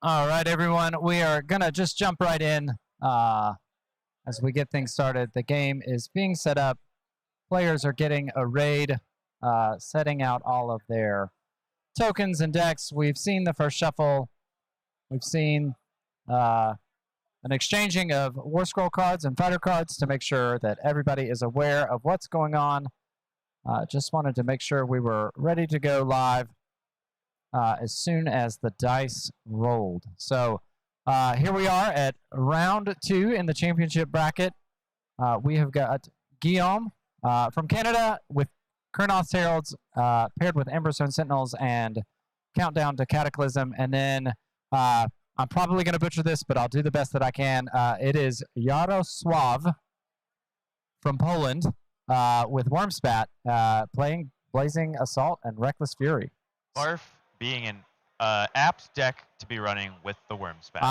All right, everyone. We are going to just jump right in as we get things started. The game is being set up. Players are getting arrayed, setting out all of their tokens and decks. We've seen the first shuffle. We've seen an exchanging of War Scroll cards and fighter cards to make sure that everybody is aware of what's going on. Just wanted to make sure we were ready to go live as soon as the dice rolled. So here we are at round 2 in the championship bracket. We have got Guillaume from Canada with Kurnoth's Heralds paired with Emberstone Sentinels and Countdown to Cataclysm. And then I'm probably going to butcher this, but I'll do the best that I can. It is Jarosław from Poland with Wormspat playing Blazing Assault and Reckless Fury. Barf being an apt deck to be running with the Wormspat.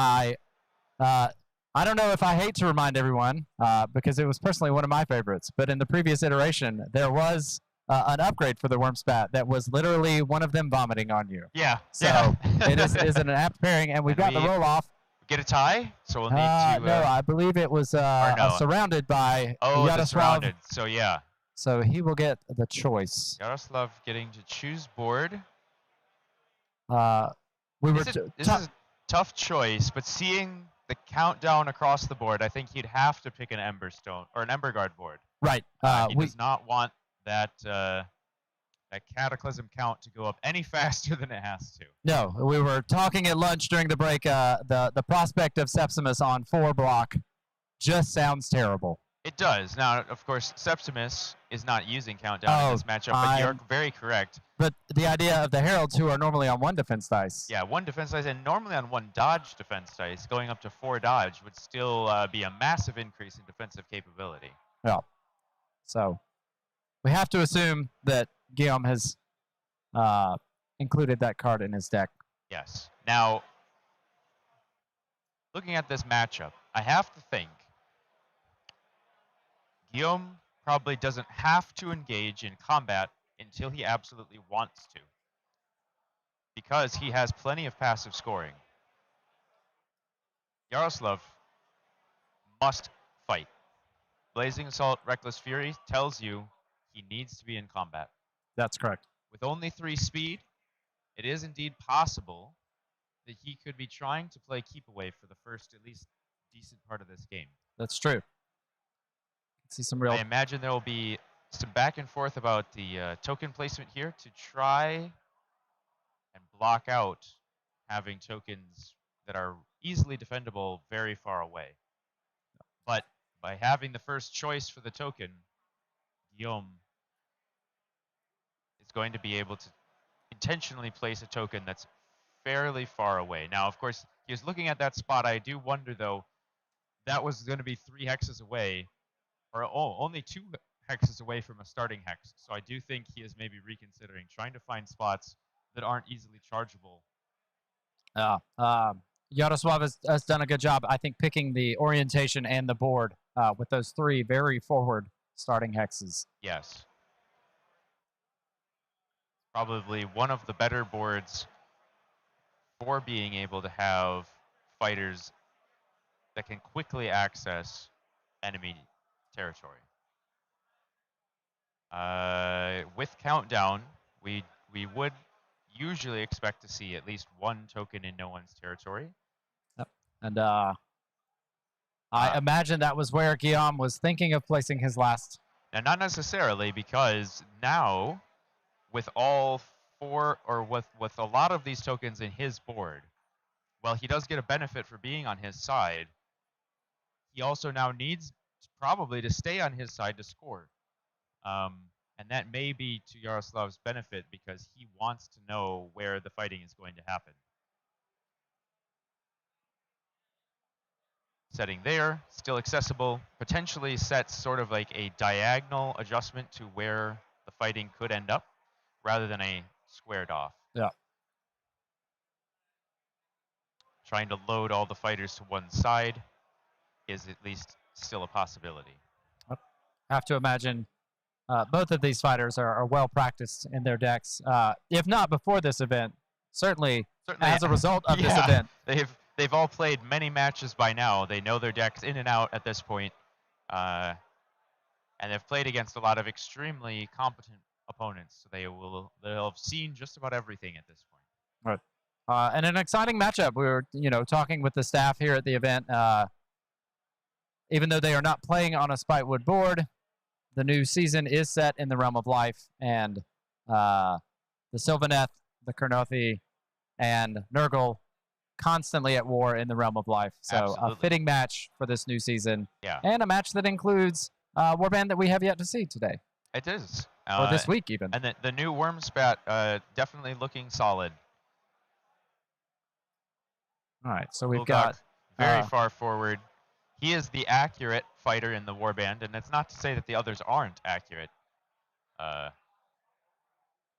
I don't know if I hate to remind everyone, because it was personally one of my favorites, but in the previous iteration, there was an upgrade for the Wormspat that was literally one of them vomiting on you. Yeah. So yeah. it is an apt pairing, and we've got the roll-off. Get a tie, so we'll need to... no, I believe it was surrounded by Jarosław. Surrounded, so yeah. So he will get the choice. Jarosław getting to choose board. This is a tough choice, but seeing the countdown across the board, I think he'd have to pick an Emberstone or an Emberguard board. Right. He does not want that that Cataclysm count to go up any faster than it has to. No, we were talking at lunch during the break. The prospect of Septimus on 4 block just sounds terrible. It does. Now, of course, Septimus is not using countdown in this matchup, but you're very correct. But the idea of the Heralds, who are normally on 1 defense dice. Yeah, 1 defense dice, and normally on 1 dodge defense dice, going up to 4 dodge would still be a massive increase in defensive capability. Yeah. So we have to assume that Guillaume has included that card in his deck. Yes. Now, looking at this matchup, I have to think Guillaume probably doesn't have to engage in combat until he absolutely wants to, because he has plenty of passive scoring. Jarosław must fight. Blazing Assault, Reckless Fury tells you he needs to be in combat. That's correct. With only 3 speed, it is indeed possible that he could be trying to play keep away for the first, at least, decent part of this game. That's true. See some real. I imagine there will be some back and forth about the token placement here to try and block out having tokens that are easily defendable very far away. But by having the first choice for the token, Guillaume is going to be able to intentionally place a token that's fairly far away. Now, of course, he was looking at that spot. I do wonder, though, that was going to be 3 hexes away, or only 2 hexes away from a starting hex. So I do think he is maybe reconsidering, trying to find spots that aren't easily chargeable. Jarosław has done a good job, I think, picking the orientation and the board with those 3 very forward starting hexes. Yes. Probably one of the better boards for being able to have fighters that can quickly access enemy territory. With countdown, we would usually expect to see at least 1 token in no one's territory. Yep. And I imagine that was where Guillaume was thinking of placing his last. Now, not necessarily, because now with all 4, or with a lot of these tokens in his board, well, he does get a benefit for being on his side. He also now needs probably to stay on his side to score. And that may be to Jarosław's benefit, because he wants to know where the fighting is going to happen. Setting there, still accessible, potentially sets sort of like a diagonal adjustment to where the fighting could end up, rather than a squared off. Yeah. Trying to load all the fighters to one side is at least still a possibility. I have to imagine both of these fighters are well practiced in their decks. If not before this event, certainly Certainly, as a result of this yeah, event. they've all played many matches by now. They know their decks in and out at this point, and they've played against a lot of extremely competent opponents. So they'll have seen just about everything at this point. Right. And an exciting matchup. We were, talking with the staff here at the event. Even though they are not playing on a Spitewood board, the new season is set in the Realm of Life, and the Sylvaneth, the Kurnothi, and Nurgle constantly at war in the Realm of Life. So Absolutely. a fitting match for this new season. Yeah. And a match that includes a warband that we have yet to see today. It is. Or this week, even. And the new Wormspat definitely looking solid. All right, so we've got... very far forward. He is the accurate fighter in the warband, and it's not to say that the others aren't accurate.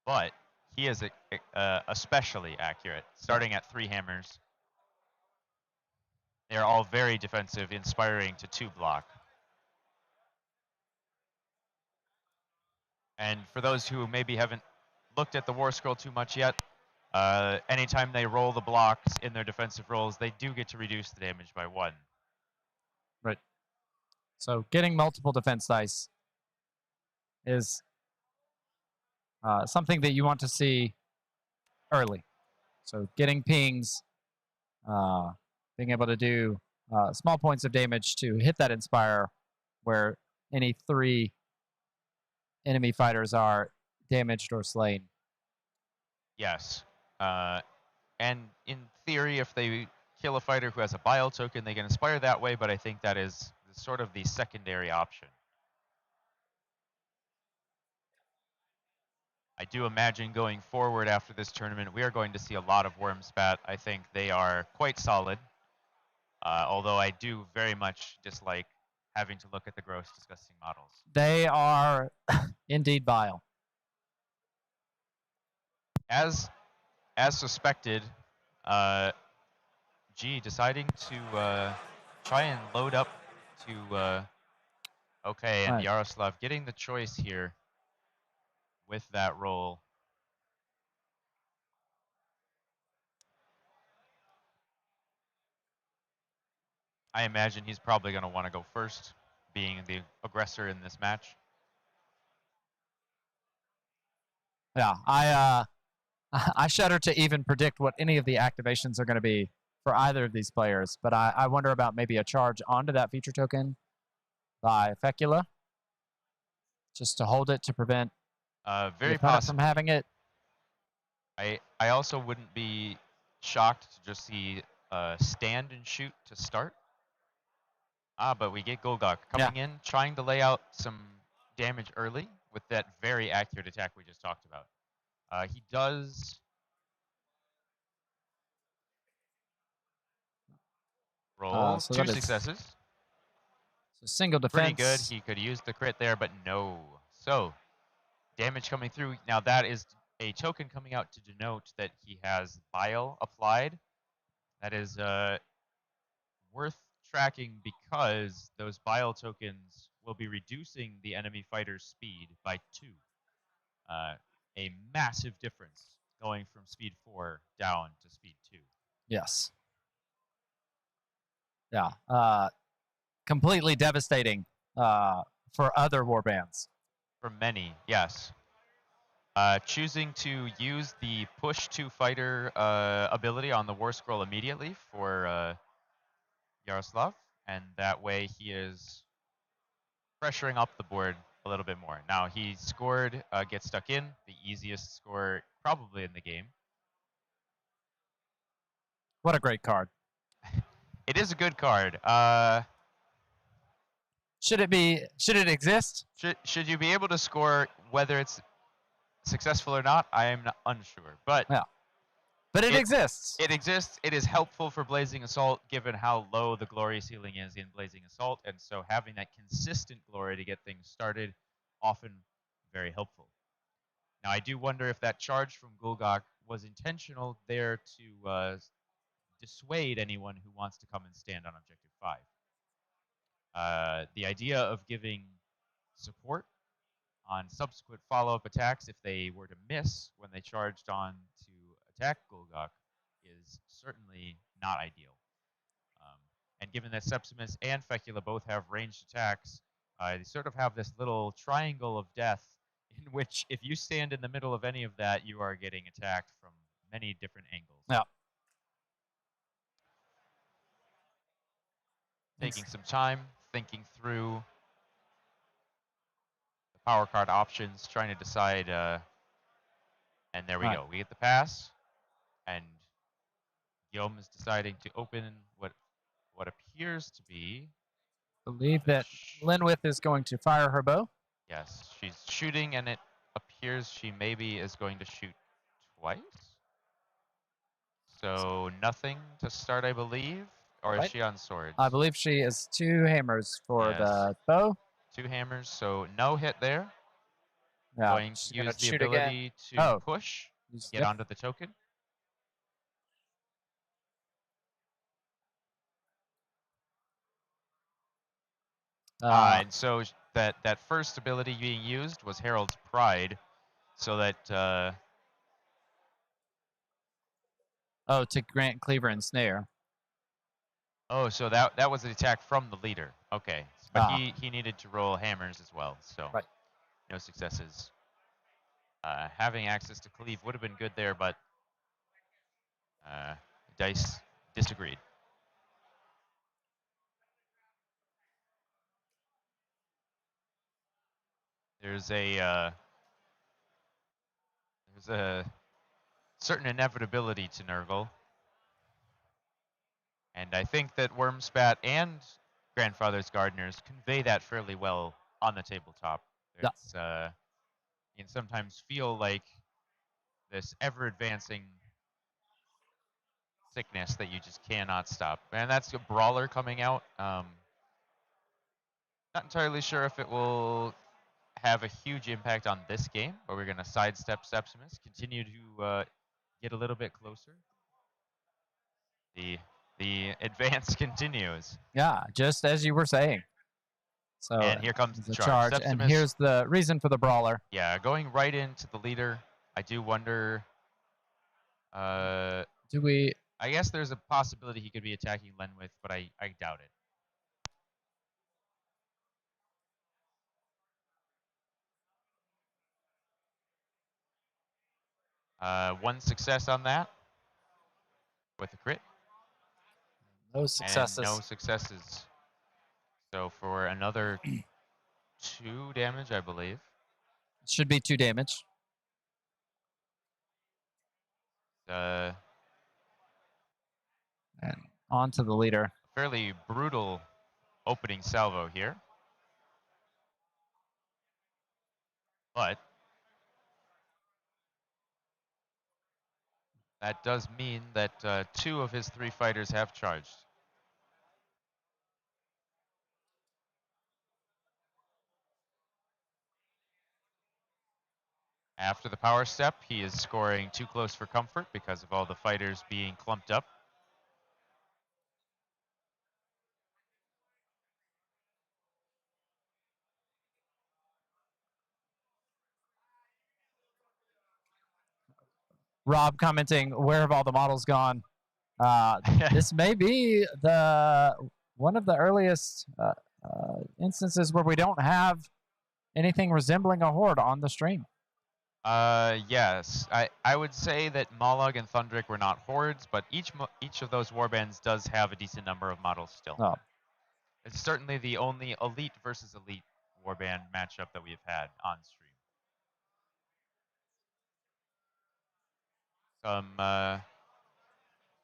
But he is especially accurate, starting at 3 hammers. They're all very defensive, inspiring to 2 block. And for those who maybe haven't looked at the War Scroll too much yet, anytime they roll the blocks in their defensive rolls, they do get to reduce the damage by 1. Right. So getting multiple defense dice is something that you want to see early. So getting pings, being able to do small points of damage to hit that Inspire where any 3 enemy fighters are damaged or slain. Yes. And in theory, if they kill a fighter who has a bile token, they can inspire that way, but I think that is sort of the secondary option. I do imagine going forward after this tournament, we are going to see a lot of Wormspat. I think they are quite solid, although I do very much dislike having to look at the gross, disgusting models. They are indeed vile. As suspected, G deciding to try and load up to okay, and Right. Yaroslav getting the choice here with that roll. I imagine he's probably going to want to go first, being the aggressor in this match. Yeah, I shudder to even predict what any of the activations are going to be for either of these players, but I wonder about maybe a charge onto that feature token by Fecula, just to hold it to prevent very the opponent possible from having it. I also wouldn't be shocked to just see stand and shoot to start. But we get Golgok coming in, trying to lay out some damage early with that very accurate attack we just talked about. He does roll So 2 successes. So single defense. Pretty good. He could use the crit there, but no. So damage coming through. Now that is a token coming out to denote that he has bile applied. That is worth tracking because those bile tokens will be reducing the enemy fighter's speed by 2. A massive difference going from speed 4 down to speed 2. Yes. Yeah. Completely devastating for other warbands. For many, yes. Choosing to use the push to fighter ability on the War Scroll immediately for Yaroslav, and that way he is pressuring up the board a little bit more. Now he scored Get Stuck In, the easiest score probably in the game. What a great card. It is a good card. Should it exist? Should you be able to score whether it's successful or not? I am unsure, but yeah. But it exists. It exists. It is helpful for Blazing Assault, given how low the glory ceiling is in Blazing Assault, and so having that consistent glory to get things started, often very helpful. Now, I do wonder if that charge from Gulgok was intentional there to dissuade anyone who wants to come and stand on Objective 5. The idea of giving support on subsequent follow-up attacks if they were to miss when they charged on to attack Golgok is certainly not ideal. And given that Septimus and Fecula both have ranged attacks, they sort of have this little triangle of death in which if you stand in the middle of any of that, you are getting attacked from many different angles. Yeah. Taking some time, thinking through the power card options, trying to decide, and there we go. We get the pass, and Guillaume is deciding to open what appears to be. Believe that Linwith is going to fire her bow. Yes, she's shooting, and it appears she maybe is going to shoot twice. So nothing to start, I believe. Or is she on swords? I believe she is 2 hammers for the bow. 2 hammers, so no hit there. Yeah, Going to use the ability to push, get onto the token. And so that first ability being used was Herald's Pride, so that to grant Cleaver and Snare. Oh, so that was the attack from the leader. Okay, but he needed to roll hammers as well, so no successes. Having access to cleave would have been good there, but dice disagreed. There's a certain inevitability to Nurgle, and I think that Wormspat and Grandfather's Gardeners convey that fairly well on the tabletop. It's you can sometimes feel like this ever-advancing sickness that you just cannot stop. And that's a brawler coming out. Not entirely sure if it will have a huge impact on this game, but we're going to sidestep Septimus, continue to get a little bit closer. The advance continues. Yeah, just as you were saying. So and here comes the charge. Septimus, and here's the reason for the brawler. Yeah, going right into the leader. I do wonder. Do we? I guess there's a possibility he could be attacking Lenwith, but I doubt it. One success on that with a crit. No successes. And no successes. So for another 2 damage, I believe. It should be 2 damage. And on to the leader. Fairly brutal opening salvo here. But that does mean that 2 of his 3 fighters have charged. After the power step, he is scoring too close for comfort because of all the fighters being clumped up. Rob commenting, where have all the models gone? This may be one of the earliest instances where we don't have anything resembling a horde on the stream. Yes, I would say that Mollog and Thundrick were not hordes, but each of those warbands does have a decent number of models still. Oh. It's certainly the only elite versus elite warband matchup that we've had on stream. Some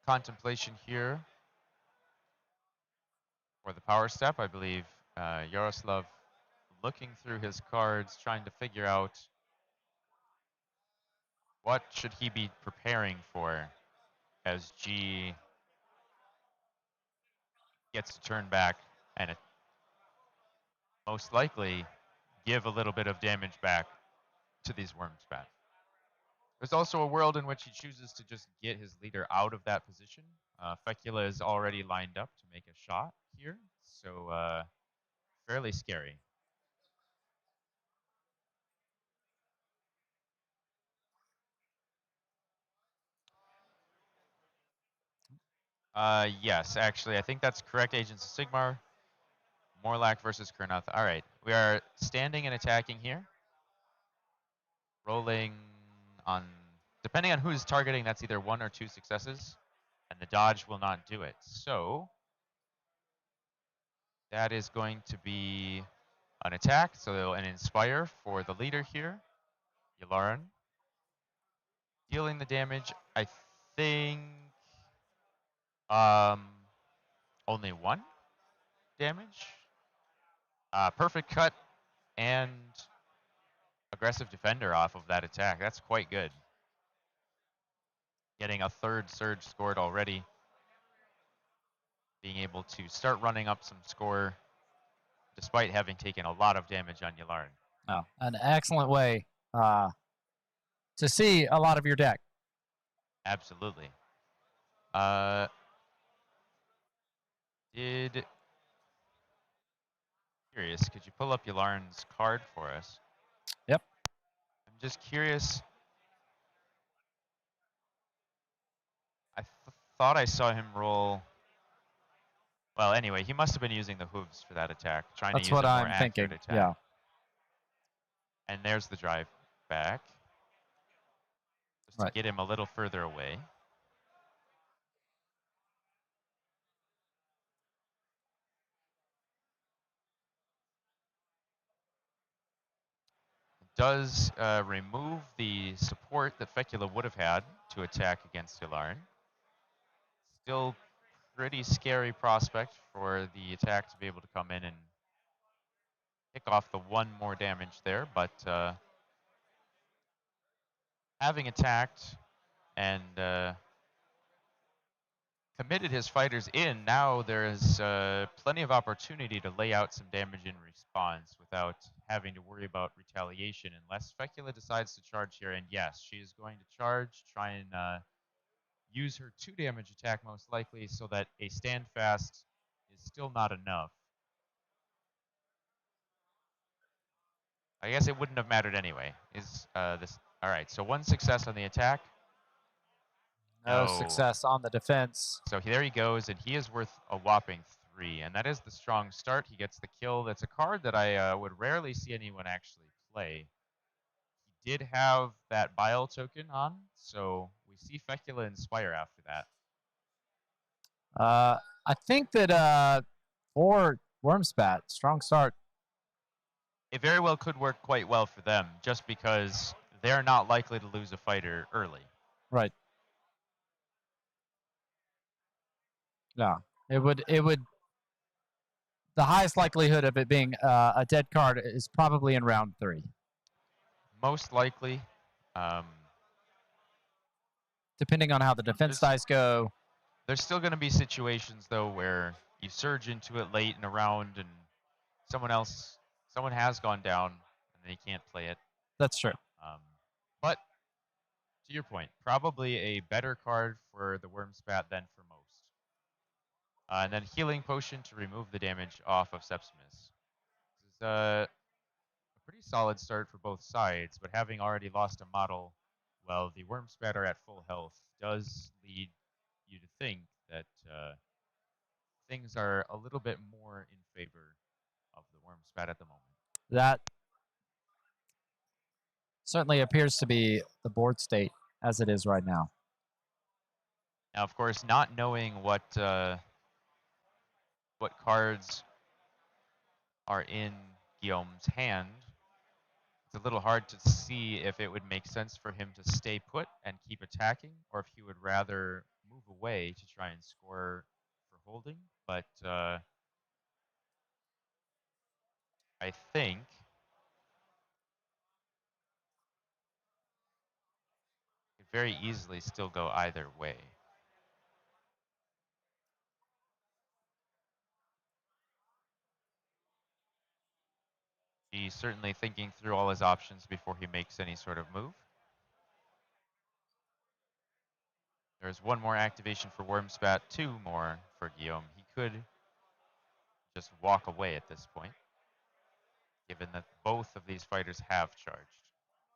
contemplation here for the power step. I believe Yaroslav looking through his cards, trying to figure out what should he be preparing for as G gets to turn back and most likely give a little bit of damage back to these Wormspat. There's also a world in which he chooses to just get his leader out of that position. Fecula is already lined up to make a shot here, so fairly scary. Yes, actually, I think that's correct. Agents of Sigmar, Morlack versus Kurnoth. All right, we are standing and attacking here. Rolling on, depending on who's targeting, that's either 1 or 2 successes, and the dodge will not do it. So that is going to be an attack, so an inspire for the leader here, Yularin. Dealing the damage, I think only 1 damage. Perfect cut and aggressive defender off of that attack. That's quite good. Getting a 3rd surge scored already. Being able to start running up some score despite having taken a lot of damage on Yularin. Oh, an excellent way to see a lot of your deck. Absolutely. Curious, could you pull up Yularin's card for us? Yep. I'm just curious. I thought I saw him roll. Well, anyway, he must have been using the hooves for that attack, trying That's to use what a more I'm accurate thinking. attack. Yeah. And there's the drive back. Just to get him a little further away. Does remove the support that Fecula would have had to attack against Yularin. Still pretty scary prospect for the attack to be able to come in and pick off the 1 more damage there, but having attacked and committed his fighters in, now there is plenty of opportunity to lay out some damage in response without having to worry about retaliation, unless Fecula decides to charge here. And yes, she is going to charge, try and use her 2 damage attack most likely, so that a stand fast is still not enough. I guess it wouldn't have mattered anyway. Is this all right? So 1 success on the attack. No success on the defense. So there he goes, and he is worth a whopping 3, and that is the strong start. He gets the kill. That's a card that I would rarely see anyone actually play. He did have that Bile token on, so we see Fecula Inspire after that. I think that for Wormspat, strong start. It very well could work quite well for them, just because they're not likely to lose a fighter early. Right. Yeah. It would. The highest likelihood of it being a dead card is probably in round 3. Most likely. Depending on how the defense dice go. There's still going to be situations, though, where you surge into it late in a round and someone has gone down and they can't play it. That's true. But to your point, probably a better card for the Wormspat than for most. And then Healing Potion to remove the damage off of Sepsimus. This is a pretty solid start for both sides, but having already lost a model, well, the Wormspat are at full health, does lead you to think that things are a little bit more in favor of the Wormspat at the moment. That certainly appears to be the board state as it is right now. Now, of course, not knowing what cards are in Guillaume's hand, it's a little hard to see if it would make sense for him to stay put and keep attacking, or if he would rather move away to try and score for holding. But I think it could very easily still go either way. He's certainly thinking through all his options before he makes any sort of move. There's 1 more activation for Wormspat, 2 more for Guillaume. He could just walk away at this point, given that both of these fighters have charged.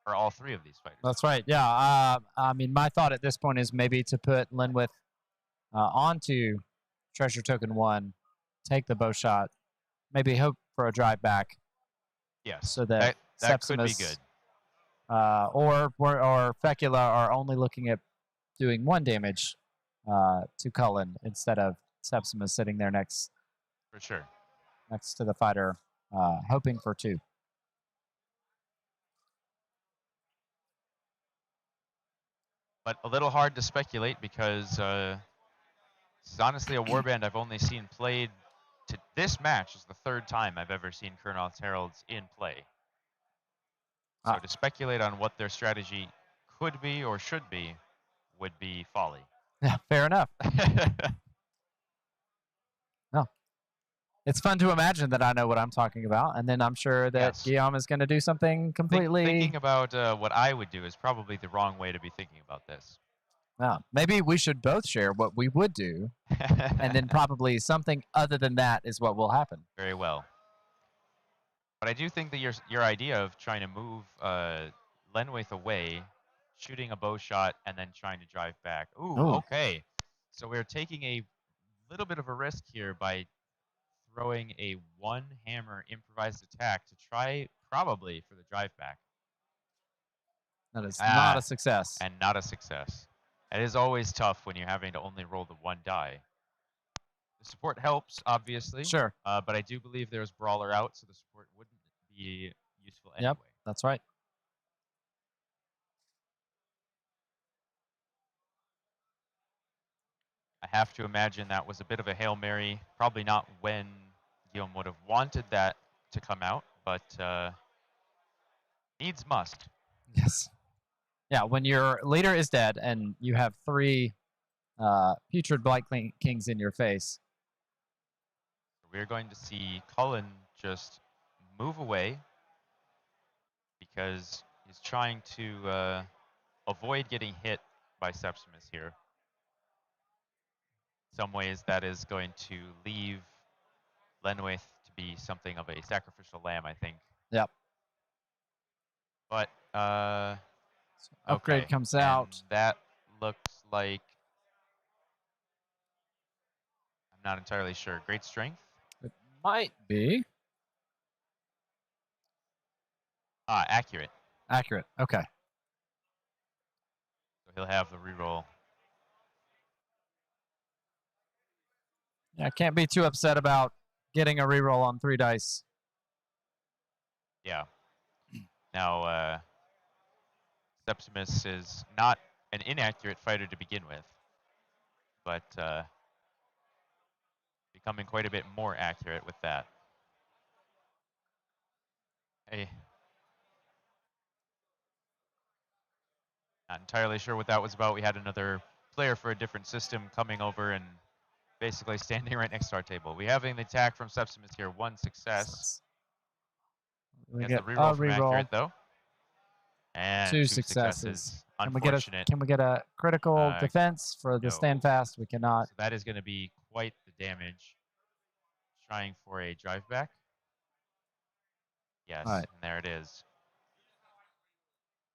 Or all 3 of these fighters. That's right. Yeah. I mean, my thought at this point is maybe to put Linwith onto treasure token 1, take the bow shot, maybe hope for a drive back. Yes. So that could be Sepsimus good. Or Fecula are only looking at doing 1 damage to Cullen instead of Sepsimus sitting there next For sure. next to the fighter, hoping for 2. But a little hard to speculate because this is honestly a warband I've only seen played. To this match is the 3rd time I've ever seen Kurnoth's Heralds in play. So to speculate on what their strategy could be or should be would be folly. Yeah, fair enough. No. It's fun to imagine that I know what I'm talking about, and then I'm sure that Yes. Guillaume is going to do something completely. Thinking about what I would do is probably the wrong way to be thinking about this. Well, maybe we should both share what we would do, and then probably something other than that is what will happen. Very well. But I do think that your idea of trying to move Lenwaith away, shooting a bow shot, and then trying to drive back. Ooh, okay. So we're taking a little bit of a risk here by throwing a 1-hammer improvised attack to try probably for the drive back. That is not a success. And not a success. It is always tough when you're having to only roll the 1 die. The support helps, obviously. Sure. But I do believe there's Brawler out, so the support wouldn't be useful anyway. Yep, that's right. I have to imagine that was a bit of a Hail Mary. Probably not when Guillaume would have wanted that to come out, but needs must. Yes. Yeah, when your leader is dead and you have 3 putrid Blight Kings in your face. We're going to see Cullen just move away because he's trying to avoid getting hit by Sepsimus here. In some ways, that is going to leave Lenwaith to be something of a sacrificial lamb, I think. Yep. But so upgrade okay. comes out. And that looks like, I'm not entirely sure. Great strength? It might be. Accurate. Accurate. Okay. So he'll have the reroll. Yeah, can't be too upset about getting a reroll on 3 dice. Yeah. Now, Sepsimus is not an inaccurate fighter to begin with, but becoming quite a bit more accurate with that. Hey. Not entirely sure what that was about. We had another player for a different system coming over and basically standing right next to our table. We have an attack from Sepsimus here. 1 success. We get get the reroll a from reroll. accurate, though. And 2 successes. Unfortunate. Can we get a critical defense for the stand fast? We cannot. So that is going to be quite the damage. Trying for a drive back. Yes, right. And there it is.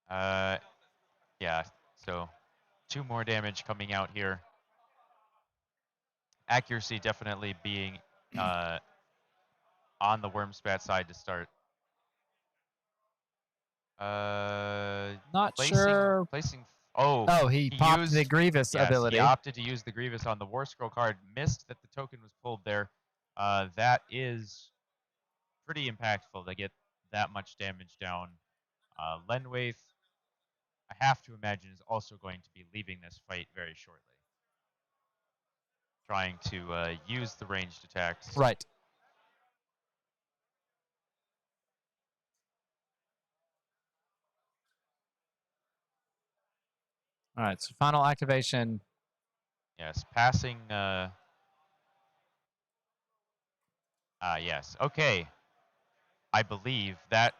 Yeah, so 2 more damage coming out here. Accuracy definitely being on the Wormspat side to start. Not sure. Placing. He popped used the Grievous ability. He opted to use the Grievous on the War Scroll card. Missed that the token was pulled there. That is pretty impactful to get that much damage down. Lenwaith, I have to imagine, is also going to be leaving this fight very shortly. Trying to use the ranged attacks. Right. All right, so final activation. Yes, passing. Yes, okay. I believe that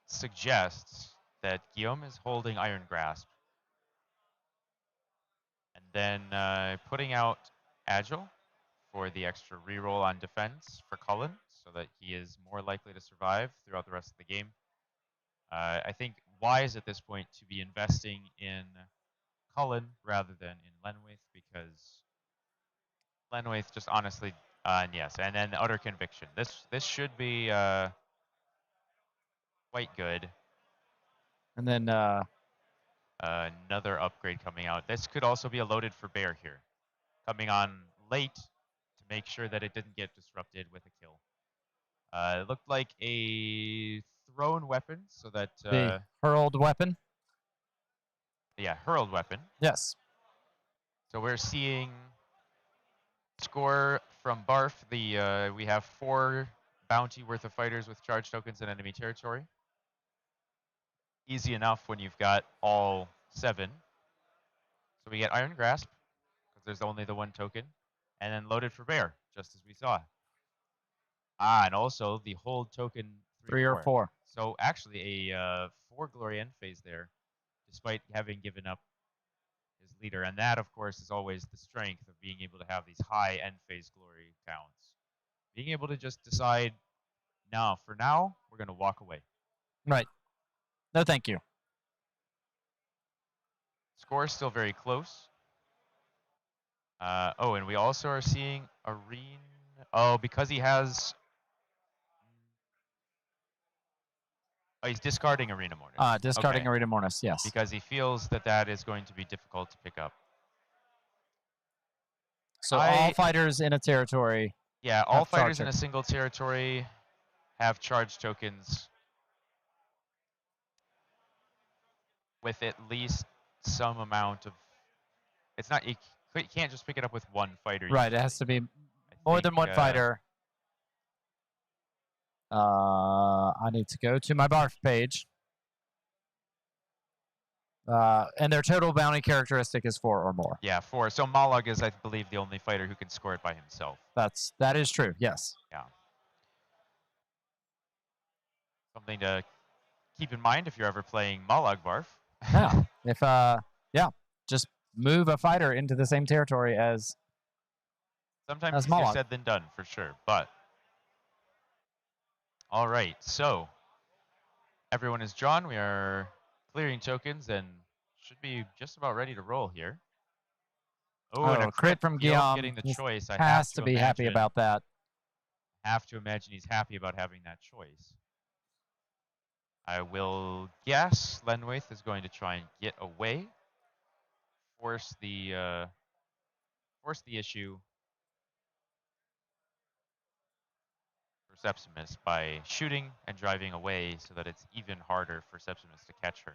suggests that Guillaume is holding Iron Grasp. And then putting out Agile for the extra reroll on defense for Cullen, so that he is more likely to survive throughout the rest of the game. I think wise at this point to be investing in Cullen rather than in Lenwaith, because Lenwaith just honestly, and yes, and then utter conviction. This should be quite good. And then Another upgrade coming out. This could also be a loaded for bear here, coming on late to make sure that it didn't get disrupted with a kill. It looked like a thrown weapon, so that the hurled weapon. yeah, hurled weapon. Yes. So we're seeing score from Barf. We have 4 bounty worth of fighters with charge tokens in enemy territory. Easy enough when you've got all 7. So we get Iron Grasp, because there's only the 1 token, and then loaded for bear, just as we saw. And also the hold token 3 or 4. So actually a 4 glory end phase there, despite having given up his leader. And that, of course, is always the strength of being able to have these high end phase glory counts. Being able to just decide, no, for now, we're going to walk away. Right. No, thank you. Score is still very close. Oh, and we also are seeing Arene. Oh, because he has... Oh, he's discarding Arena Mortis. Discarding Arena Mortis, yes. Because he feels that that is going to be difficult to pick up. So all fighters in a territory. Yeah, all fighters in a single territory have charge tokens with at least some amount of... It's not... You can't just pick it up with 1 fighter. Right, usually. it has to be more than 1 fighter. I need to go to my Barf page. And their total bounty characteristic is 4 or more. Yeah, 4. So Malog is, I believe, the only fighter who can score it by himself. That is true, yes. Yeah. Something to keep in mind if you're ever playing Malog Barf. Yeah. If just move a fighter into the same territory as sometimes easier said than done, for sure. But all right, so everyone is drawn. We are clearing tokens and should be just about ready to roll here. Oh, and a crit from Guillaume. Getting the choice. I has to be happy about that. Have to imagine he's happy about having that choice. I will guess Lenwaith is going to try and get away, force the issue for Septimus by shooting and driving away, so that it's even harder for Septimus to catch her.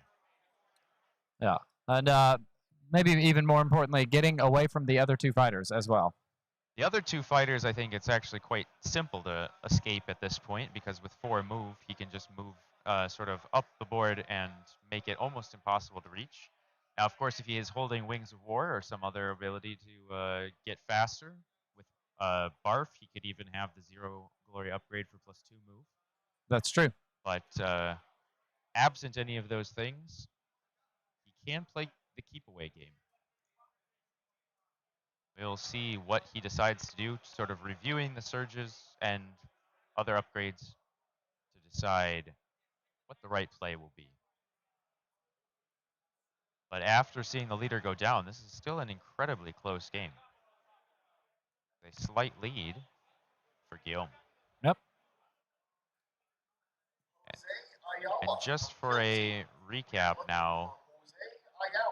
Yeah, and maybe even more importantly, getting away from the other 2 fighters as well. The other 2 fighters, I think it's actually quite simple to escape at this point, because with 4 move, he can just move sort of up the board and make it almost impossible to reach. Now, of course, if he is holding Wings of War or some other ability to get faster, with Barf, he could even have the 0 glory upgrade for +2 move. That's true. But absent any of those things, he can play the keep away game. We'll see what he decides to do, sort of reviewing the surges and other upgrades to decide what the right play will be. But after seeing the leader go down, this is still an incredibly close game. A slight lead for Guillaume. Yep. And just for a recap now,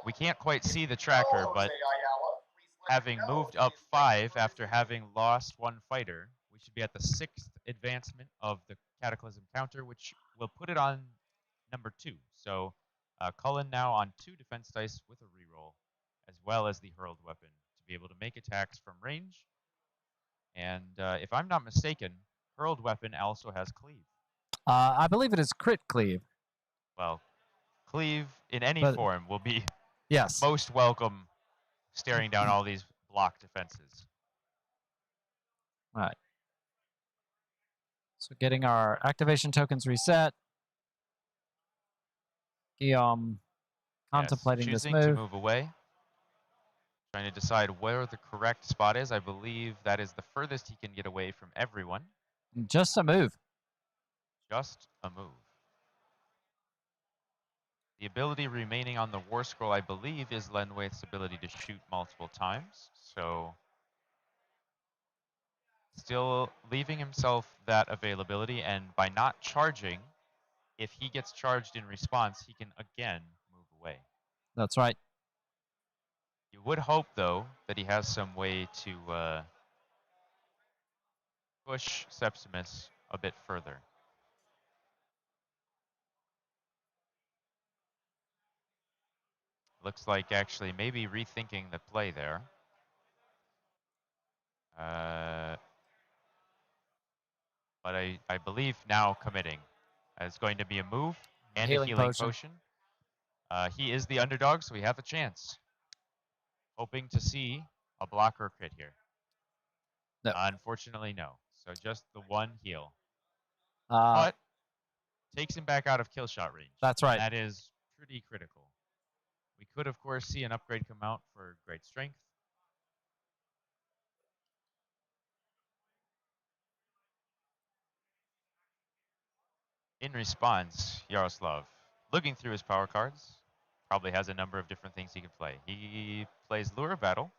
we can't quite see the tracker, but having moved up 5 after having lost 1 fighter, we should be at the 6th advancement of the Cataclysm counter, which will put it on number 2. So Cullen now on 2 defense dice with a reroll, as well as the hurled weapon to be able to make attacks from range. And if I'm not mistaken, hurled weapon also has cleave. I believe it is crit cleave. Well, cleave in any form will be most welcome, staring down all these block defenses. All right. So getting our activation tokens reset. Guillaume contemplating this move. Choosing to move away. Trying to decide where the correct spot is. I believe that is the furthest he can get away from everyone. Just a move. Just a move. The ability remaining on the War Scroll, I believe, is Lenwaith's ability to shoot multiple times. So Still leaving himself that availability, and by not charging, if he gets charged in response, he can again move away. That's right. You would hope, though, that he has some way to push Septimus a bit further. Looks like actually maybe rethinking the play there. But I believe now committing. It's going to be a move and a healing potion. He is the underdog, so we have a chance. Hoping to see a blocker crit here. No. Unfortunately, no. So just the one heal. Uh, But takes him back out of kill shot range. That's right. That is pretty critical. We could, of course, see an upgrade come out for great strength. In response, Yaroslav, looking through his power cards, probably has a number of different things he can play. He plays Lure of Battle.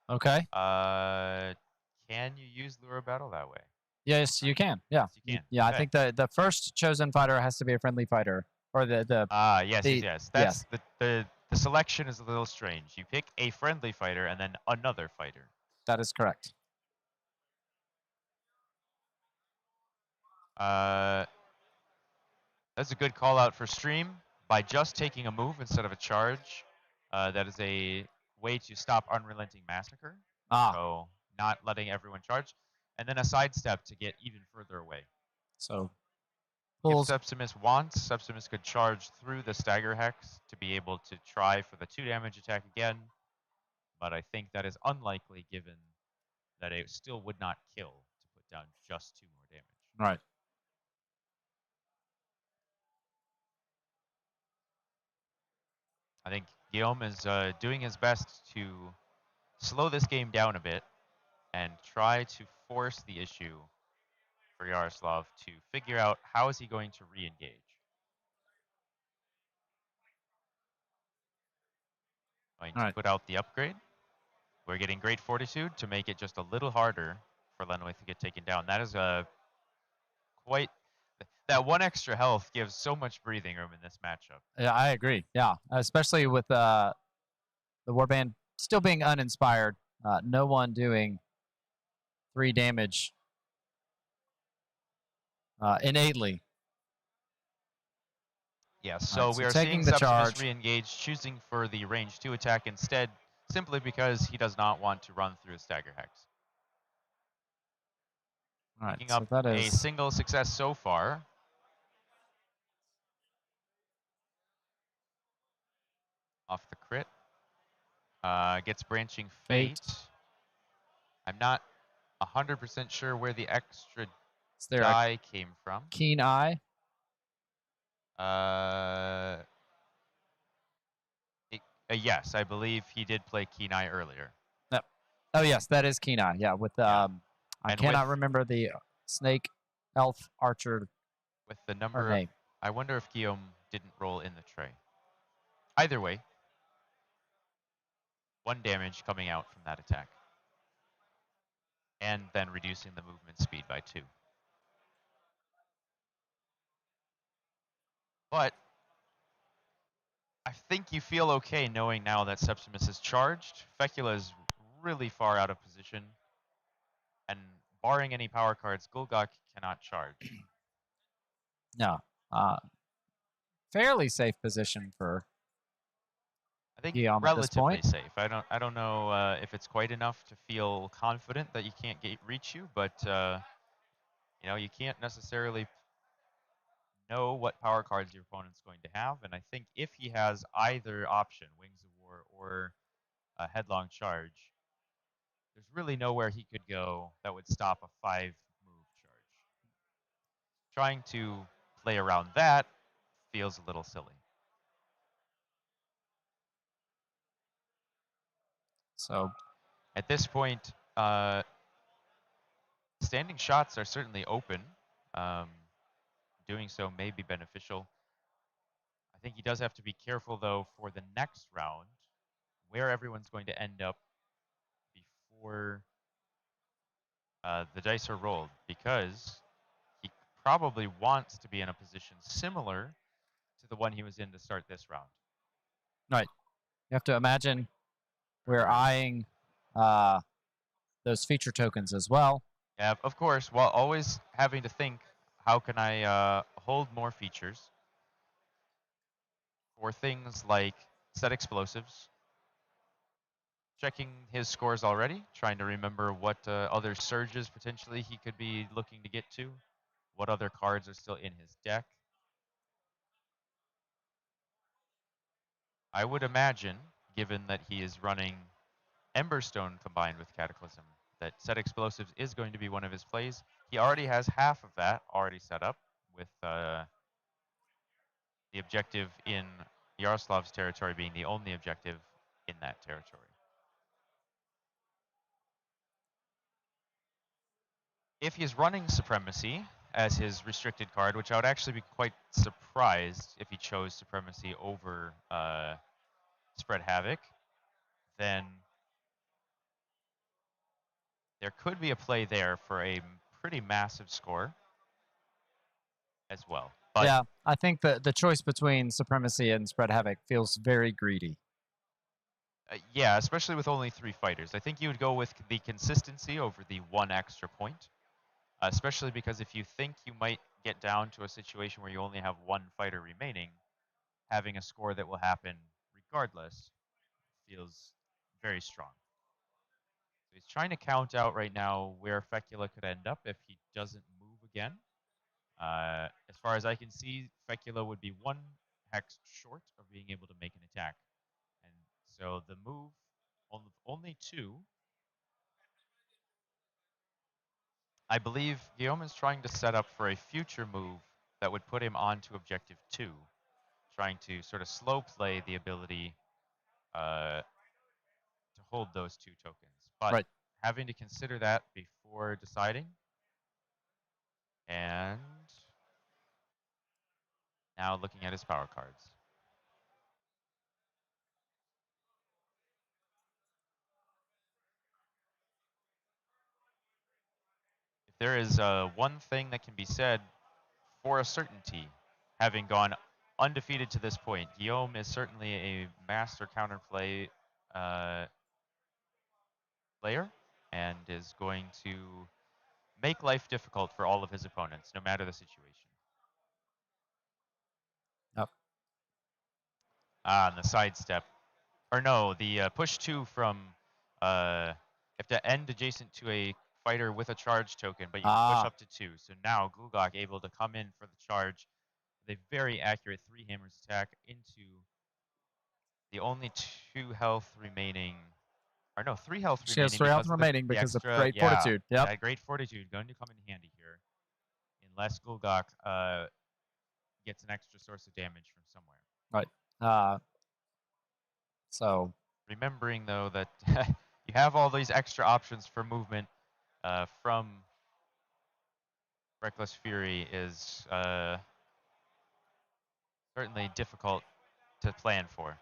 Okay. Can you use Lure of Battle that way? Yes, you can. Yeah. Yes, you can. Yeah, okay. I think the first chosen fighter has to be a friendly fighter, or yes. That's the selection is a little strange. You pick a friendly fighter and then another fighter. That is correct. That's a good call out for stream. By just taking a move instead of a charge, that is a way to stop Unrelenting Massacre. So not letting everyone charge. And then a sidestep to get even further away. So if Septimus wants, Septimus could charge through the Stagger Hex to be able to try for the 2 damage attack again. But I think that is unlikely given that it still would not kill to put down just 2 more damage. Right. I think Guillaume is doing his best to slow this game down a bit and try to force the issue for Yaroslav to figure out how is he going to re-engage. Going to put out the upgrade. We're getting great fortitude to make it just a little harder for Lenwith to get taken down. That is that 1 extra health gives so much breathing room in this matchup. Yeah, I agree. Yeah, especially with the Warband still being uninspired. No one doing 3 damage innately. Yes, so we are seeing the Septimus charge. re-engage, choosing for the range 2 attack instead, simply because he does not want to run through a Stagger Hex. All right, Picking up a single success so far. Off the crit. Gets Branching Fate. I'm not 100% sure where the extra die came from. Keen Eye? Yes, I believe he did play Keen Eye earlier. No. Oh, yes, that is Keen Eye. Yeah, with I cannot remember the snake elf archer. With the number of, I wonder if Guillaume didn't roll in the tray. Either way, 1 damage coming out from that attack. And then reducing the movement speed by 2. But I think you feel okay knowing now that Septimus is charged. Fecula is really far out of position. And barring any power cards, Gulgok cannot charge. No. Fairly safe position for I think Guillaume relatively at this point. safe. I don't know if it's quite enough to feel confident that you can't reach you, but you can't necessarily know what power cards your opponent's going to have. And I think if he has either option, Wings of War or a Headlong Charge, there's really nowhere he could go that would stop a 5-move charge. Trying to play around that feels a little silly. So at this point, standing shots are certainly open. Doing so may be beneficial. I think he does have to be careful, though, for the next round, where everyone's going to end up before the dice are rolled because he probably wants to be in a position similar to the one he was in to start this round. Right. You have to imagine we're eyeing those feature tokens as well. Yeah, of course, while always having to think, how can I hold more features for things like set explosives, checking his scores already, trying to remember what other surges potentially he could be looking to get to, what other cards are still in his deck. I would imagine, given that he is running Emberstone combined with Cataclysm, that set explosives is going to be one of his plays. He already has half of that already set up with the objective in Yaroslav's territory being the only objective in that territory. If he's running Supremacy as his restricted card, which I would actually be quite surprised if he chose Supremacy over Spread Havoc, then there could be a play there for a pretty massive score as well. But yeah, I think the choice between Supremacy and Spread Havoc feels very greedy. Yeah, especially with only 3 fighters. I think you would go with the consistency over the 1 extra point, especially because if you think you might get down to a situation where you only have 1 fighter remaining, having a score that will happen regardless feels very strong. So he's trying to count out right now where Fecula could end up if he doesn't move again. As far as I can see, Fecula would be 1 hex short of being able to make an attack. And so the move, only 2. I believe Guillaume is trying to set up for a future move that would put him onto objective 2, trying to sort of slow play the ability to hold those 2 tokens. But right. having to consider that before deciding. And now looking at his power cards. If there is one thing that can be said for a certainty, having gone undefeated to this point, Guillaume is certainly a master counterplay player and is going to make life difficult for all of his opponents, no matter the situation. Yep. And the sidestep. Or no, the push 2 from, you have to end adjacent to a fighter with a charge token, but you can push up to 2. So now Gulgok able to come in for the charge with a very accurate 3 hammers attack into the only 2 health remaining, or no, 3 health She has remaining 3 health because of remaining the because extra, of Great Fortitude. Yep. That Great Fortitude going to come in handy here, unless Gulgok gets an extra source of damage from somewhere. Right. So remembering though that you have all these extra options for movement from Reckless Fury is certainly difficult to plan for.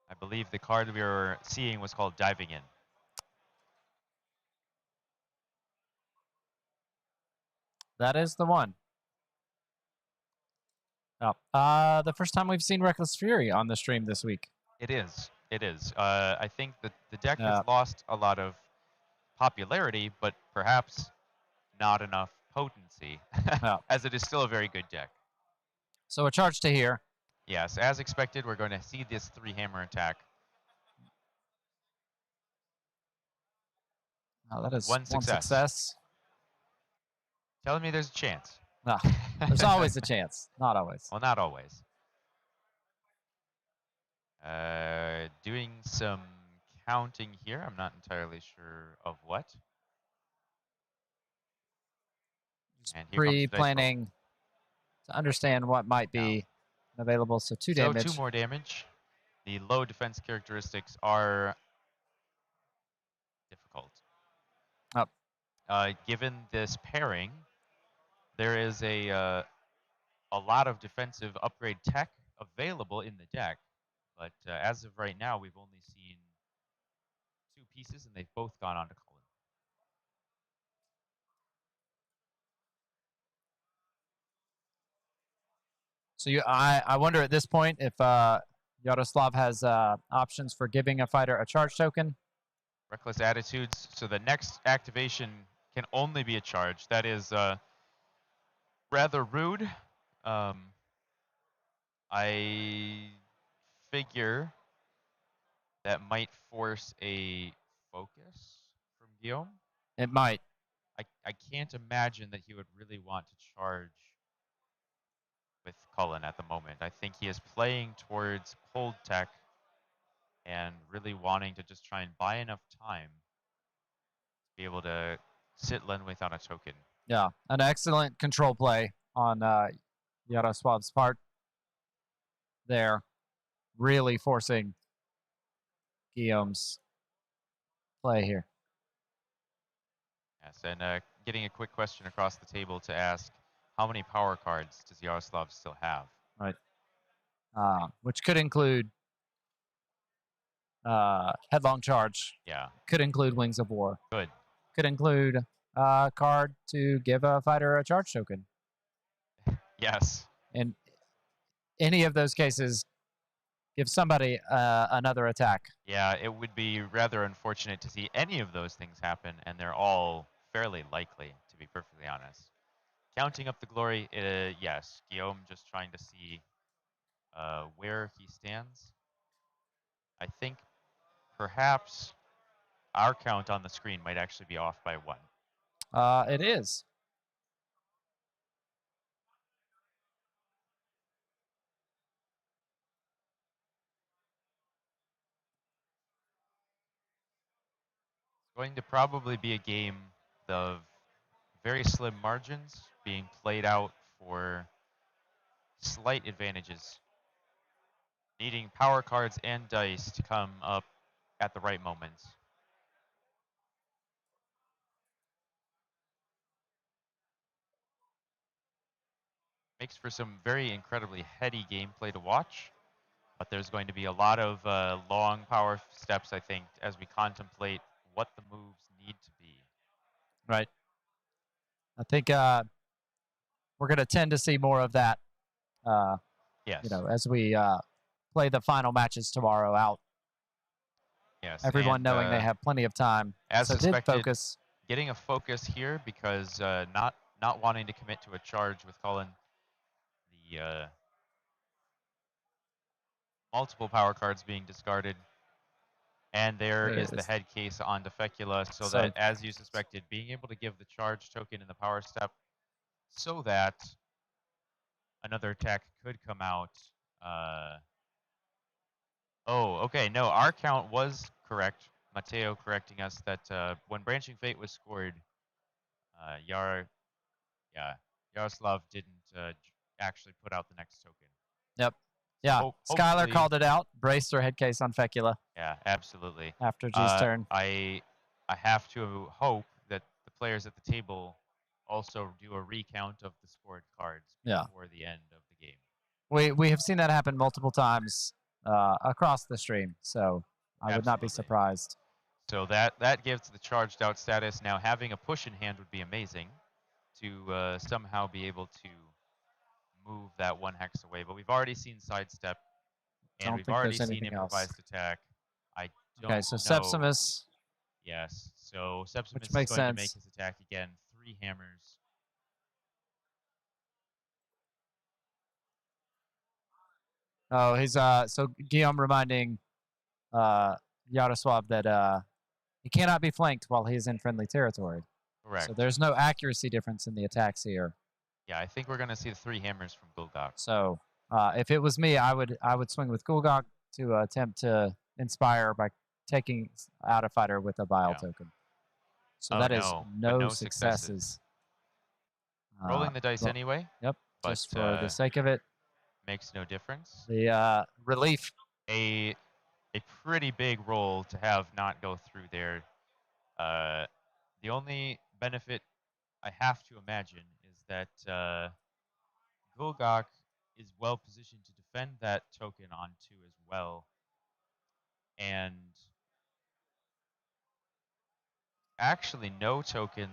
I believe the card we were seeing was called Diving In. that is the one. Oh, the first time we've seen Reckless Fury on the stream this week. It is. It is. I think that the deck has lost a lot of popularity, but perhaps not enough potency, as it is still a very good deck. So a charge to here. Yes, as expected, we're going to see this 3 hammer attack. Oh, that is one success. Telling me there's a chance. No, there's always a chance. Not always. Well, not always. Doing some counting here. I'm not entirely sure of what. And here pre-planning to understand what might be available. So 2 damage. So 2 more damage. The low defense characteristics are difficult. Given this pairing, there is a lot of defensive upgrade tech available in the deck. But as of right now, we've only seen 2 pieces, and they've both gone on to Cullen. So I wonder at this point if Yaroslav has options for giving a fighter a charge token. Reckless attitudes. So the next activation can only be a charge. That is rather rude. I figure that might force a focus from Guillaume. It might. I can't imagine that he would really want to charge with Cullen at the moment. I think he is playing towards cold tech and really wanting to just try and buy enough time to be able to sit Lenwith on a token. Yeah, an excellent control play on Yaroslav's part there, really forcing Guillaume's play here. Yes, and getting a quick question across the table to ask, how many power cards does Yaroslav still have? Right. Which could include Headlong Charge. Yeah. Could include Wings of War. Good. Could include a card to give a fighter a charge token. Yes. In any of those cases, give somebody another attack. Yeah, it would be rather unfortunate to see any of those things happen, and they're all fairly likely, to be perfectly honest. Counting up the glory, yes, Guillaume just trying to see where he stands. I think perhaps our count on the screen might actually be off by 1. It is. It's going to probably be a game of very slim margins being played out for slight advantages, needing power cards and dice to come up at the right moments. Makes for some very incredibly heady gameplay to watch, but there's going to be a lot of long power steps, I think, as we contemplate what the moves need to be. Right. I think we're going to tend to see more of that. Yes. You know, as we play the final matches tomorrow out. Yes. Everyone and, knowing they have plenty of time. As so suspected, focus. Getting a focus here because not wanting to commit to a charge with Cullen. The multiple power cards being discarded. And there is the head case on Defecula, so that, as you suspected, being able to give the charge token in the power step so that another attack could come out. Oh, okay, no, our count was correct. Mateo correcting us that when Branching Fate was scored, Yaroslav didn't actually put out the next token. Yep. Yeah, Skylar called it out. Braced her head case on Fecula. Yeah, absolutely. After G's turn. I have to hope that the players at the table also do a recount of the scored cards before the end of the game. We have seen that happen multiple times across the stream, so I would not be surprised. So that gives the charged out status. Now having a push in hand would be amazing to somehow be able to move that 1 hex away. But we've already seen sidestep, and we've already seen improvised attack. I don't know. Okay, so Sepsimus. Yes, so Sepsimus is makes going sense. to make his attack again. 3 hammers. Oh, he's so Guillaume reminding Yaroslav that he cannot be flanked while he is in friendly territory. Correct. So there's no accuracy difference in the attacks here. Yeah, I think we're going to see the 3 hammers from Gulgok. So if it was me, I would swing with Gulgok to attempt to inspire by taking out a fighter with a bile token. So that is no successes. Rolling the dice anyway. Yep. But, just for the sake of it. Makes no difference. The relief. A pretty big roll to have not go through there. The only benefit I have to imagine is that Gulgok is well positioned to defend that token onto as well. And actually no token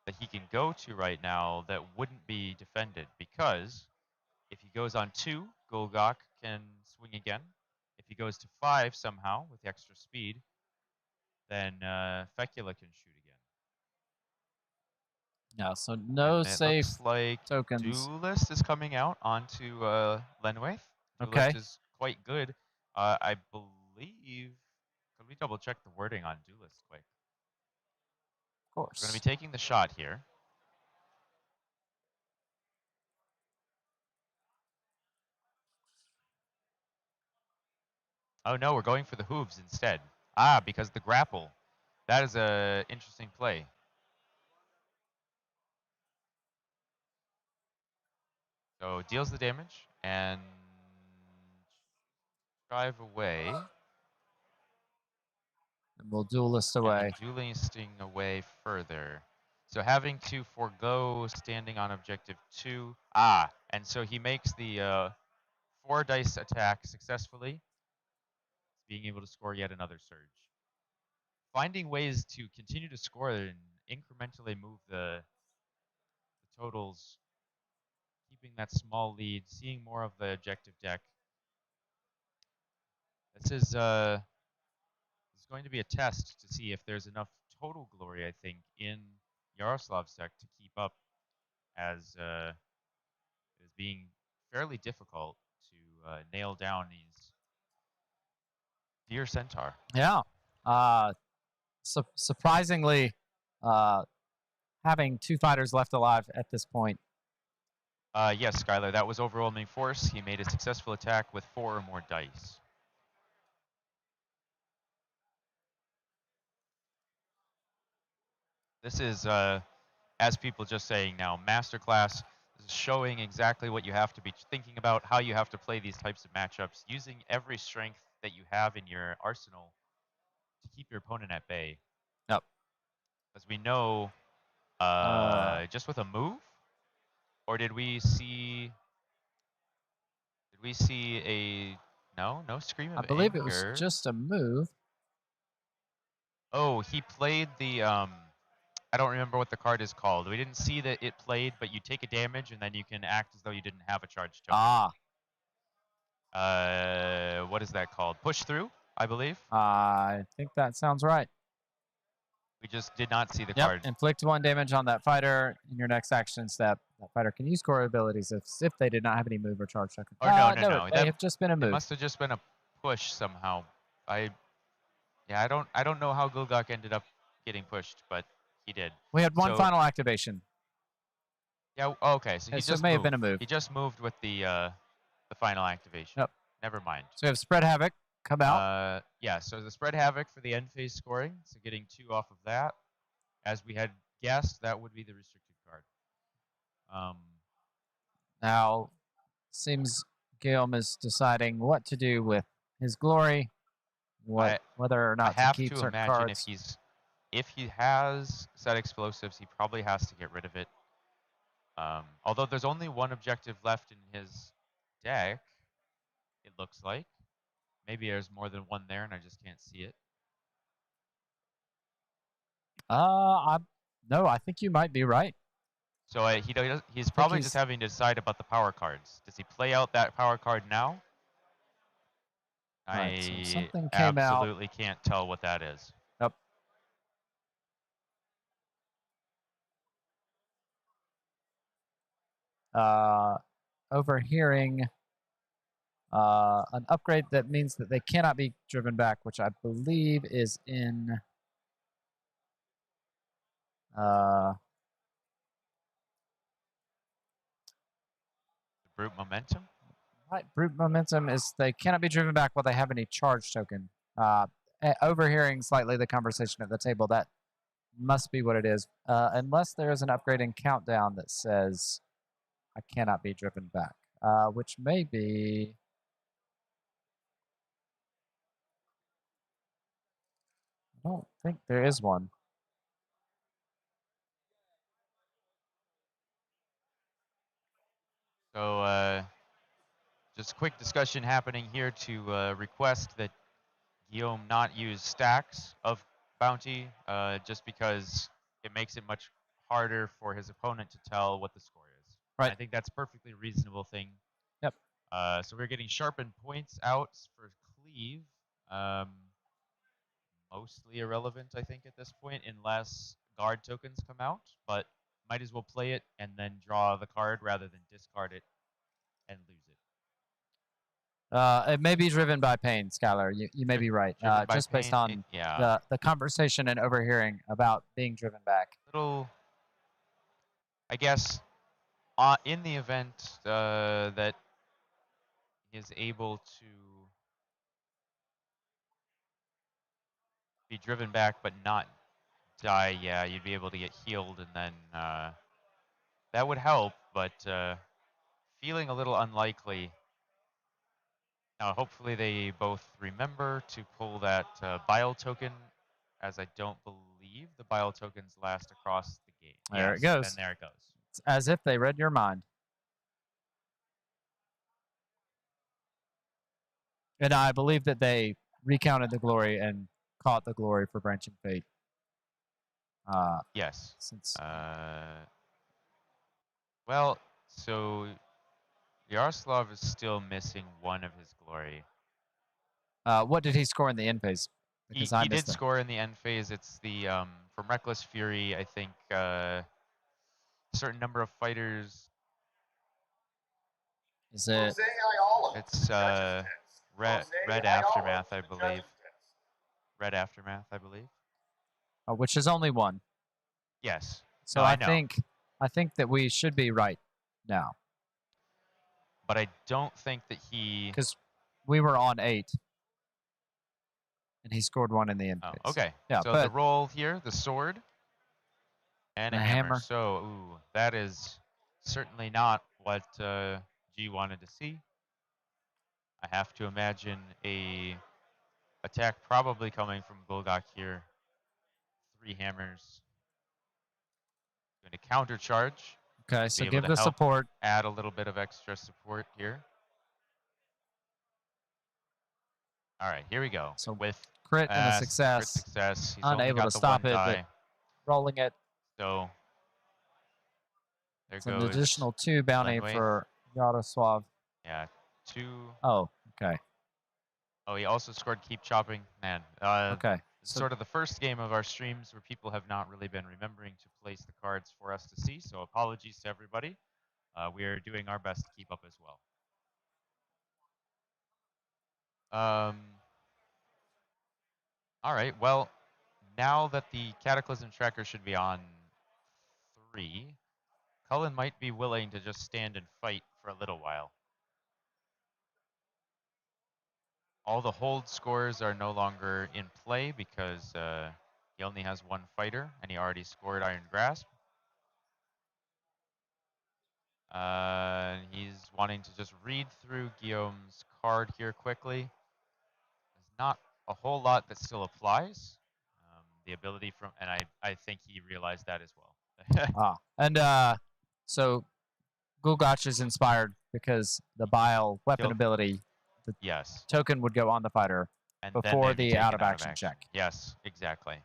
that he can go to right now that wouldn't be defended, because if he goes on 2, Golgok can swing again. If he goes to 5 somehow with extra speed, then Fecula can shoot again. Yeah, so no and it safe looks like tokens. Duelist is coming out onto Lenwaith. Okay. Duelist is quite good. I believe. Could we double check the wording on Duelist quick? Of We're going to course. be taking the shot here. Oh no, we're going for the hooves instead. Ah, because the grapple. That is a interesting play. So deals the damage and drive away. And we'll duelist away. And then duelisting away further. So having to forego standing on objective 2. Ah, and so he makes the 4 dice attack successfully, being able to score yet another surge. Finding ways to continue to score and incrementally move the totals, keeping that small lead, seeing more of the objective deck. This is going to be a test to see if there's enough total glory, I think, in Yaroslav's deck to keep up, as is being fairly difficult to nail down these Deer Centaur. Yeah. Surprisingly, having 2 fighters left alive at this point. Yes, Skylar, that was overwhelming force. He made a successful attack with 4 or more dice. This is, as people just saying now, masterclass. This is showing exactly what you have to be thinking about, how you have to play these types of matchups, using every strength that you have in your arsenal to keep your opponent at bay. Yep. As we know, just with a move, or did we see a no scream of I believe anger? it was just a move. Oh, he played the I don't remember what the card is called. We didn't see that it played, but you take a damage and then you can act as though you didn't have a charge token. What is that called? Push through, I believe. I think that sounds right. We just did not see the Yep. card. Inflict 1 damage on that fighter in your next action step. That fighter can use core abilities if they did not have any move or charge token. Oh no. They have just been a move. It must have just been a push somehow. I don't know how Gulgok ended up getting pushed, but he did. We had one final activation. Yeah. Okay. So he So just it may moved. have been a move. He just moved with the final activation. Yep. Never mind. So we have Spread Havoc come out. Yeah. So the Spread Havoc for the end phase scoring. So getting 2 off of that, as we had guessed, that would be the restricted card. Now, seems Guillaume is deciding what to do with his glory, whether or not to keep certain cards. I have to imagine if he has set explosives, he probably has to get rid of it. Although there's only 1 objective left in his deck, it looks like. Maybe there's more than 1 there, and I just can't see it. No, I think you might be right. So he's probably just having to decide about the power cards. Does he play out that power card now? Right, so I something came absolutely can't tell what that is. Yep. Overhearing an upgrade that means that they cannot be driven back, which I believe is in Brute Momentum? Right, Brute Momentum is they cannot be driven back while they have any charge token. Overhearing slightly the conversation at the table, that must be what it is. Unless there is an upgrade in Countdown that says I cannot be driven back, which may be... I don't think there is one. So just a quick discussion happening here to request that Guillaume not use stacks of bounty, just because it makes it much harder for his opponent to tell what the score is. Right. I think that's a perfectly reasonable thing. Yep. So we're getting sharpened points out for Cleave. Mostly irrelevant, I think, at this point, unless guard tokens come out. But might as well play it and then draw the card rather than discard it and lose it. It may be driven by pain, Skylar. You may be right. Just based on the conversation and overhearing about being driven back. Little, I guess, in the event that he is able to be driven back but not die, yeah, you'd be able to get healed, and then that would help, but feeling a little unlikely. Now, hopefully they both remember to pull that bile token, as I don't believe the bile tokens last across the game. There yes, it goes. And there it goes. It's as if they read your mind. And I believe that they recounted the glory and caught the glory for Branching Fate. Yes. Since well, so Yaroslav is still missing one of his glory. What did he score in the end phase? Because he did score in the end phase. It's the from Reckless Fury, I think certain number of fighters. Is it? It's Red Aftermath, I believe. Red Aftermath, I believe. Which is only one. Yes. So no, I think that we should be right now. But I don't think that he. Because we were on 8. And he scored 1 in the end phase. Okay. Yeah, so the roll here, the sword, and a hammer. So, ooh, that is certainly not what G wanted to see. I have to imagine a attack probably coming from Golgok here. 3 hammers. Going to counter charge. Okay, so give the support. Add a little bit of extra support here. All right, here we go. So with crit and a success. Crit success. He's unable to stop it, but rolling it. So there it's goes an additional 2 bounty for Yaroslav. Yeah, 2. Oh, okay. Oh, he also scored Keep Chopping. Man, okay. It's sort of the first game of our streams where people have not really been remembering to place the cards for us to see, so apologies to everybody. We are doing our best to keep up as well. All right, well, now that the Cataclysm Tracker should be on 3, Cullen might be willing to just stand and fight for a little while. All the hold scores are no longer in play because he only has 1 fighter, and he already scored Iron Grasp. He's wanting to just read through Guillaume's card here quickly. There's not a whole lot that still applies. The ability from, and I think he realized that as well. And so Gulgach is inspired because the bile weapon ability, the token would go on the fighter and before the out of action check. Yes, exactly.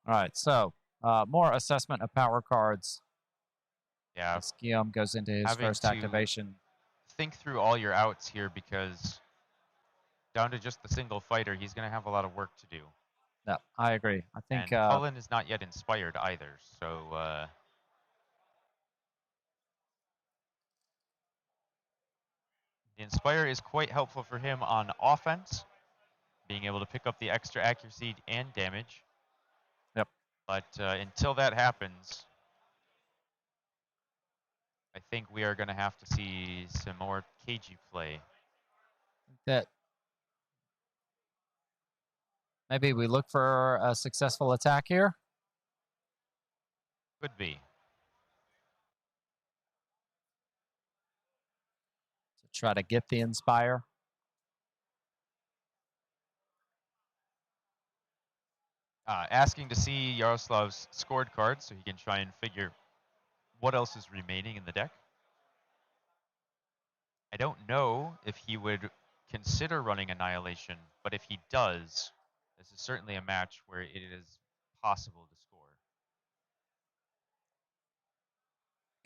All right, so more assessment of power cards. Yeah. As Guillaume goes into his first activation. Think through all your outs here because down to just the single fighter, he's going to have a lot of work to do. No, I agree. I think and Cullen is not yet inspired either, so the Inspire is quite helpful for him on offense, being able to pick up the extra accuracy and damage. Yep. But until that happens, I think we are going to have to see some more cagey play. That maybe we look for a successful attack here. Could be. To try to get the Inspire. Asking to see Yaroslav's scored cards so he can try and figure what else is remaining in the deck. I don't know if he would consider running Annihilation, but if he does, this is certainly a match where it is possible to score.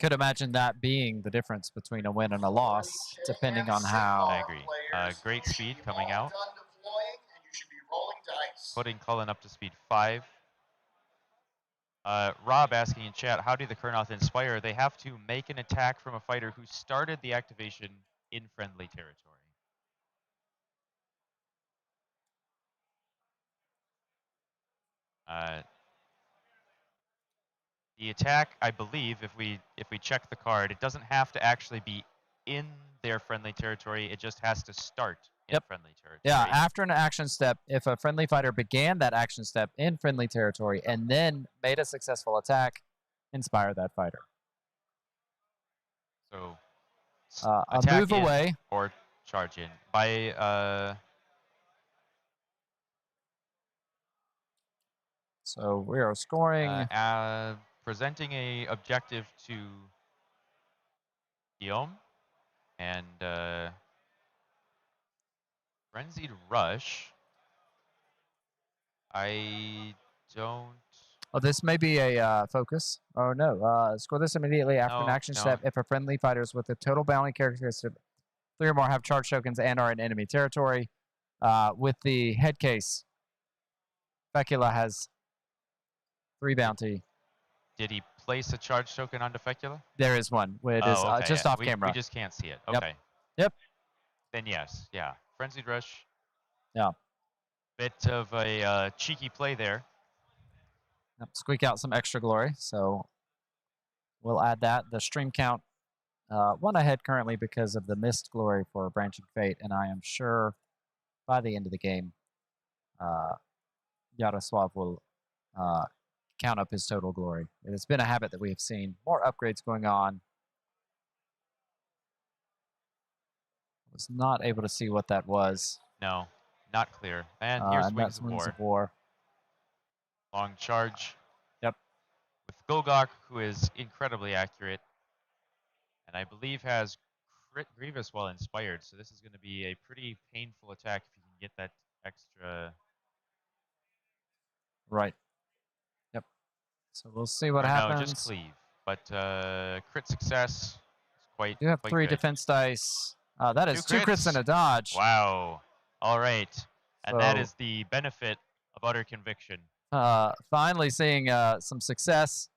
Could imagine that being the difference between a win and a loss, depending on how. I agree. Great speed coming out. Putting Cullen up to speed 5. Rob asking in chat, how do the Kurnoth inspire? They have to make an attack from a fighter who started the activation in friendly territory. The attack, I believe, if we check the card, it doesn't have to actually be in their friendly territory. It just has to start in friendly territory. Yeah, after an action step, if a friendly fighter began that action step in friendly territory and then made a successful attack, inspire that fighter. So a move away or charge in by. So we are scoring. Presenting a objective to Guillaume and Frenzied Rush. I don't. Oh, this may be a focus. Oh, no. Score this immediately after an action step if a friendly fighters with a total bounty characteristic 3 or more have charge tokens and are in enemy territory. With the head case, Fecula has 3 bounty. Did he place a charge token onto Fecula? There is one. It is just off camera. We just can't see it. Okay. Yep. Then yes, yeah. Frenzied Rush. Yeah. Bit of a cheeky play there. Yep. Squeak out some extra glory. So we'll add that. The stream count, 1 ahead currently because of the missed glory for Branching Fate, and I am sure by the end of the game, Yaroslav will count up his total glory. It has been a habit that we have seen. More upgrades going on. Was not able to see what that was. No, not clear. And here's Wings of War. Long charge. Yep. With Golgok, who is incredibly accurate. And I believe has Crit Grievous while inspired. So this is going to be a pretty painful attack if you can get that extra. Right. Yep. So we'll see what happens. No, just cleave. But crit success is quite. You have quite 3 good. defense dice. That is 2 crits and a dodge. Wow. All right. And that is the benefit of utter conviction. Finally seeing some success.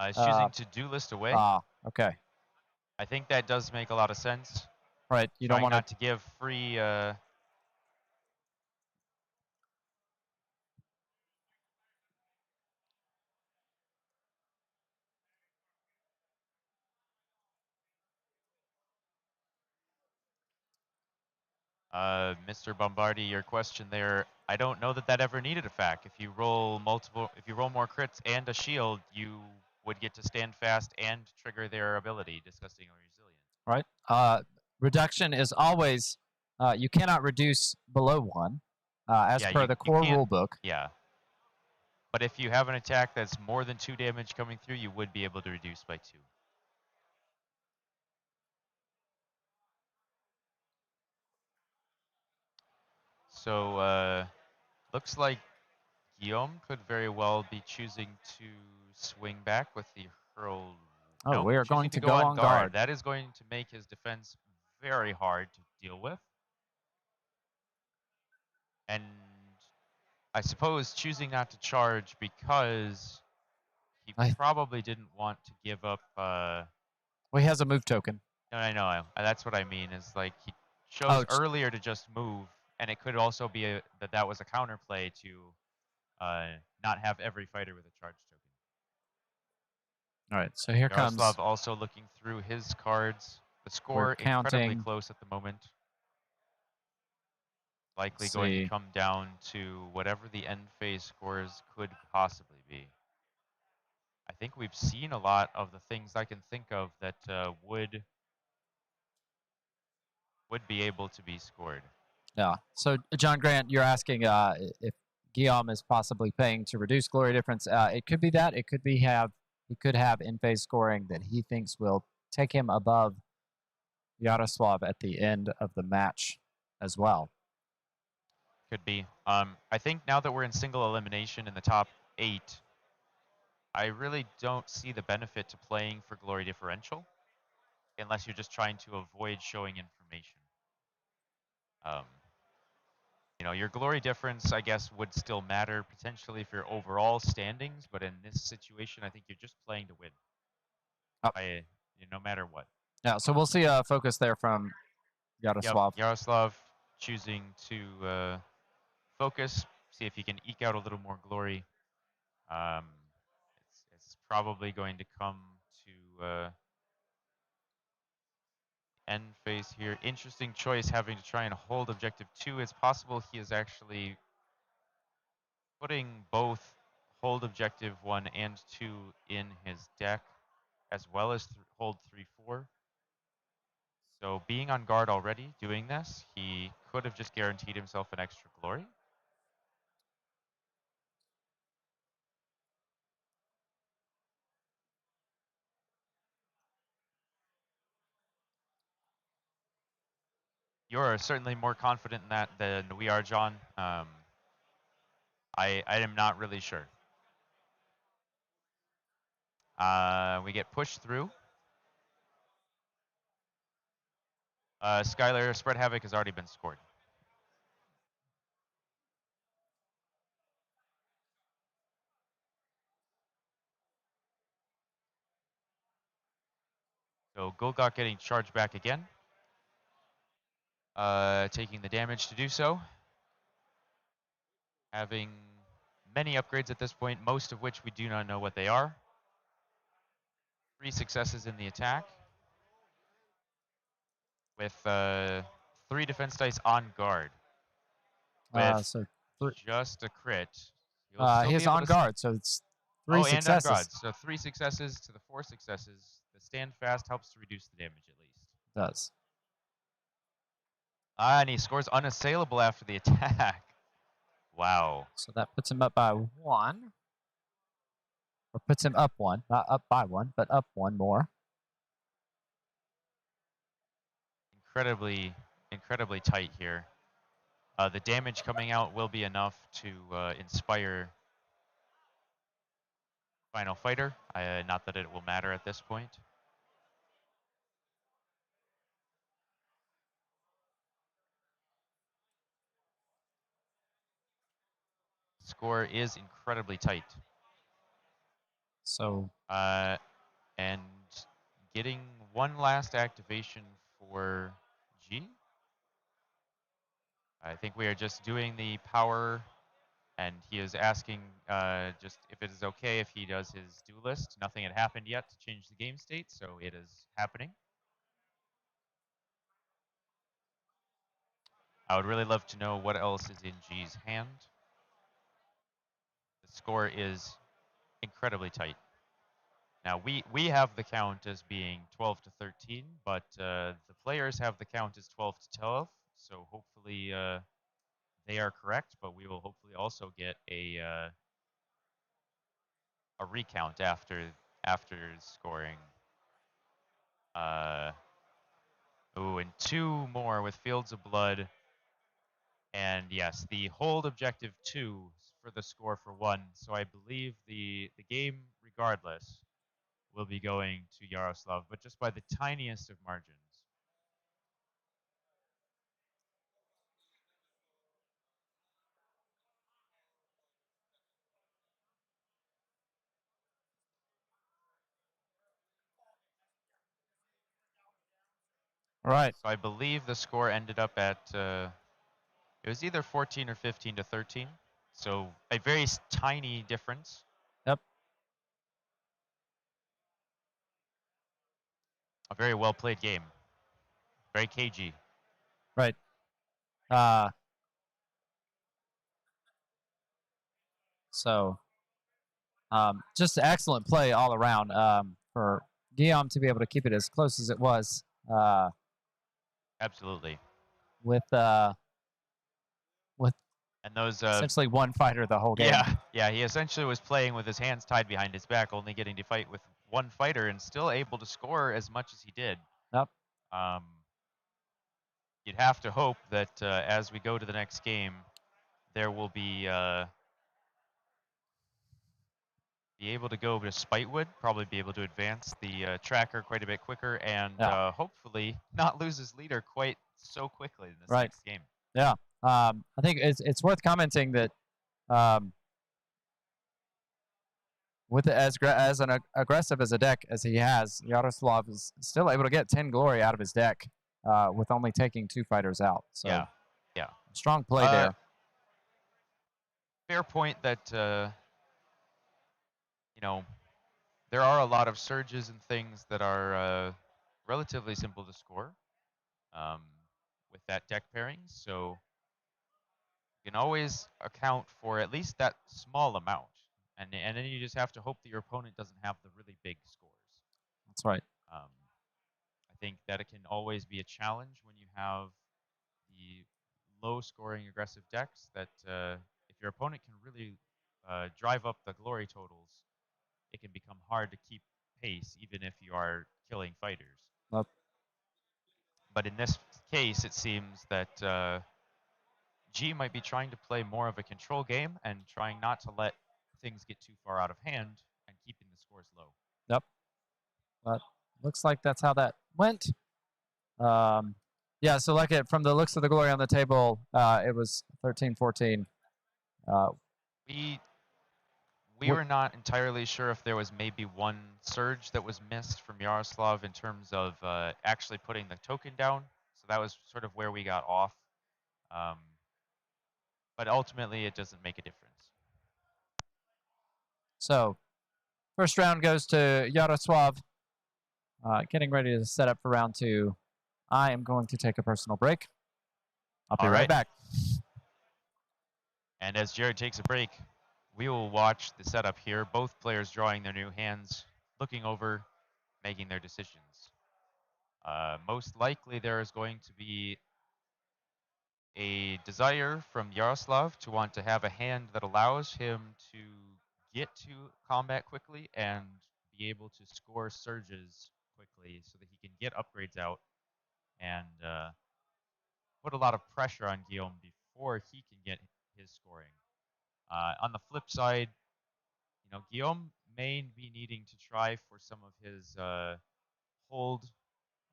He's choosing to do list away. Okay. I think that does make a lot of sense. Right. You don't want to give free. Mr. Bombardi, your question there. I don't know that ever needed a fact. If you roll more crits and a shield, you would get to stand fast and trigger their ability, Disgusting or Resilient. Right. Reduction is always, you cannot reduce below 1, as per the core rulebook. Yeah. But if you have an attack that's more than 2 damage coming through, you would be able to reduce by 2. So, looks like Guillaume could very well be choosing to swing back with the hurl. Oh, we are going to go on guard. That is going to make his defense very hard to deal with. And I suppose choosing not to charge because he probably didn't want to give up. Well, he has a move token. No, I know. That's what I mean. Is like he chose earlier to just move, and it could also be that was a counterplay to not have every fighter with a charge token. All right, so here comes. Yaroslav also looking through his cards. The score incredibly close at the moment. Likely going to come down to whatever the end phase scores could possibly be. I think we've seen a lot of the things I can think of that would be able to be scored. Yeah. So, John Grant, you're asking if Guillaume is possibly paying to reduce glory difference. It could be that. It could be he could have in-phase scoring that he thinks will take him above Yaroslav at the end of the match as well. Could be. I think now that we're in single elimination in the top 8, I really don't see the benefit to playing for glory differential unless you're just trying to avoid showing information. You know, your glory difference, I guess, would still matter potentially for your overall standings, but in this situation, I think you're just playing to win. No matter what. Yeah, so we'll see a focus there from Yaroslav. Yep, Yaroslav choosing to focus, see if he can eke out a little more glory. It's probably going to come to end phase here. Interesting choice, having to try and hold objective 2. It's possible he is actually putting both hold objective 1 and 2 in his deck, as well as hold 3-4. So being on guard already, doing this, he could have just guaranteed himself an extra glory. You're certainly more confident in that than we are, John. I am not really sure. We get pushed through. Skylar, Spread Havoc has already been scored. So Golgok getting charged back again. Taking the damage to do so. Having many upgrades at this point, most of which we do not know what they are. 3 successes in the attack. With 3 defense dice on guard. With just a crit. He's on guard, so it's 3 successes. And on guard. So 3 successes to the 4 successes. The stand fast helps to reduce the damage at least. It does. And he scores unassailable after the attack. Wow. So that puts him up by 1. Or puts him up 1. Not up by 1, but up 1 more. Incredibly tight here. The damage coming out will be enough to inspire Final Fighter. Not that it will matter at this point. Score is incredibly tight. So. And getting one last activation for G. I think we are just doing the power, and he is asking just if it is okay if he does his duelist. Nothing had happened yet to change the game state, so it is happening. I would really love to know what else is in G's hand. The score is incredibly tight. Now, we have the count as being 12 to 13, but the players have the count as 12 to 12, so hopefully they are correct, but we will hopefully also get a recount after scoring. And 2 more with Fields of Blood. And yes, the hold objective 2 for the score for 1. So I believe the game, regardless, will be going to Yaroslav, but just by the tiniest of margins. All right. So I believe the score ended up at, it was either 14 or 15 to 13. So a very tiny difference. Yep. A very well played game. Very cagey. Right. So just excellent play all around for Guillaume to be able to keep it as close as it was. Absolutely. With And those essentially one fighter the whole game. yeah, he essentially was playing with his hands tied behind his back, only getting to fight with one fighter and still able to score as much as he did. Yep. You'd have to hope that as we go to the next game, there will be able to go to Spitewood, probably be able to advance the tracker quite a bit quicker, and hopefully not lose his leader quite so quickly in this next game. Yeah. I think it's worth commenting that with as aggressive as a deck as he has, Yaroslav is still able to get 10 glory out of his deck with only taking 2 fighters out. So yeah, strong play there. Fair point that you know, there are a lot of surges and things that are relatively simple to score with that deck pairing, so you can always account for at least that small amount, and then you just have to hope that your opponent doesn't have the really big scores. That's right. I think that it can always be a challenge when you have the low-scoring aggressive decks that if your opponent can really drive up the glory totals, it can become hard to keep pace even if you are killing fighters. Yep. But in this case, it seems that G might be trying to play more of a control game and trying not to let things get too far out of hand and keeping the scores low. Yep. But looks like that's how that went. Yeah, so from the looks of the glory on the table, it was 13-14. We were not entirely sure if there was maybe one surge that was missed from Yaroslav in terms of actually putting the token down. So that was sort of where we got off. But ultimately, it doesn't make a difference. So, first round goes to Yaroslav. Getting ready to set up for round 2. I am going to take a personal break. I'll be right back. And as Jared takes a break, we will watch the setup here. Both players drawing their new hands, looking over, making their decisions. Most likely there is going to be a desire from Yaroslav to want to have a hand that allows him to get to combat quickly and be able to score surges quickly so that he can get upgrades out and put a lot of pressure on Guillaume before he can get his scoring. On the flip side, Guillaume may be needing to try for some of his hold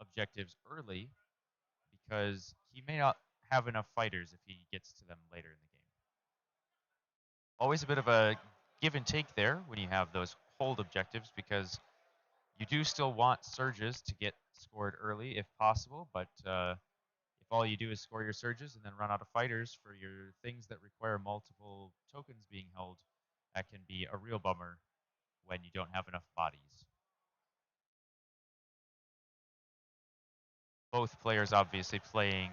objectives early because he may not have enough fighters if he gets to them later in the game. Always a bit of a give and take there when you have those hold objectives because you do still want surges to get scored early if possible, but if all you do is score your surges and then run out of fighters for your things that require multiple tokens being held, that can be a real bummer when you don't have enough bodies. Both players obviously playing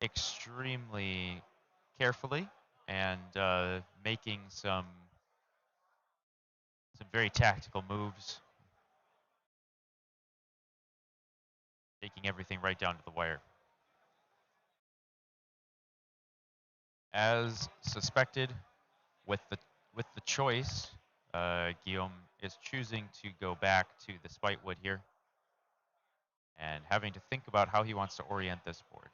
extremely carefully and making some very tactical moves, taking everything right down to the wire. As suspected, with the choice, Guillaume is choosing to go back to the Spitewood here and having to think about how he wants to orient this board.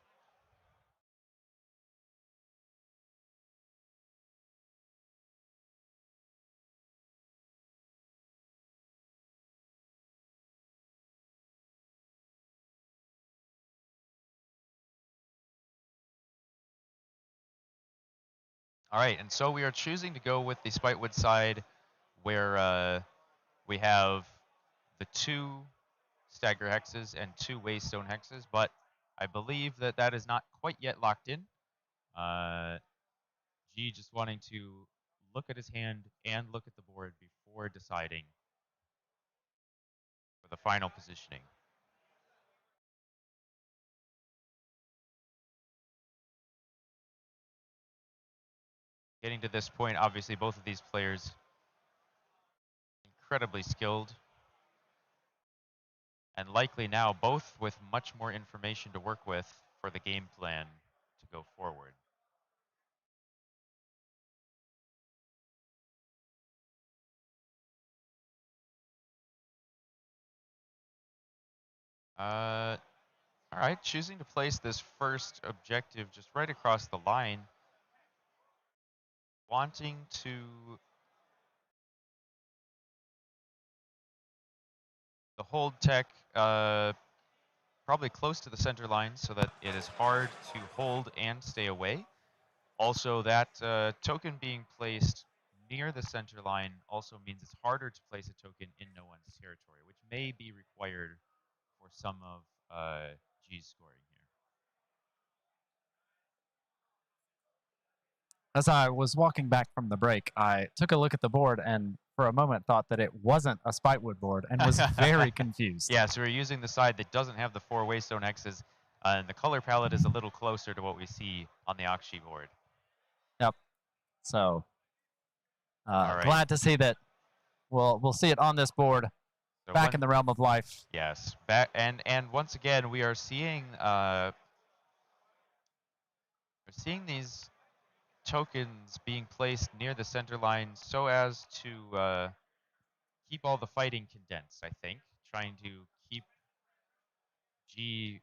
All right, and so we are choosing to go with the Spitewood side where we have the 2 stagger hexes and 2 waystone hexes, but I believe that that is not quite yet locked in. G just wanting to look at his hand and look at the board before deciding for the final positioning. Getting to this point, obviously both of these players incredibly skilled and likely now both with much more information to work with for the game plan to go forward. All right, choosing to place this first objective just right across the line. Wanting to... The hold tech probably close to the center line so that it is hard to hold and stay away. Also, that token being placed near the center line also means it's harder to place a token in no one's territory, which may be required for some of G's scoring here. As I was walking back from the break, I took a look at the board and for a moment thought that it wasn't a Spitewood board and was very confused. Yeah, so we're using the side that doesn't have the 4 Waystone X's, and the color palette is a little closer to what we see on the Akshi board. Yep. So right. Glad to see that we'll see it on this board, so back in the realm of life. Yes, back and once again we are seeing these tokens being placed near the center line so as to keep all the fighting condensed, I think. Trying to keep G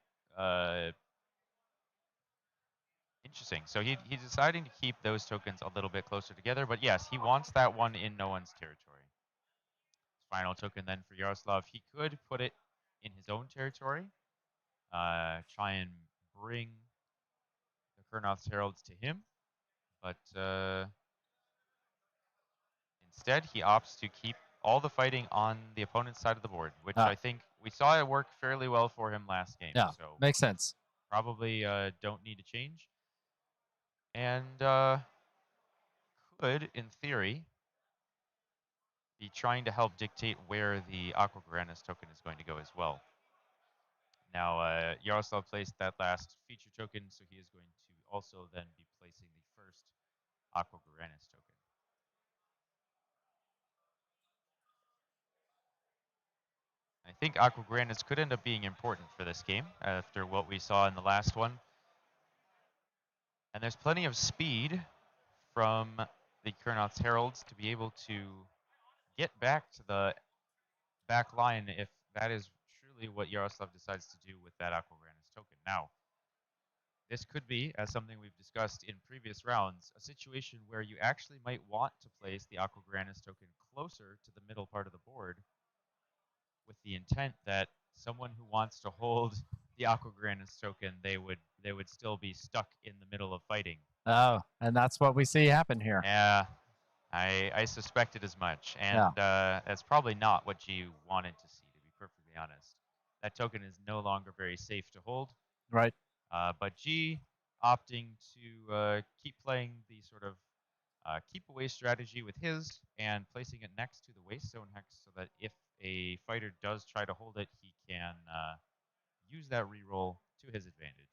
interesting. So he's deciding to keep those tokens a little bit closer together, but yes, he wants that one in no one's territory. Final token then for Yaroslav. He could put it in his own territory, try and bring the Kurnoth's Heralds to him, but instead he opts to keep all the fighting on the opponent's side of the board, which I think we saw it work fairly well for him last game. Yeah, so makes sense. Probably don't need to change. And could, in theory, be trying to help dictate where the Aqua Garanis token is going to go as well. Now, Yaroslav placed that last feature token, so he is going to also then be placing the first Aqua Garanis token. I think Aqua Garanis could end up being important for this game after what we saw in the last one. And there's plenty of speed from the Kurnoth's Heralds to be able to get back to the back line if that is truly what Yaroslav decides to do with that Aqua Garanis token. Now, this could be, as something we've discussed in previous rounds, a situation where you actually might want to place the Aqua Garanis token closer to the middle part of the board with the intent that someone who wants to hold the Aqua Garanis token, they would still be stuck in the middle of fighting. Oh, and that's what we see happen here. Yeah, I suspected as much, and that's probably not what you wanted to see, to be perfectly honest. That token is no longer very safe to hold. Right. But G opting to keep playing the sort of keep away strategy with his and placing it next to the Waystone Hex so that if a fighter does try to hold it, he can use that reroll to his advantage.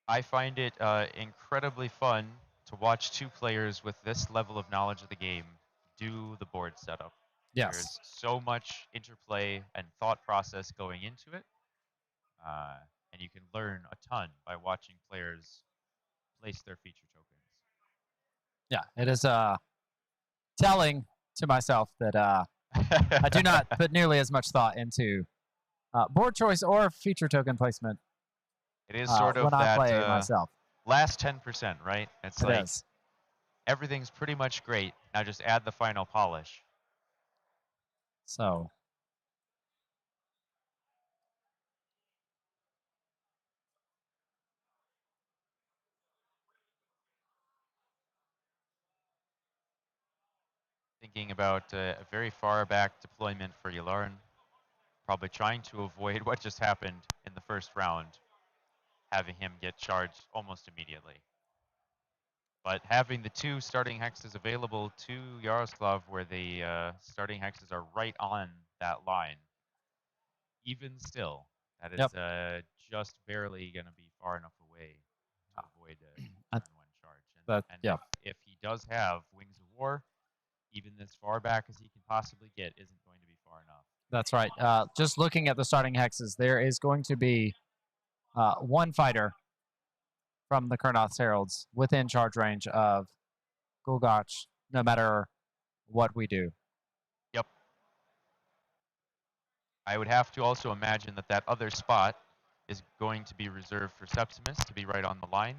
I find it incredibly fun to watch two players with this level of knowledge of the game do the board setup. Yes. There's so much interplay and thought process going into it. And you can learn a ton by watching players place their feature tokens. Yeah, it is telling to myself that I do not put nearly as much thought into board choice or feature token placement. It is sort of when that I play myself. Last 10%, right? It's it like is. Everything's pretty much great. Now just add the final polish. So thinking about a very far back deployment for Yularen. Probably trying to avoid what just happened in the first round, having him get charged almost immediately. But having the two starting hexes available to Yaroslav, where the starting hexes are right on that line, even still, that is just barely going to be far enough away to avoid a turn one charge. And if he does have Wings of War, even as far back as he can possibly get isn't going to be far enough. That's right. Just looking at the starting hexes, there is going to be one fighter from the Kurnoth's Heralds within charge range of Gulgach, no matter what we do. Yep. I would have to also imagine that that other spot is going to be reserved for Septimus to be right on the line,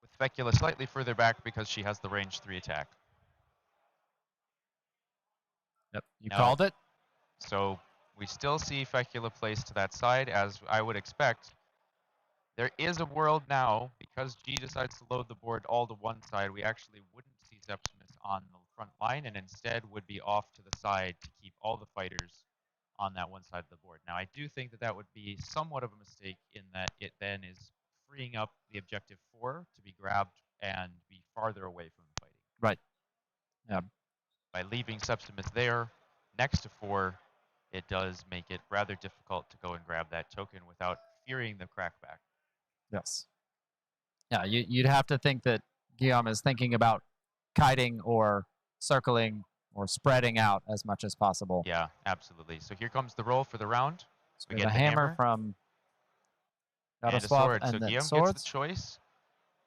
with Fecula slightly further back because she has the range 3 attack. Yep, you No. called it. So we still see Fecula placed to that side, as I would expect. There is a world now, because G decides to load the board all to one side, we actually wouldn't see Septimus on the front line and instead would be off to the side to keep all the fighters on that one side of the board. Now, I do think that that would be somewhat of a mistake in that it then is freeing up the objective 4 to be grabbed and be farther away from the fighting. Right. Yeah. By leaving Septimus there next to 4, it does make it rather difficult to go and grab that token without fearing the crackback. Yes. Yeah, you'd have to think that Guillaume is thinking about kiting or circling or spreading out as much as possible. Yeah, absolutely. So here comes the roll for the round. So we get a hammer from and a Yaroslav, sword. and So then Guillaume swords. gets the choice.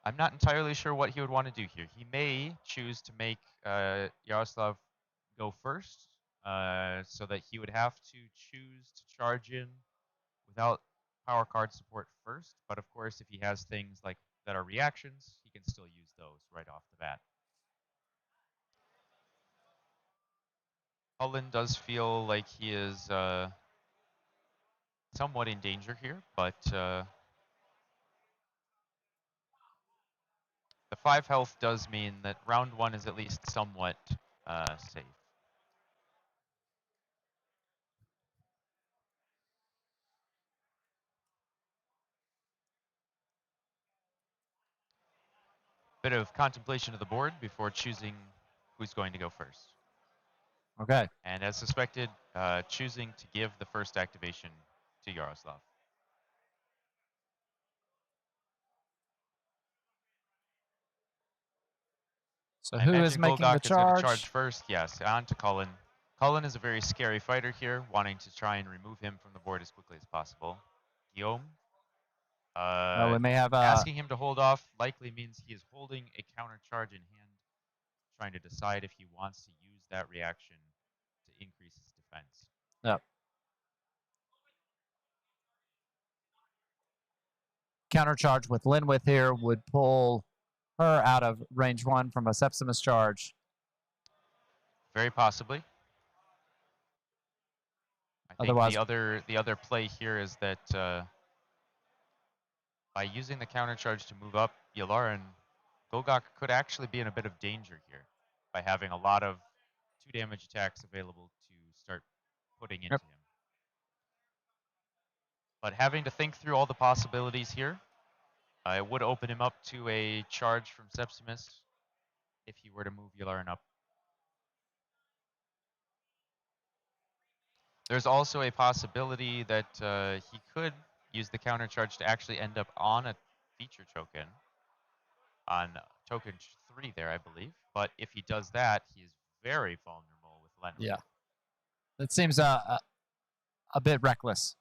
I'm not entirely sure what he would want to do here. He may choose to make Yaroslav go first, so that he would have to choose to charge in without power card support first. But of course, if he has things like that are reactions, he can still use those right off the bat. Cullen does feel like he is somewhat in danger here, but the 5 health does mean that round 1 is at least somewhat safe. Bit of contemplation of the board before choosing who's going to go first. Okay. And as suspected, choosing to give the first activation to Yaroslav. So I who imagine is making the Golgok is going to charge? charge first. Yes, on to Cullen. Cullen is a very scary fighter here, wanting to try and remove him from the board as quickly as possible. Guillaume, We may have asking him to hold off likely means he is holding a counter charge in hand, trying to decide if he wants to use that reaction to increase his defense. Yep. Counter charge with Linwith here would pull her out of range 1 from a Septimus charge. Very possibly. I think Otherwise, the other play here is that by using the counter charge to move up Yalaran, Golgok could actually be in a bit of danger here by having a lot of 2 damage attacks available to start putting into him. But having to think through all the possibilities here, it would open him up to a charge from Septimus if he were to move Yalaran up. There's also a possibility that he could use the counter charge to actually end up on a feature token, on token 3 there, I believe. But if he does that, he is very vulnerable with Lenwood. Yeah. That seems a bit reckless.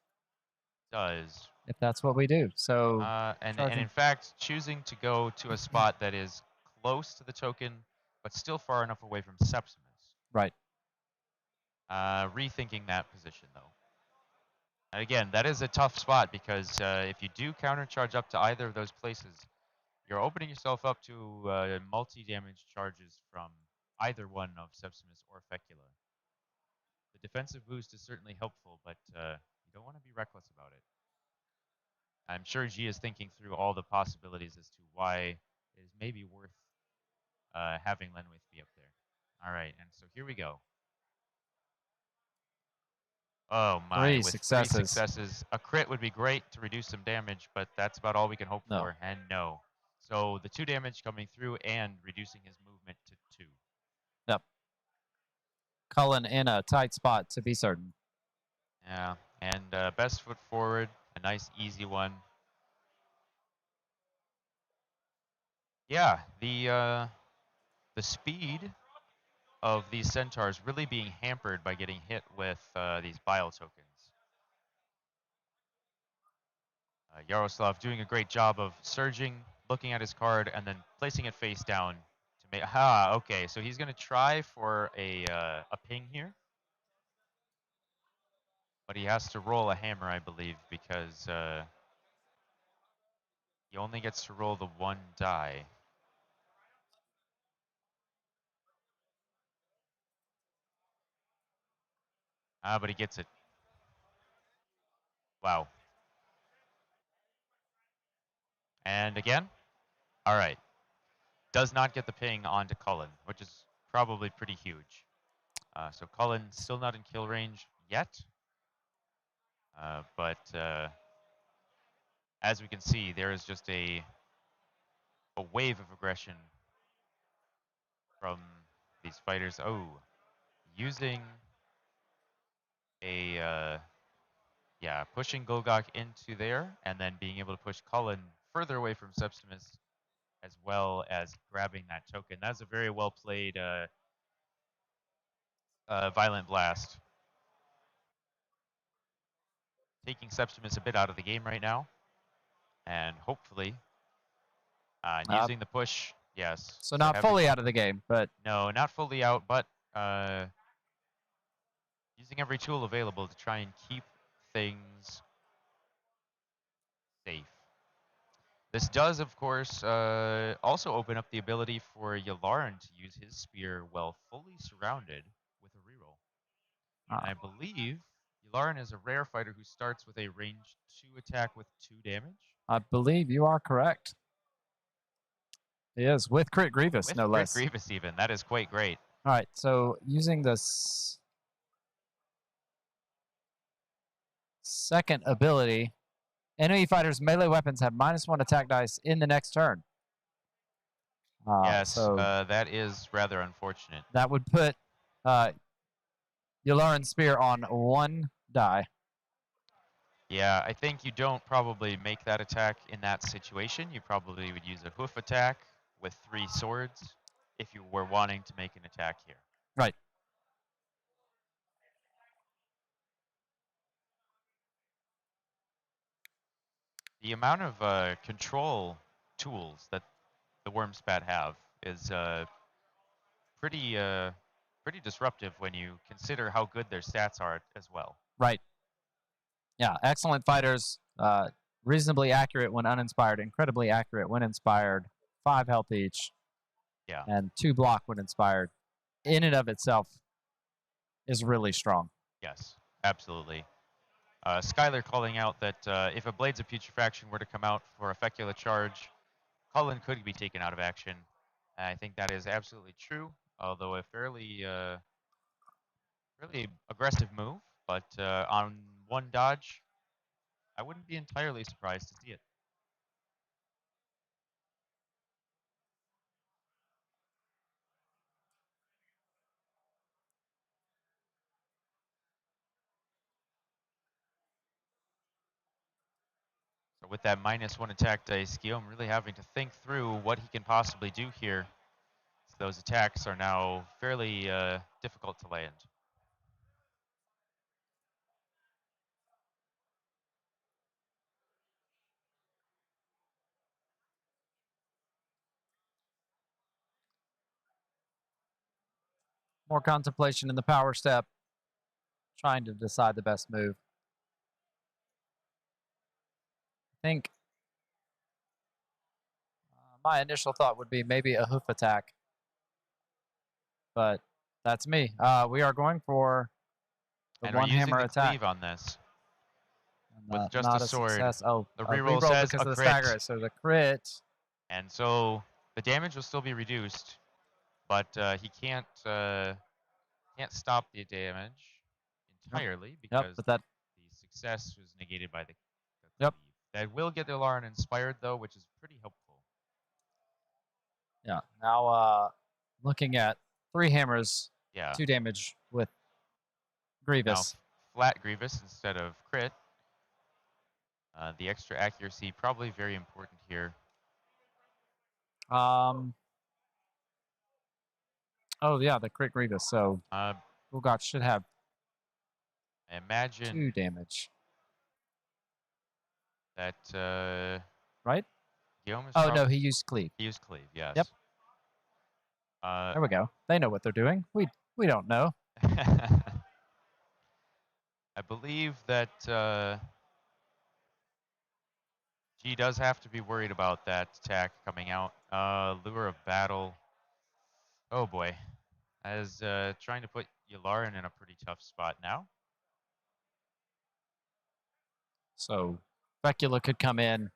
Does. If that's what we do. So and in fact, choosing to go to a spot that is close to the token, but still far enough away from Septimus. Right. Rethinking that position, though. And again, that is a tough spot because if you do counter charge up to either of those places, you're opening yourself up to multi-damage charges from either one of Septimus or Fecula. The defensive boost is certainly helpful, but you don't want to be reckless about it. I'm sure G is thinking through all the possibilities as to why it is maybe worth having Lenwith be up there. All right, and so here we go. Oh my, 3 with successes. 3 successes. A crit would be great to reduce some damage, but that's about all we can hope for, and no. So the 2 damage coming through and reducing his movement to 2. Yep. Cullen in a tight spot, to be certain. Yeah, and best foot forward, a nice easy one. Yeah, the speed of these centaurs really being hampered by getting hit with these bile tokens. Yaroslav doing a great job of surging, looking at his card, and then placing it face down to make. Okay, so he's going to try for a ping here. But he has to roll a hammer, I believe, because he only gets to roll the 1 die. But he gets it. Wow. And again? All right. Does not get the ping onto Cullen, which is probably pretty huge. So Cullen still not in kill range yet. But as we can see, there is just a wave of aggression from these fighters. Oh, using a yeah, pushing Golgok into there, and then being able to push Cullen further away from Septimus, as well as grabbing that token. That's a very well played Violent Blast. Taking Septimus a bit out of the game right now, and hopefully using the push. Yes. So not fully out of the game, but no, not fully out, but using every tool available to try and keep things safe. This does, of course, also open up the ability for Yalarin to use his spear while fully surrounded with a reroll. And I believe Yalarin is a rare fighter who starts with a range 2 attack with 2 damage. I believe you are correct. He is, with Crit Grievous, no less. With Crit Grievous even. That is quite great. All right, so using this second ability, enemy fighters' melee weapons have -1 attack dice in the next turn. Yes, so that is rather unfortunate. That would put Yalarin's spear on 1 die. Yeah, I think you don't probably make that attack in that situation. You probably would use a hoof attack with 3 swords if you were wanting to make an attack here. Right. The amount of control tools that the Wormspat have is pretty disruptive when you consider how good their stats are as well. Right. Yeah, excellent fighters, reasonably accurate when uninspired, incredibly accurate when inspired, 5 health each, yeah, and 2 block when inspired. In and of itself is really strong. Yes, absolutely. Skylar calling out that if a Blades of Putrefaction were to come out for a Fecula charge, Cullen could be taken out of action. I think that is absolutely true, although a fairly aggressive move. But on 1 dodge, I wouldn't be entirely surprised to see it. So with that -1 attack dice, Guillaume really having to think through what he can possibly do here. So those attacks are now fairly difficult to land. More contemplation in the power step, trying to decide the best move. I think my initial thought would be maybe a hoof attack, but that's me. We are going for the 1 hammer attack. Cleave on this. With just not a sword. Success. Oh, the reroll says because a of the crit. stagger. So the crit. And so the damage will still be reduced, but he can't stop the damage entirely because but that the success was negated by the cleave. Yep. That will get the Yalarin inspired though, which is pretty helpful. Yeah. Now looking at 3 hammers, yeah. 2 damage with Grievous. Now, flat Grievous instead of crit. The extra accuracy probably very important here. Oh yeah, the crit Grievous. So Golgok should have imagine 2 damage. That right? Guillaume is no, he used cleave. He used cleave, yes. Yep. There we go. They know what they're doing. We don't know. I believe that G does have to be worried about that attack coming out. Lure of Battle. Oh boy. As trying to put Yularen in a pretty tough spot now. So Fecula could come in.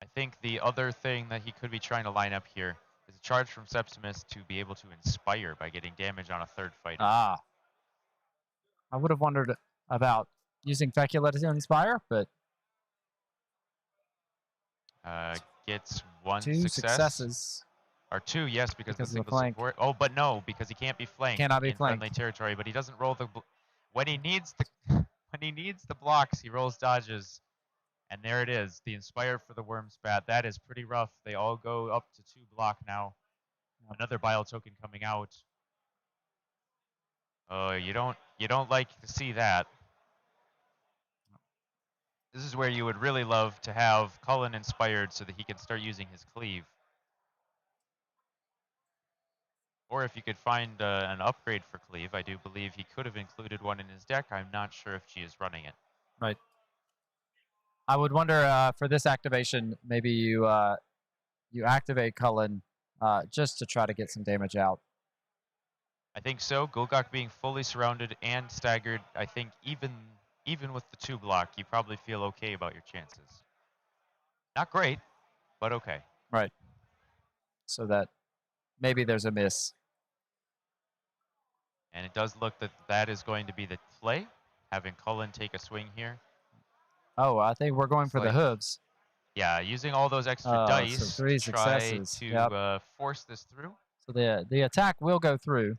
I think the other thing that he could be trying to line up here is a charge from Septimus to be able to inspire by getting damage on a third fighter. Ah. I would have wondered about using Fecula to inspire, but Gets one two success. Successes. Or two, yes, because the of the single flank. support. Oh, but no, because he can't be flanked Cannot be in flanked. friendly territory. But he doesn't roll the when he needs the when he needs the blocks, he rolls dodges, and there it is. The inspire for the worm spat. That is pretty rough. They all go up to 2 block now. Another bile token coming out. Oh, you don't like to see that. This is where you would really love to have Cullen inspired so that he can start using his cleave. Or if you could find an upgrade for cleave, I do believe he could have included one in his deck. I'm not sure if G is running it. Right. I would wonder for this activation, maybe you activate Cullen just to try to get some damage out. I think so. Gulgok being fully surrounded and staggered, I think even with the 2 block, you probably feel okay about your chances. Not great, but okay. Right. So that maybe there's a miss. And it does look that that is going to be the play, having Cullen take a swing here. Oh, I think we're going for the hooves. Yeah, using all those extra dice so 3 to try successes. to force this through. So the attack will go through.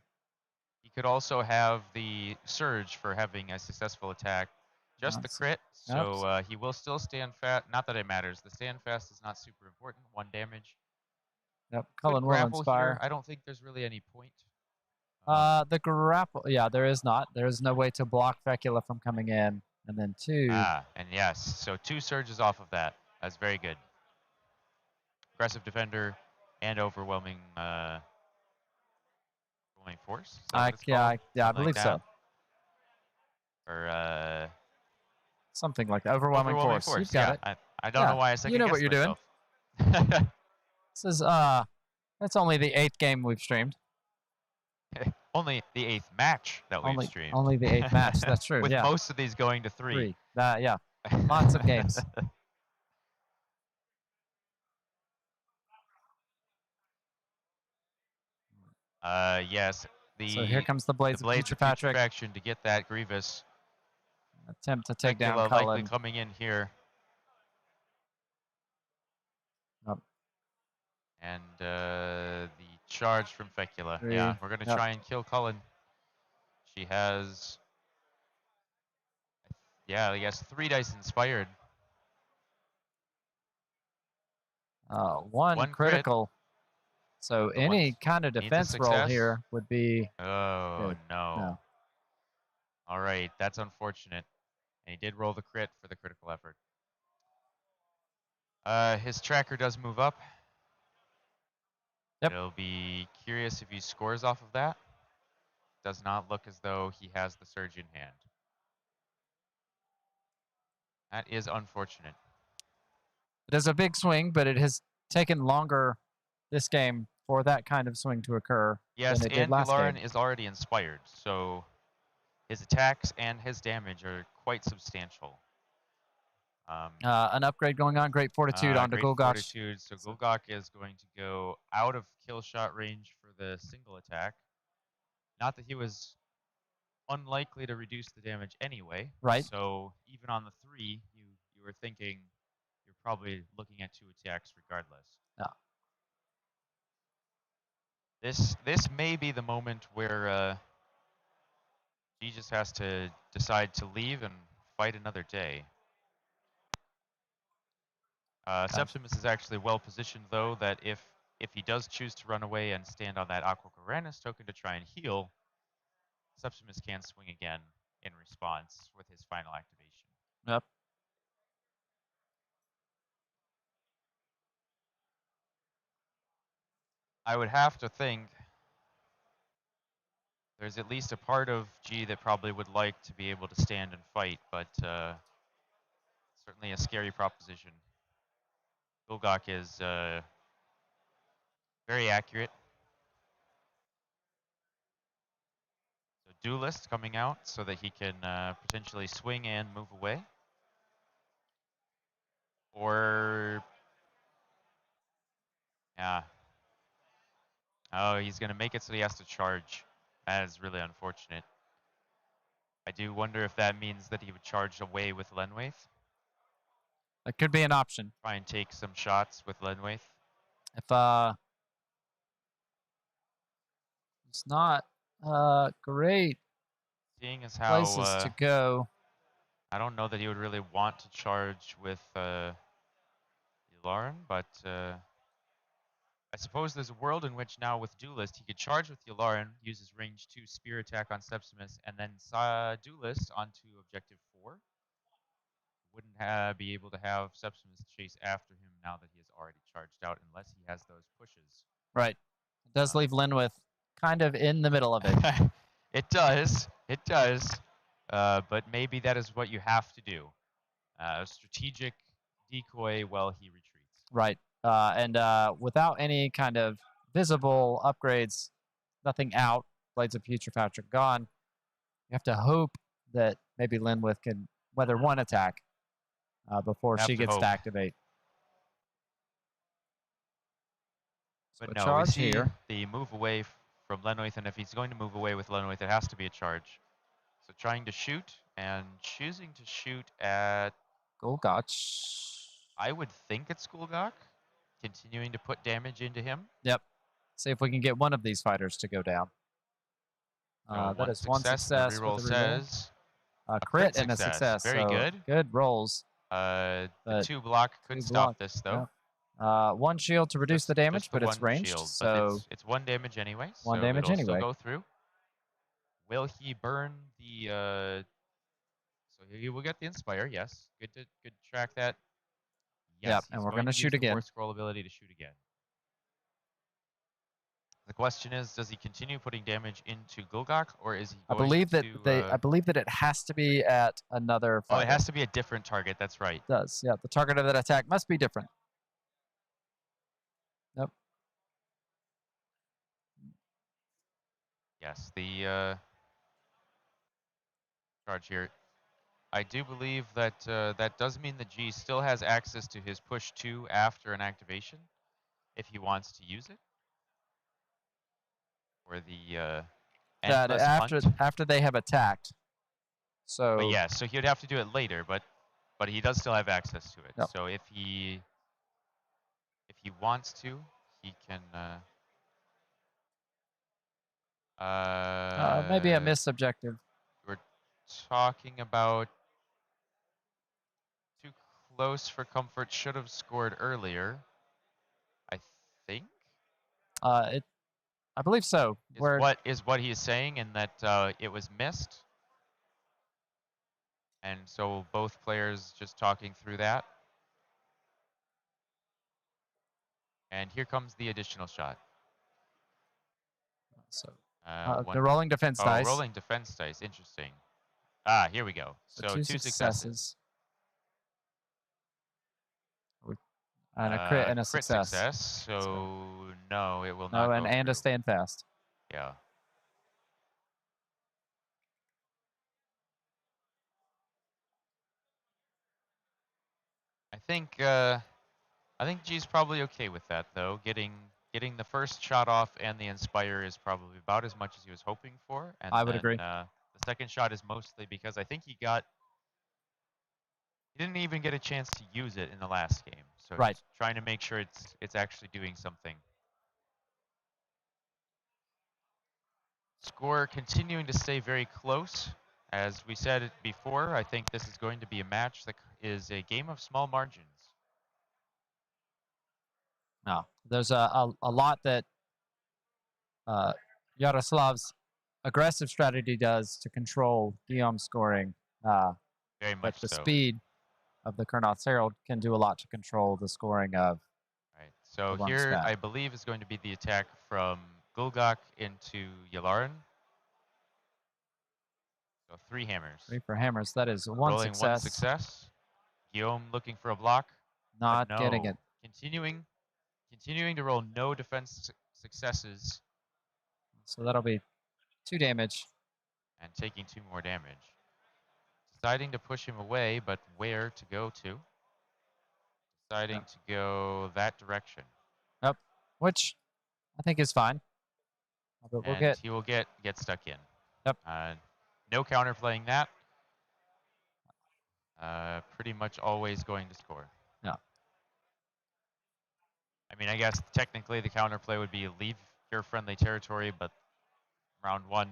He could also have the surge for having a successful attack. Just the crit, so he will still stand fast. Not that it matters. The stand fast is not super important. 1 damage. Yep, Cullen will inspire. Here. I don't think there's really any point. The grapple, yeah, there is not. There is no way to block Fecula from coming in. And then 2. And yes, so 2 surges off of that. That's very good. Aggressive defender and overwhelming force. Yeah, I believe like so. Or something like that. Overwhelming force. You've got it. I don't know why I second You know what you're myself. doing. This is that's only the 8th game we've streamed. Only the 8th match that we've streamed. Only the 8th match. That's true. With most of these going to 3. Yeah. Lots of games. Yes. So here comes the Blades of Putrefaction to get that Grievous. Attempt to take down Cullen. Likely coming in here. And the charge from Fecula. 3. Yeah, we're going to try and kill Cullen. She has... Yeah, he has 3 dice inspired. 1 critical. So any kind of defense roll here would be... Oh, good. No. All right, that's unfortunate. And he did roll the crit for the critical effort. His tracker does move up. Yep. It'll be curious if he scores off of that. Does not look as though he has the surge in hand. That is unfortunate. It is a big swing, but it has taken longer this game for that kind of swing to occur. Yes, than it did last Yularen game. is already inspired, so his attacks and his damage are quite substantial. An upgrade going on. Great Fortitude onto Gulgok. Fortitude, so Gulgok is going to go out of kill shot range for the single attack. Not that he was unlikely to reduce the damage anyway. Right. So even on the 3, you were thinking you're probably looking at 2 attacks regardless. Yeah. This may be the moment where he just has to decide to leave and fight another day. Septimus is actually well positioned, though, that if he does choose to run away and stand on that Aqua Coranus token to try and heal, Septimus can swing again in response with his final activation. Yep. I would have to think There's at least a part of G that probably would like to be able to stand and fight, but certainly a scary proposition. Gulgok is very accurate. So Duelist coming out so that he can potentially swing and move away. Or, yeah. Oh, he's going to make it so he has to charge. That is really unfortunate. I do wonder if that means that he would charge away with Lenwaith. That could be an option. Try and take some shots with Lenwaith. If it's not great Seeing as how places to go. I don't know that he would really want to charge with Yularen, but I suppose there's a world in which now with Duelist, he could charge with Yularen, use his range 2 spear attack on Septimus, and then Duelist onto objective 4. Wouldn't be able to have Septimus chase after him now that he has already charged out, unless he has those pushes. Right. It does leave Linwith kind of in the middle of it. It does. It does. But maybe that is what you have to do. Strategic decoy while he retreats. Right. And without any kind of visible upgrades, nothing out, Blades of Putrefaction gone, you have to hope that maybe Linwith can weather one attack before she gets to activate. But so no, we see here. the move away from Lenwaith, and if he's going to move away with Lenwaith, it has to be a charge. So trying to shoot and choosing to shoot at Gulgok. I would think it's Gulgok. Continuing to put damage into him. Yep. See if we can get one of these fighters to go down. That is one success. The reroll says crit and a success. Very good. Good rolls. The 2 block could stop this though. Yeah. 1 shield to reduce the damage, but it's ranged. Shield, so it's 1 damage anyway. One damage anyway. Still go through. Will he burn the? So he will get the Inspire. Yes. Good to track that. Yes. Yep. And we're going to shoot again. Scroll ability to shoot again. The question is, does he continue putting damage into Gulgok, or is he going I believe that to, I believe that it has to be at another fighter. Oh, it has to be a different target. That's right. It does. Yeah, the target of that attack must be different. Yep. Yes, the charge here. I do believe that that does mean that G still has access to his push 2 after an activation, if he wants to use it. Or the after they have attacked. So. But yeah, so he would have to do it later, but he does still have access to it. Yep. So if he wants to, he can. Maybe a missed objective. We're talking about too close for comfort. Should have scored earlier. I think. I believe so. Is what he is saying, and that it was missed. And so both players just talking through that. And here comes the additional shot. So the rolling defense dice. Rolling defense dice. Interesting. Here we go. So 2 successes. And a crit and a success. So no, it will not. No, and a stand fast. Yeah. I think G's probably okay with that though. Getting the first shot off and the Inspire is probably about as much as he was hoping for. And I would agree. The second shot is mostly because I think he didn't even get a chance to use it in the last game. So right. He's trying to make sure it's actually doing something. Score continuing to stay very close. As we said it before, I think this is going to be a match that is a game of small margins. No, there's a lot that Yaroslav's aggressive strategy does to control Guillaume's scoring. Very much but the so. speed of the Kurnoth's Herald can do a lot to control the scoring of. Right. So here, I believe, is going to be the attack from Gulgok into Yularen. So 3 hammers. 3 for hammers. That is one Rolling success. 1 success. Guillaume looking for a block. Not no. getting it. Continuing to roll no defense successes. So that'll be 2 damage. And taking 2 more damage. Deciding to push him away, but where to go to? Deciding to go that direction. Yep. Which I think is fine. But we'll and he will get stuck in. Yep. No counterplaying that. Pretty much always going to score. Yeah. I mean, I guess technically the counterplay would be leave your friendly territory, but round 1,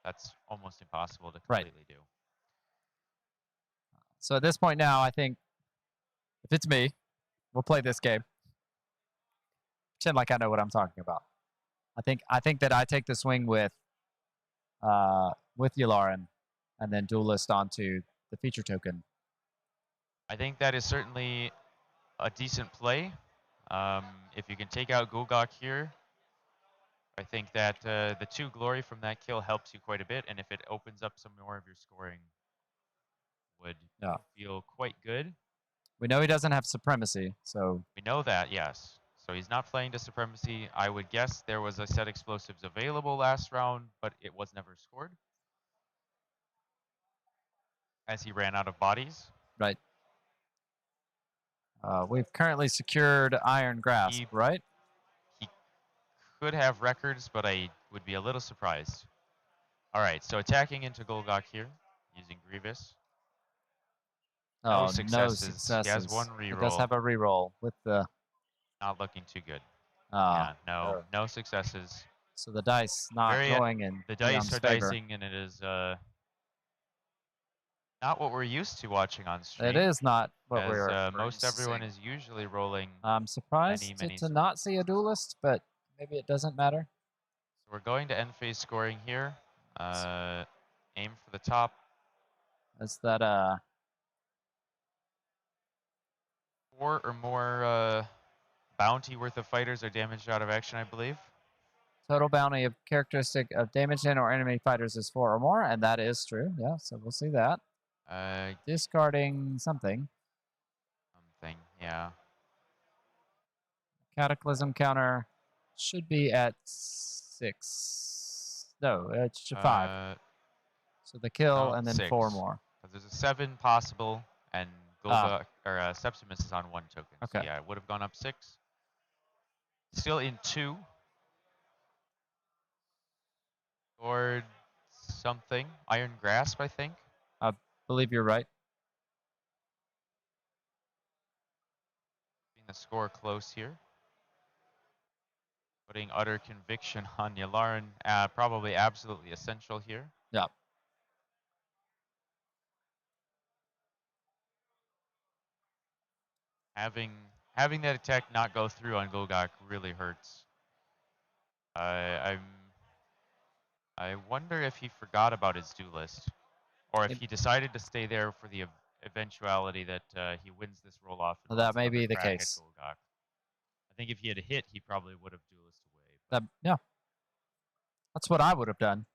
that's almost impossible to completely do. So at this point now, I think if it's me, we'll play this game. Pretend like I know what I'm talking about. I think that I take the swing with Yularen and then duelist onto the feature token. I think that is certainly a decent play. If you can take out Gulgak here, I think that the 2 glory from that kill helps you quite a bit, and if it opens up some more of your scoring, would feel quite good. We know he doesn't have supremacy, so... We know that, yes. So he's not playing to supremacy. I would guess there was a set explosives available last round, but it was never scored. As he ran out of bodies. Right. We've currently secured Iron Grasp, right? He could have records, but I would be a little surprised. All right, so attacking into Gulgak here, using Grievous. No successes. successes. He has 1 reroll. He does have a reroll with the... Not looking too good. Yeah, no successes. So the dice not going in the dice Leon's are favor. dicing, and it is not what we're used to watching on stream. It is not what we're most everyone is usually rolling. I'm surprised to not see a duelist, but maybe it doesn't matter. So we're going to end phase scoring here. Aim for the top. Is that 4 or more bounty worth of fighters are damaged out of action, I believe. Total bounty of characteristic of damaged in or enemy fighters is 4 or more, and that is true. Yeah, so we'll see that. Discarding something. Yeah. Cataclysm counter should be at 6. No, it should 5. So the kill and then 6. 4 more. There's a 7 possible, and Septimus is on 1 token. Okay. So yeah, it would have gone up 6. Still in 2. Or something. Iron Grasp, I think. I believe you're right. Keeping the score close here. Putting utter conviction on Yularen, probably absolutely essential here. Yeah. Having that attack not go through on Gulgak really hurts. I wonder if he forgot about his duelist, or if he decided to stay there for the eventuality that he wins this roll off. Well, that may be the case. I think if he had hit, he probably would have duelist away. That, yeah. That's what I would have done.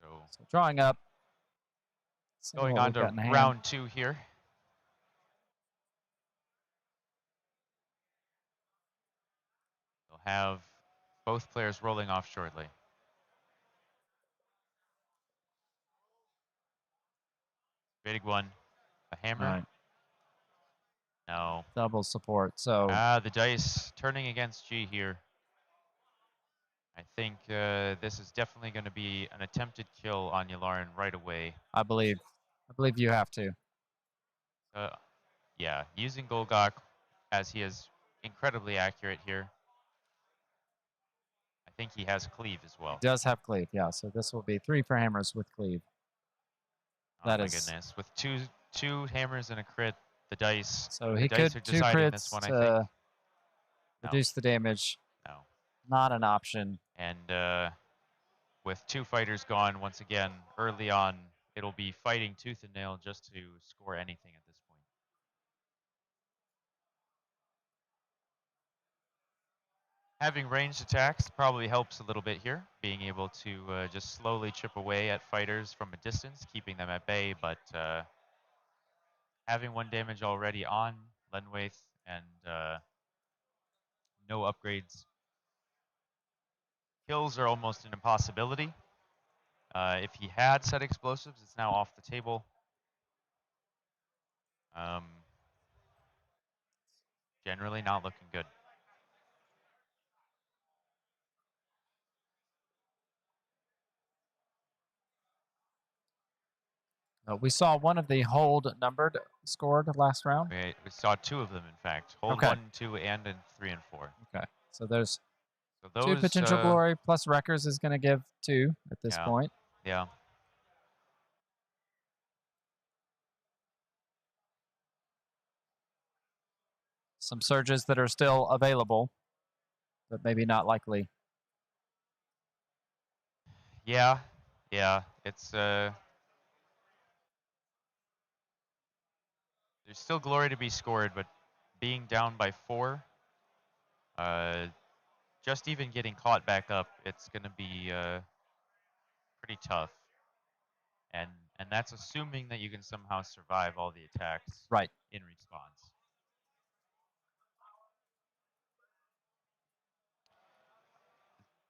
So drawing up. Going on to round 2 here. We'll have both players rolling off shortly. Big one. A hammer? Right. No. Double support, so... the dice turning against G here. I think this is definitely going to be an attempted kill on Yularen right away. I believe you have to. Yeah, using Gulgak as he is incredibly accurate here. I think he has cleave as well. He does have cleave, yeah. So this will be 3 for hammers with cleave. Oh my goodness. With two hammers and a crit, the dice. So he could 2 crits this one, to reduce the damage. No. Not an option. And with 2 fighters gone, once again, early on, it'll be fighting tooth and nail just to score anything at this point. Having ranged attacks probably helps a little bit here, being able to just slowly chip away at fighters from a distance, keeping them at bay, but having 1 damage already on Lenwaith and no upgrades, kills are almost an impossibility. If he had set explosives, it's now off the table. Generally not looking good. We saw one of the hold numbered scored last round. We saw 2 of them, in fact. Hold Okay. 1, 2, and in 3 and 4. Okay. So there's So those, 2 potential glory, plus Wreckers is going to give 2 at this point. Yeah. Some surges that are still available, but maybe not likely. Yeah. It's there's still glory to be scored, but being down by 4, just even getting caught back up, it's going to be pretty tough. And that's assuming that you can somehow survive all the attacks right in response.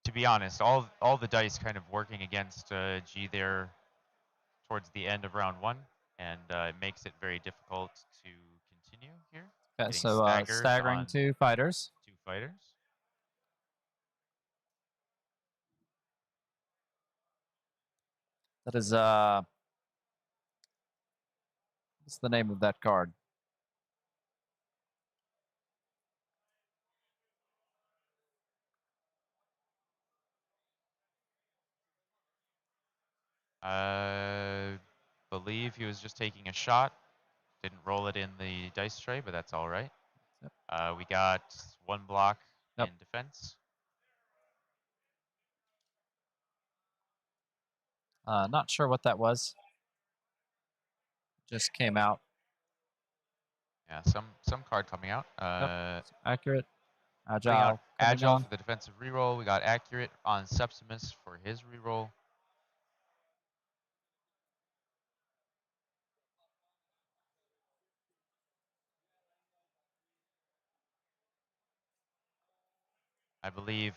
To be honest, all the dice kind of working against G there towards the end of round 1, and it makes it very difficult to continue here. Okay, so staggering 2 fighters. 2 fighters. That is what's the name of that card? Believe he was just taking a shot. Didn't roll it in the dice tray, but that's all right. Yep. We got 1 block in defense. Not sure what that was. Just came out. Yeah, some card coming out. Accurate. Agile. Agile for the defensive reroll. We got accurate on Septimus for his reroll. I believe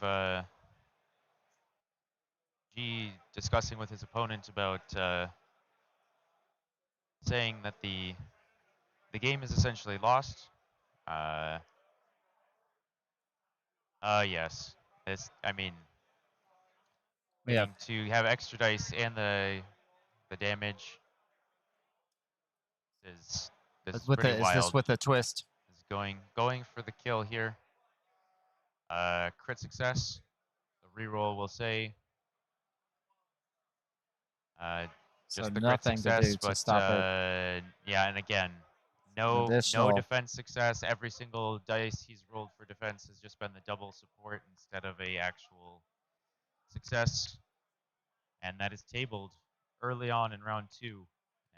G discussing with his opponent about saying that the game is essentially lost. Yes. I mean, to have extra dice and the damage is pretty wild. Is this with a twist? Is going for the kill here. Crit success. The reroll will say. Just the crit success, but yeah, and again, no defense success. Every single dice he's rolled for defense has just been the double support instead of a actual success, and that is tabled early on in round 2.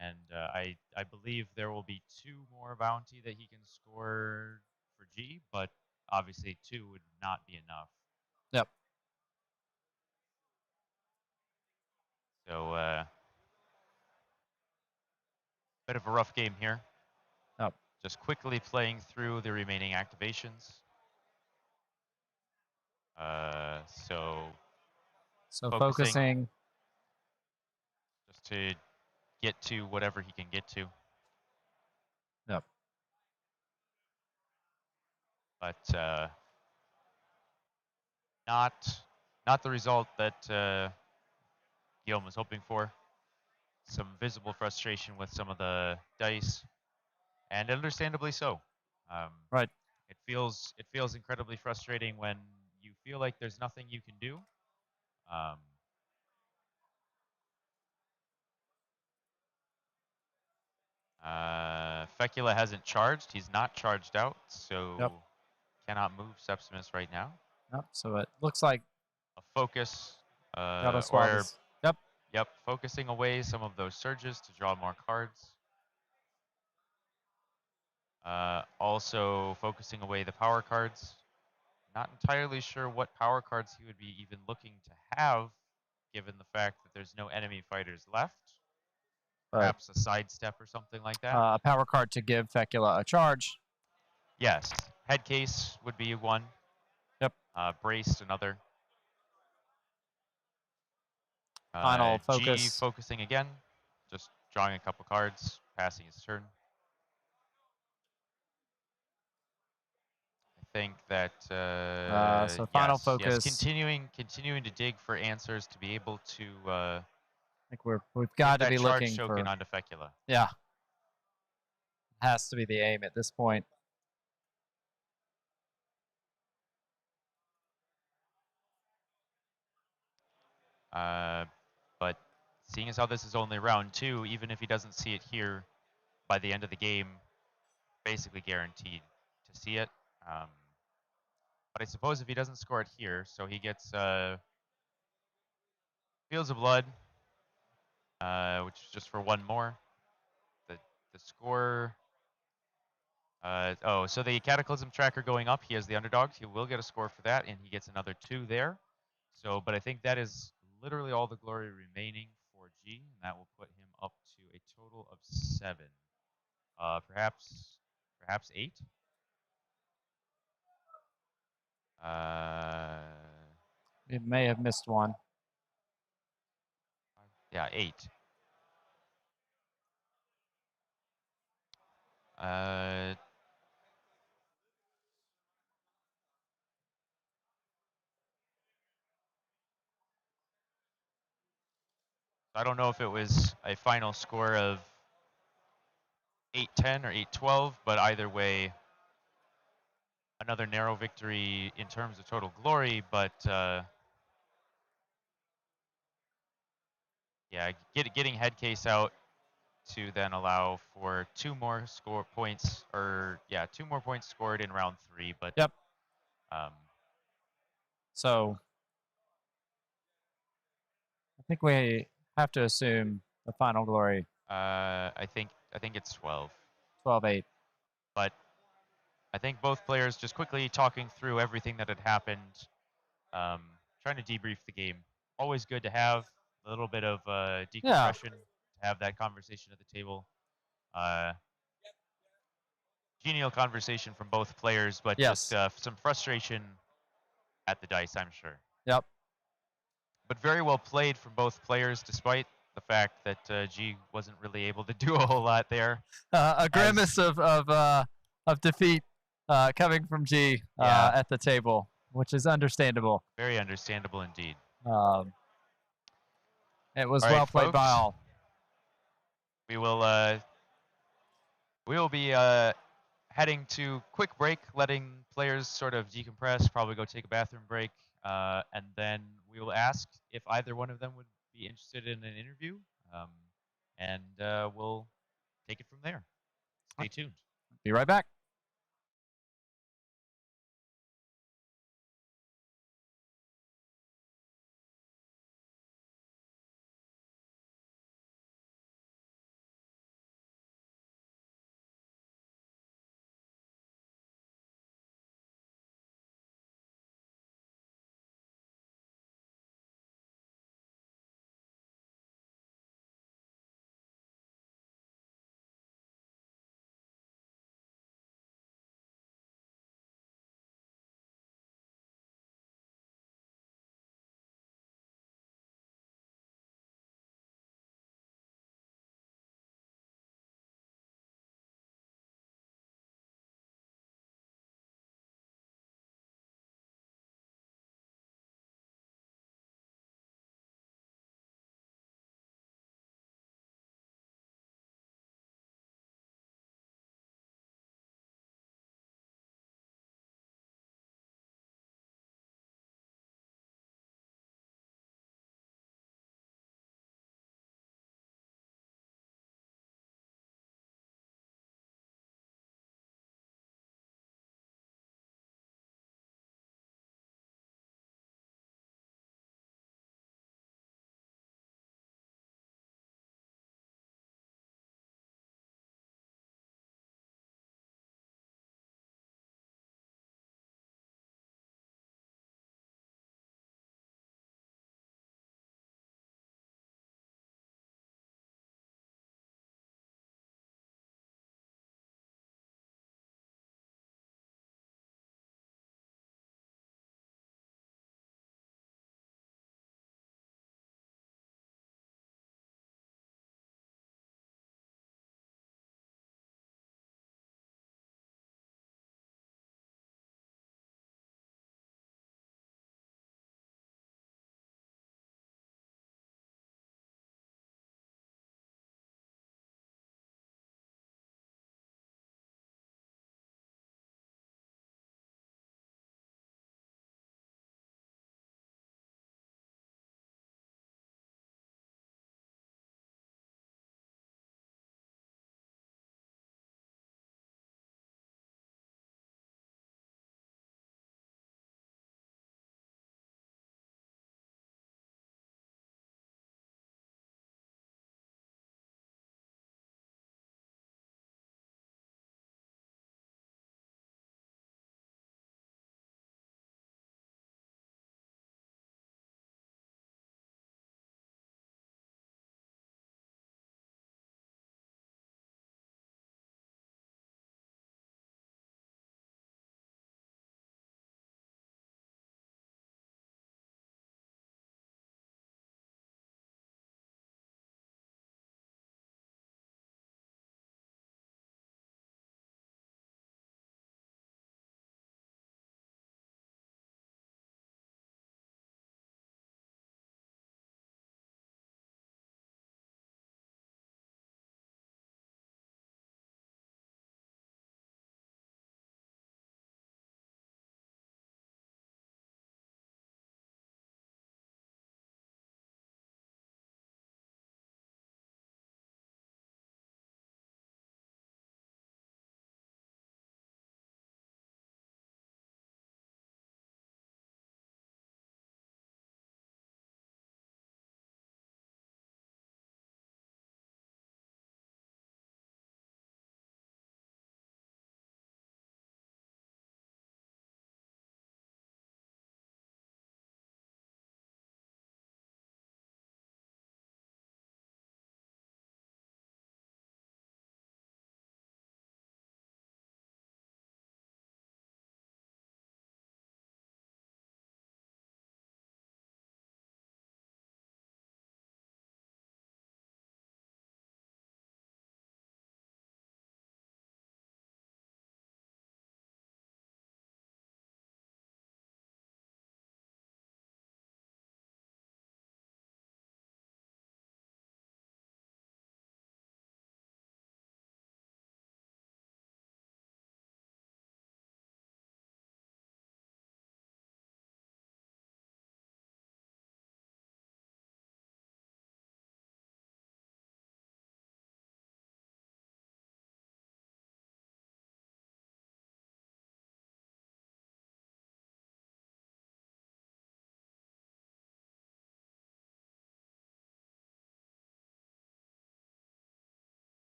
And I believe there will be 2 more bounty that he can score for G, but obviously 2 would not be enough. Yep. So bit of a rough game here. Yep. Just quickly playing through the remaining activations. So focusing just to get to whatever he can get to. Yep. But not the result that Guillaume was hoping for. Some visible frustration with some of the dice, and understandably so. Right. It feels incredibly frustrating when you feel like there's nothing you can do. Fecula hasn't charged. He's not charged out, so cannot move Septimus right now. Yep. So it looks like a focus. Yep. Focusing away some of those surges to draw more cards. Also focusing away the power cards. Not entirely sure what power cards he would be even looking to have, given the fact that there's no enemy fighters left. But Perhaps a sidestep or something like that. a power card to give Fecula a charge. Yes, head case would be one. Yep. Braced another. Final G focus. focusing again, just drawing a couple cards, passing his turn. I think that So final yes, focus. continuing to dig for answers to be able to I think we've got to that be charge looking token for. onto Fecula. Yeah, has to be the aim at this point. But seeing as how this is only round 2, even if he doesn't see it here by the end of the game, basically guaranteed to see it. But I suppose if he doesn't score it here, so he gets Fields of Blood, which is just for one more. The score. So the Cataclysm tracker going up, he has the underdogs. He will get a score for that, and he gets another 2 there. So, but I think that is literally all the glory remaining for G, and that will put him up to a total of 7. Perhaps 8. It may have missed one. Yeah, 8. I don't know if it was a final score of 8-10 or 8-12, but either way, another narrow victory in terms of total glory. But yeah, getting head case out to then allow for 2 more score points, or yeah, 2 more points scored in round 3. But Yep. Um, So I think we have to assume the final glory. I think it's 12. 12-8. But I think both players just quickly talking through everything that had happened, trying to debrief the game. Always good to have a little bit of decompression, to have that conversation at the table. Genial conversation from both players, but Yes. just some frustration at the dice, I'm sure. Yep. But very well played from both players, despite the fact that G wasn't really able to do a whole lot there. A grimace of defeat coming from G at the table, which is understandable. Very understandable indeed. It was all right, well played folks, by all. We will be heading to quick break, letting players sort of decompress, probably go take a bathroom break, and then we will ask if either one of them would be interested in an interview, and we'll take it from there. Stay tuned. Be right back.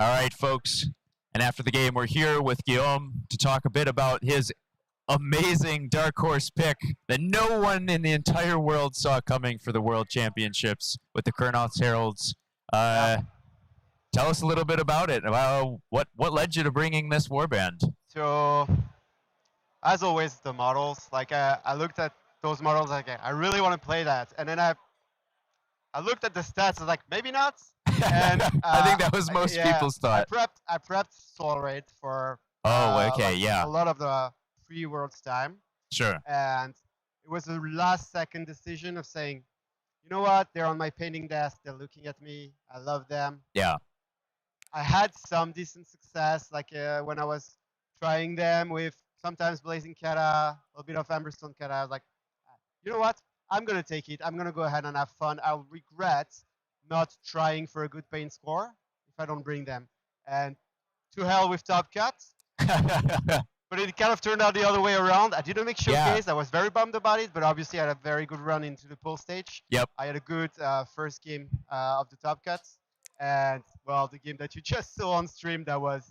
All right, folks. And after the game, we're here with Guillaume to talk a bit about his amazing dark horse pick that no one in the entire world saw coming for the World Championships with the Kurnoth's Heralds. Tell us a little bit about it. What led you to bringing this warband? So, as always, the models. Like I looked at those models, like I really want to play that, and then I looked at the stats. I was like, maybe not. And I think that was most people's thought. I prepped Soul Raid for yeah, a lot of the pre-Worlds time. Sure. And it was a last-second decision of saying, you know what? They're on my painting desk. They're looking at me. I love them. Yeah. I had some decent success, like when I was trying them with sometimes Blazing Kata, a little bit of Emberstone Kata. I was like, you know what? I'm going to take it. I'm going to go ahead and have fun. I'll regret not trying for a good paint score if I don't bring them. And to hell with Top Cut. But it kind of turned out the other way around. I didn't make showcase. I was very bummed about it, but obviously I had a very good run into the pool stage. Yep. I had a good first game of the Top Cuts. And, well, the game that you just saw on stream, that was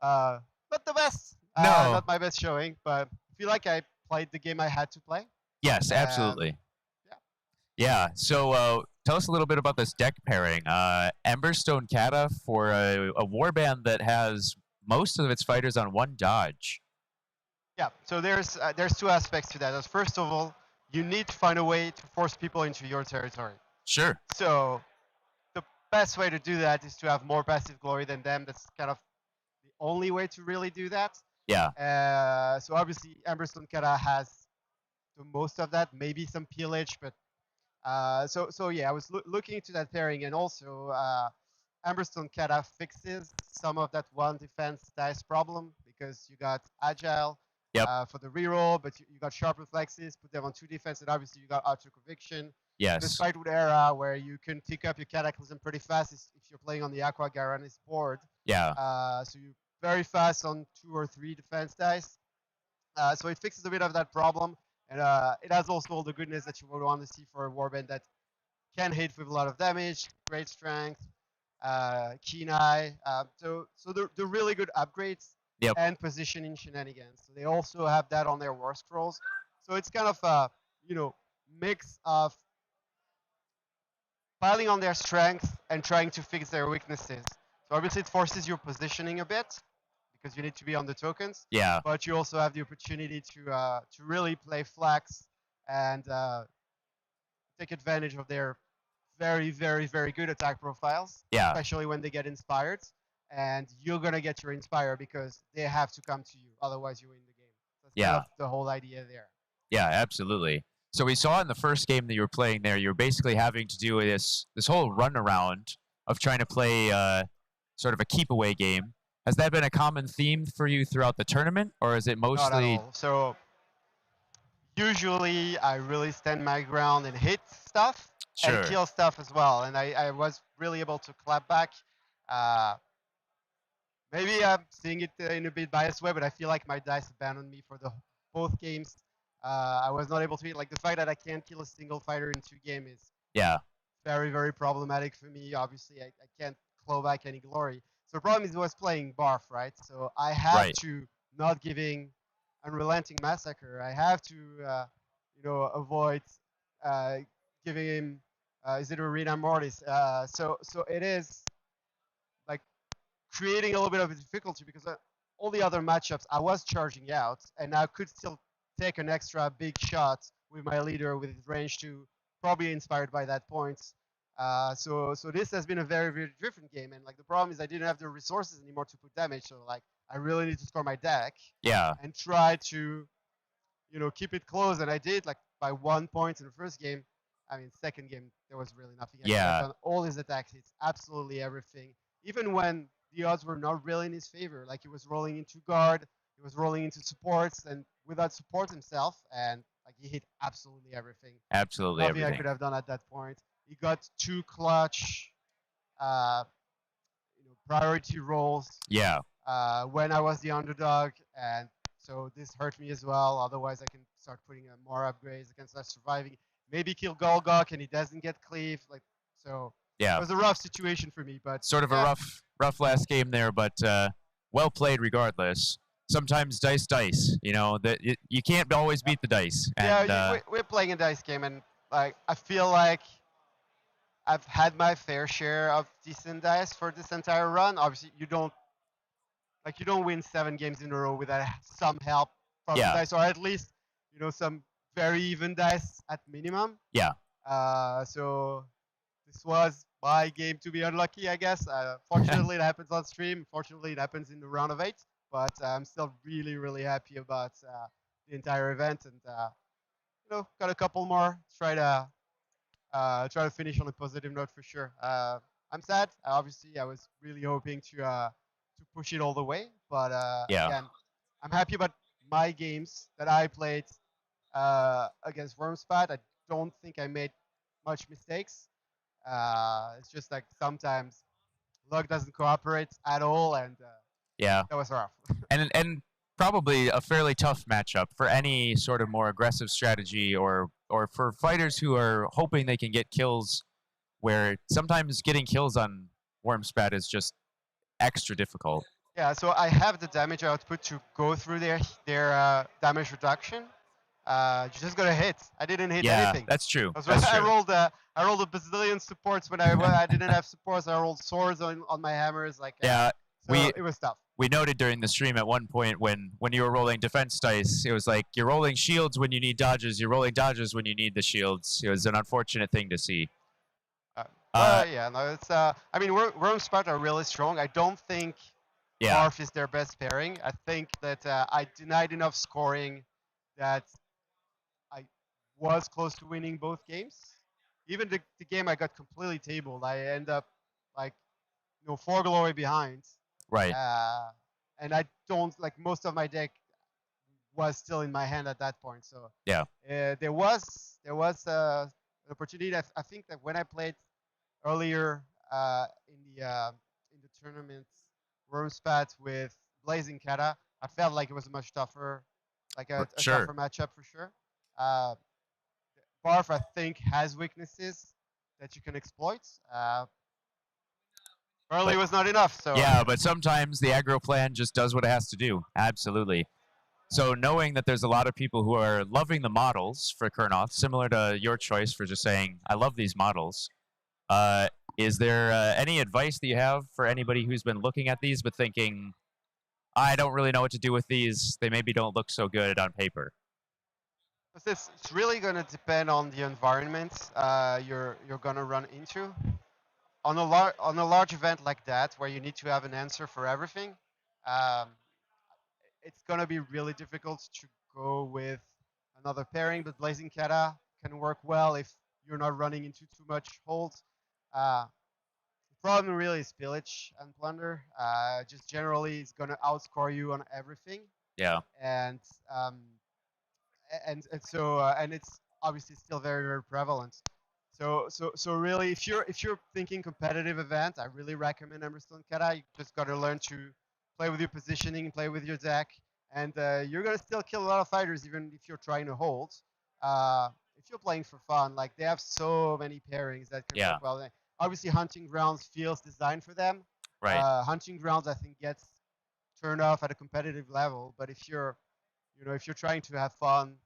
not the best. No. Not my best showing, but I feel like I played the game I had to play. Yes, absolutely. Yeah. So tell us a little bit about this deck pairing. Emberstone Kata for a warband that has most of its fighters on one dodge. Yeah. So there's two aspects to that. First of all, you need to find a way to force people into your territory. Sure. So the best way to do that is to have more passive glory than them. That's kind of the only way to really do that. Yeah. So obviously Emberstone Kata has the most of that, maybe some pillage, but so yeah, I was looking into that pairing, and also Emberstone Kata fixes some of that one defense dice problem because you got agile for the reroll, but you got sharp reflexes, put them on 2 defense, and obviously you got auto conviction. Yes. Despite with Era, where you can pick up your Cataclysm pretty fast if you're playing on the Aqua Garanis board. Yeah. So you're very fast on 2 or 3 defense dice. So it fixes a bit of that problem. And it has also all the goodness that you would want to see for a warband that can hit with a lot of damage, great strength, keen eye. So they're really good upgrades and positioning shenanigans. So they also have that on their war scrolls. So it's kind of a mix of piling on their strength and trying to fix their weaknesses. So obviously it forces your positioning a bit, because you need to be on the tokens. Yeah. But you also have the opportunity to really play flex and take advantage of their very, very, very good attack profiles. Yeah. Especially when they get inspired. And you're going to get your inspire because they have to come to you. Otherwise, you win the game. That's kind of the whole idea there. Yeah, absolutely. So we saw in the first game that you were playing there, you were basically having to do this whole run around of trying to play sort of a keep away game. Has that been a common theme for you throughout the tournament, or is it mostly? Not at all. So usually I really stand my ground and hit stuff and kill stuff as well. And I was really able to clap back. Maybe I'm seeing it in a bit biased way, but I feel like my dice abandoned me for both games. I was not able to hit. Like the fact that I can't kill a single fighter in 2 games is very, very problematic for me. Obviously, I can't claw back any glory. So the problem is I was playing Barf, right? So I have to not giving Unrelenting Massacre. I have to, avoid giving him, is it Arena Mortis? So it is like creating a little bit of a difficulty because all the other matchups I was charging out, and I could still take an extra big shot with my leader with his range 2, probably inspired by that point. So this has been a very, very different game, and like the problem is I didn't have the resources anymore to put damage. So like I really need to score my deck. And try to, keep it close, and I did like by 1 point in the first game. I mean, second game there was really nothing. I've done all his attacks, hits absolutely everything, even when the odds were not really in his favor. Like he was rolling into guard, he was rolling into supports, and without support himself, and like he hit absolutely everything. Absolutely Nothing everything. I could have done at that point. He got 2 clutch, priority rolls. When I was the underdog, and so this hurt me as well. Otherwise, I can start putting more upgrades. I can start surviving. Maybe kill Golgok, and he doesn't get cleave. Like so, Yeah. It was a rough situation for me, but Sort of a rough last game there, but well played regardless. Sometimes dice. You know that you can't always beat the dice. And, we're playing a dice game, and like I feel like I've had my fair share of decent dice for this entire run. Obviously, you don't win 7 games in a row without some help from the dice, or at least some very even dice at minimum. Yeah. So this was my game to be unlucky, I guess. Fortunately, it happens on stream. Fortunately, it happens in the round of 8. But I'm still really, really happy about the entire event, and got a couple more. Try to finish on a positive note for sure. I'm sad. Obviously, I was really hoping to push it all the way, but again, I'm happy about my games that I played against Wormspat. I don't think I made much mistakes. It's just like sometimes luck doesn't cooperate at all, and that was rough. and probably a fairly tough matchup for any sort of more aggressive strategy, or for fighters who are hoping they can get kills, where sometimes getting kills on Wormspat is just extra difficult. Yeah, so I have the damage output to go through their damage reduction. Just got a hit. I didn't hit anything. That's true. I rolled a bazillion supports when I didn't have supports. I rolled swords on my hammers. It was tough. We noted during the stream at one point when you were rolling defense dice, it was like you're rolling shields when you need dodges, you're rolling dodges when you need the shields. It was an unfortunate thing to see. It's. I mean, Wormspat are really strong. I don't think Barf is their best pairing. I think that I denied enough scoring that I was close to winning both games. Even the game I got completely tabled. I end up 4 glory behind. Right. And I don't most of my deck was still in my hand at that point. So there was an opportunity. I think that when I played earlier in the tournament Wormspat with Blazing Kata, I felt like it was a much tougher, tougher matchup for sure. Barf, I think, has weaknesses that you can exploit. Early was not enough. So yeah, but sometimes the aggro plan just does what it has to do. Absolutely. So knowing that there's a lot of people who are loving the models for Kurnoth, similar to your choice for just saying, I love these models, is there any advice that you have for anybody who's been looking at these but thinking, I don't really know what to do with these, they maybe don't look so good on paper? It's really going to depend on the environment you're going to run into. On a large event like that, where you need to have an answer for everything, it's going to be really difficult to go with another pairing. But Blazing Kata can work well if you're not running into too much holds. The problem really is Pillage and Plunder. Just generally, it's going to outscore you on everything. Yeah. And it's obviously still very, very prevalent. So really, if you're thinking competitive event, I really recommend Emberstone Kata. You just got to learn to play with your positioning, play with your deck, and you're gonna still kill a lot of fighters even if you're trying to hold. If you're playing for fun, they have so many pairings that can work well. Obviously, Hunting Grounds feels designed for them. Right. Hunting Grounds, I think, gets turned off at a competitive level. But if you're trying to have fun,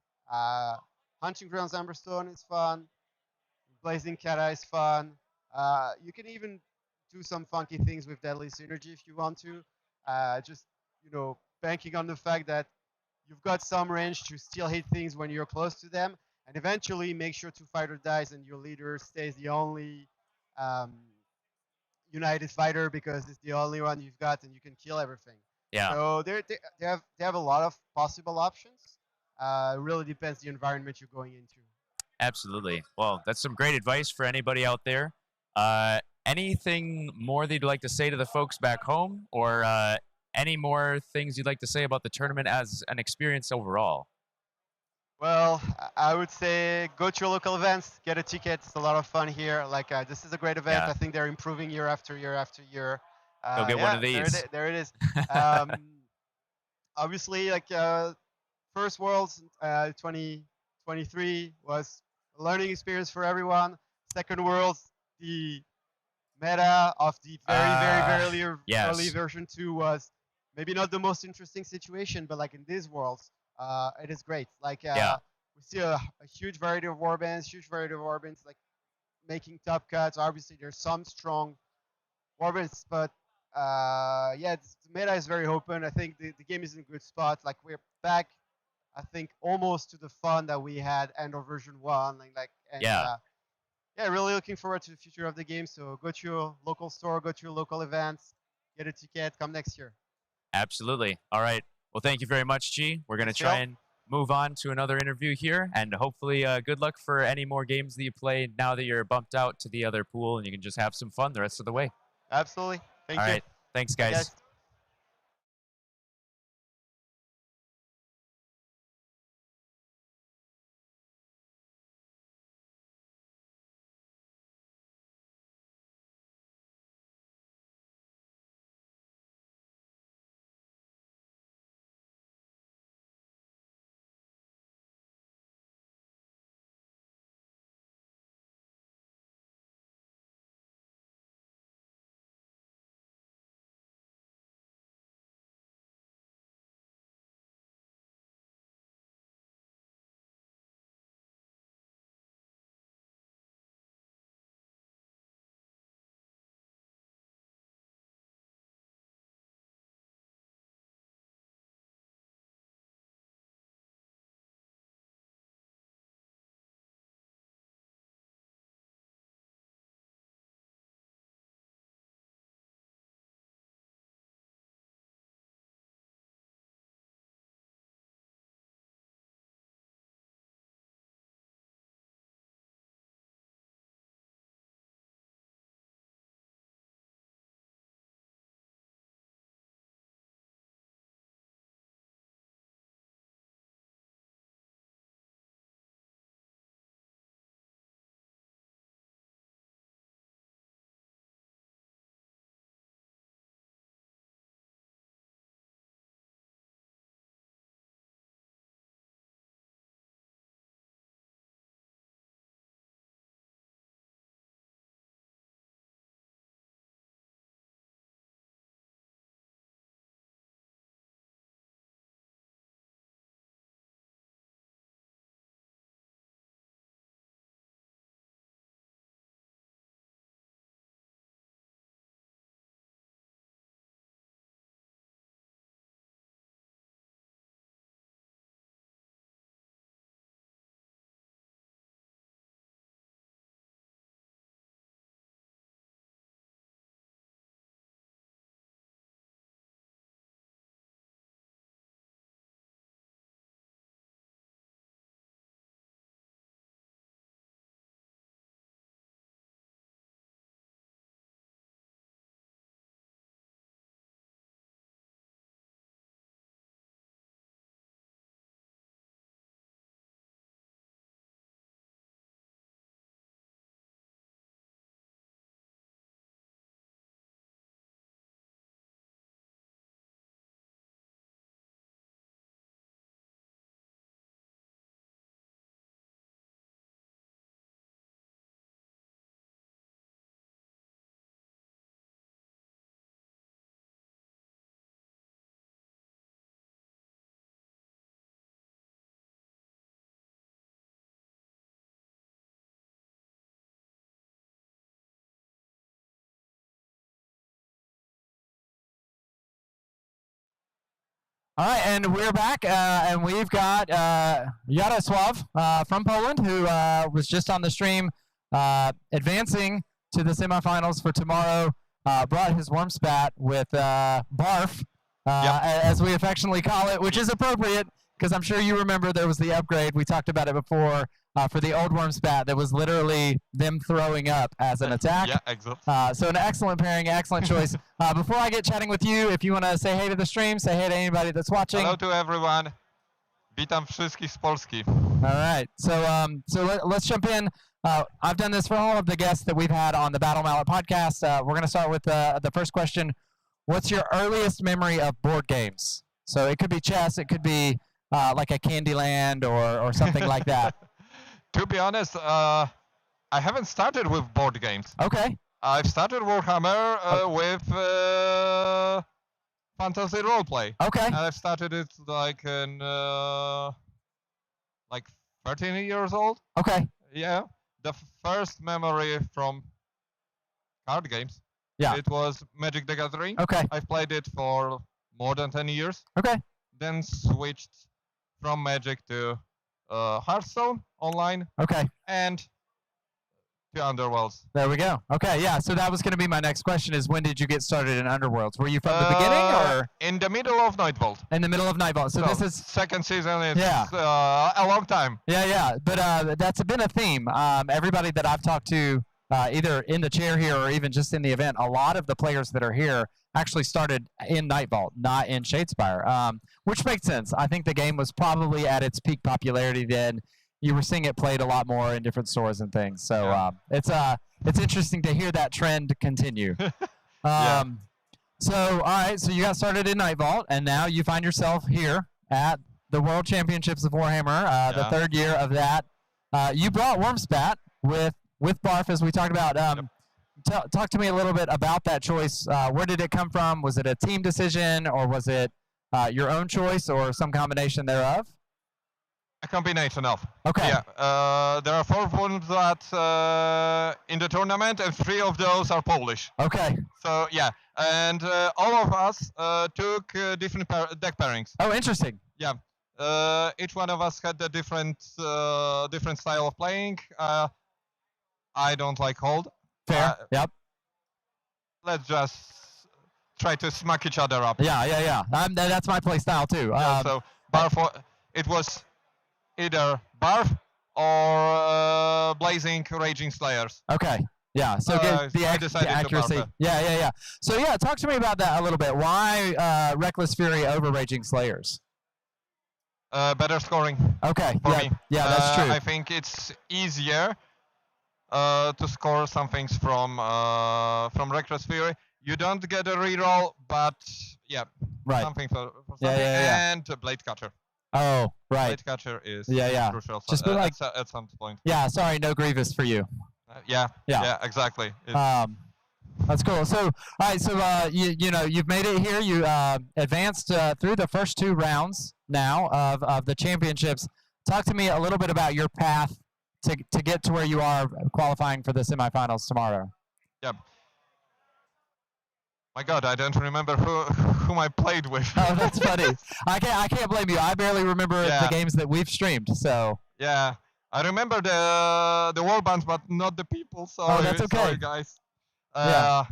Hunting Grounds Emberstone is fun. Blazing Kata is fun. You can even do some funky things with Deadly Synergy if you want to. Just banking on the fact that you've got some range to still hit things when you're close to them, and eventually make sure 2 fighter dies and your leader stays the only united fighter because it's the only one you've got and you can kill everything. Yeah. So they have a lot of possible options. It really depends the environment you're going into. Absolutely. Well, that's some great advice for anybody out there. Anything more that you'd like to say to the folks back home, or any more things you'd like to say about the tournament as an experience overall? Well, I would say go to your local events, get a ticket. It's a lot of fun here. This is a great event. I think they're improving year after year after year. Go get one of these. There it is. Obviously, First Worlds 2023 was a learning experience for everyone. Second Worlds, the meta of the very early Yes. version 2 was maybe not the most interesting situation, but like in these worlds, it is great. Like we see a huge variety of warbands, like making top cuts. Obviously, there's some strong warbands, but yeah, the meta is very open. I think the game is in a good spot. Like we're back, I think, almost to the fun that we had end of version 1. Yeah, really looking forward to the future of the game. So go to your local store, go to your local events, get a ticket, come next year. Absolutely. All right. Well, thank you very much, G. We're going to try and move on to another interview here, and hopefully good luck for any more games that you play now that you're bumped out to the other pool and you can just have some fun the rest of the way. Absolutely. Thank you. All right. Thanks, guys. All right, and we're back, and we've got Yarosław from Poland, who was just on the stream, advancing to the semifinals for tomorrow. Brought his worm spat with Barf, as we affectionately call it, which is appropriate because I'm sure you remember there was the upgrade. We talked about it before for the old worm spat that was literally them throwing up as an attack. Yeah, exactly. So an excellent pairing, excellent choice. Before I get chatting with you, if you want to say hey to the stream, say hey to anybody that's watching. Hello to everyone. Witam wszystkich z Polski. All right. Let's jump in. I've done this for all of the guests that we've had on the Battle Mallet podcast. We're going to start with the first question. What's your earliest memory of board games? So it could be chess. It could be like a Candyland or something like that. To be honest, I haven't started with board games. Okay. I've started Warhammer with fantasy roleplay. Okay. And I've started it like in like 13 years old. Okay. Yeah. The first memory from card games. Yeah. It was Magic the Gathering. Okay. I've played it for more than 10 years. Okay. Then switched from Magic to Hearthstone online. Okay. And to Underworlds. There we go. Okay, yeah. So that was going to be my next question: is when did you get started in Underworlds? Were you from the beginning, or in the middle of Nightvault? In the middle of Nightvault. So this is second season. It's Yeah. A long time. Yeah, yeah. But that's been a theme. Everybody that I've talked to, either in the chair here or even just in the event, a lot of the players that are here actually started in Nightvault, not in Shadespire, which makes sense. I think the game was probably at its peak popularity then. You were seeing it played a lot more in different stores and things. So it's interesting to hear that trend continue. So, all right, so you got started in Nightvault, and now you find yourself here at the World Championships of Warhammer, the third year of that. You brought Wormspat with Barf, as we talked about. Talk to me a little bit about that choice. Where did it come from? Was it a team decision, or was it your own choice, or some combination thereof? A combination of. Okay. Yeah. There are 4 Wormspat in the tournament, and 3 of those are Polish. Okay. So yeah, and all of us took different deck pairings. Oh, interesting. Yeah. Each one of us had a different style of playing. I don't like hold. Fair. Yep. Let's just try to smack each other up. Yeah. That's my play style too. So Barf, it was either Barf or Blazing Raging Slayers. Okay. Yeah. So the accuracy. Yeah. So yeah, talk to me about that a little bit. Why Reckless Fury over Raging Slayers? Better scoring. Okay. For me. Yeah, that's true. I think it's easier to score some things from Reckless Fury. You don't get a reroll, but yeah, something for something. And Blade Catcher. Oh, right. Blade Catcher is crucial. Just like at some point. Yeah, sorry, no Grievous for you. Yeah, exactly. That's cool. So, all right. So, you've made it here. You advanced through the first 2 rounds now of the championships. Talk to me a little bit about your path to get to where you are qualifying for the semifinals tomorrow. Yeah. My God, I don't remember whom I played with. Oh, that's funny. I can't blame you. I barely remember the games that we've streamed. So. Yeah, I remember the warbands, but not the people. Sorry, that's okay. Sorry, guys. It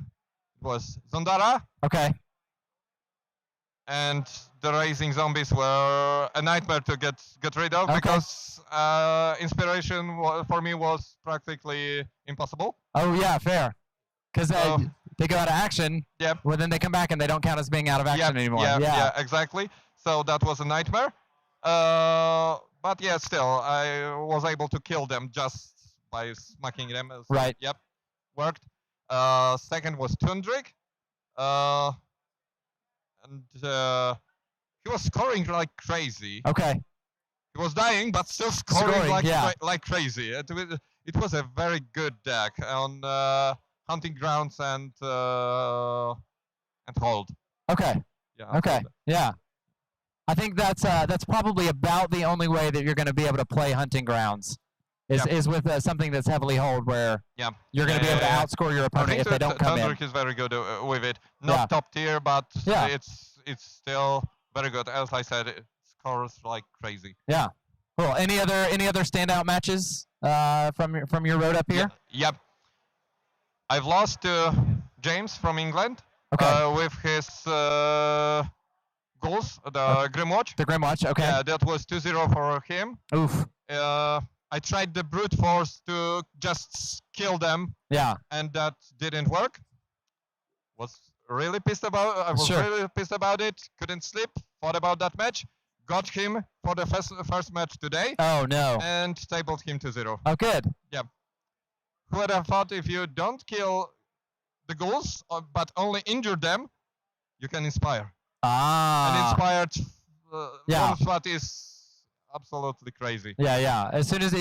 was Zondara. Okay. And the Raising Zombies were a nightmare to get rid of because inspiration for me was practically impossible. Oh yeah, fair. Because they go out of action. Yep. Well, then they come back and they don't count as being out of action anymore. Yeah, exactly. So that was a nightmare. But yeah, still, I was able to kill them just by smacking them. So, right. Yep. Worked. Second was Tundrik. And he was scoring like crazy. Okay. He was dying, but still scoring like crazy. It was a very good deck on Hunting Grounds and Hold. Okay. Yeah. Okay. Yeah. I think that's probably about the only way that you're going to be able to play Hunting Grounds is with something that's heavily hold, where you're going to be able to outscore your opponent if they don't come in. Tundrik is very good with it. Not top tier, but it's still very good. As I said, it scores like crazy. Yeah. Cool. Any other standout matches from your road up here? Yep. I've lost to James from England with his goals, the Grimwatch. The Grimwatch, okay. Yeah, that was 2-0 for him. Oof. I tried the brute force to just kill them. Yeah. And that didn't work. I was really pissed about it. Couldn't sleep. Thought about that match. Got him for the first match today. Oh no. And tabled him 2-0. Oh good. Yeah. Who would have thought if you don't kill the ghouls, but only injure them, you can inspire. And inspired Wormspat is absolutely crazy. Yeah. As soon as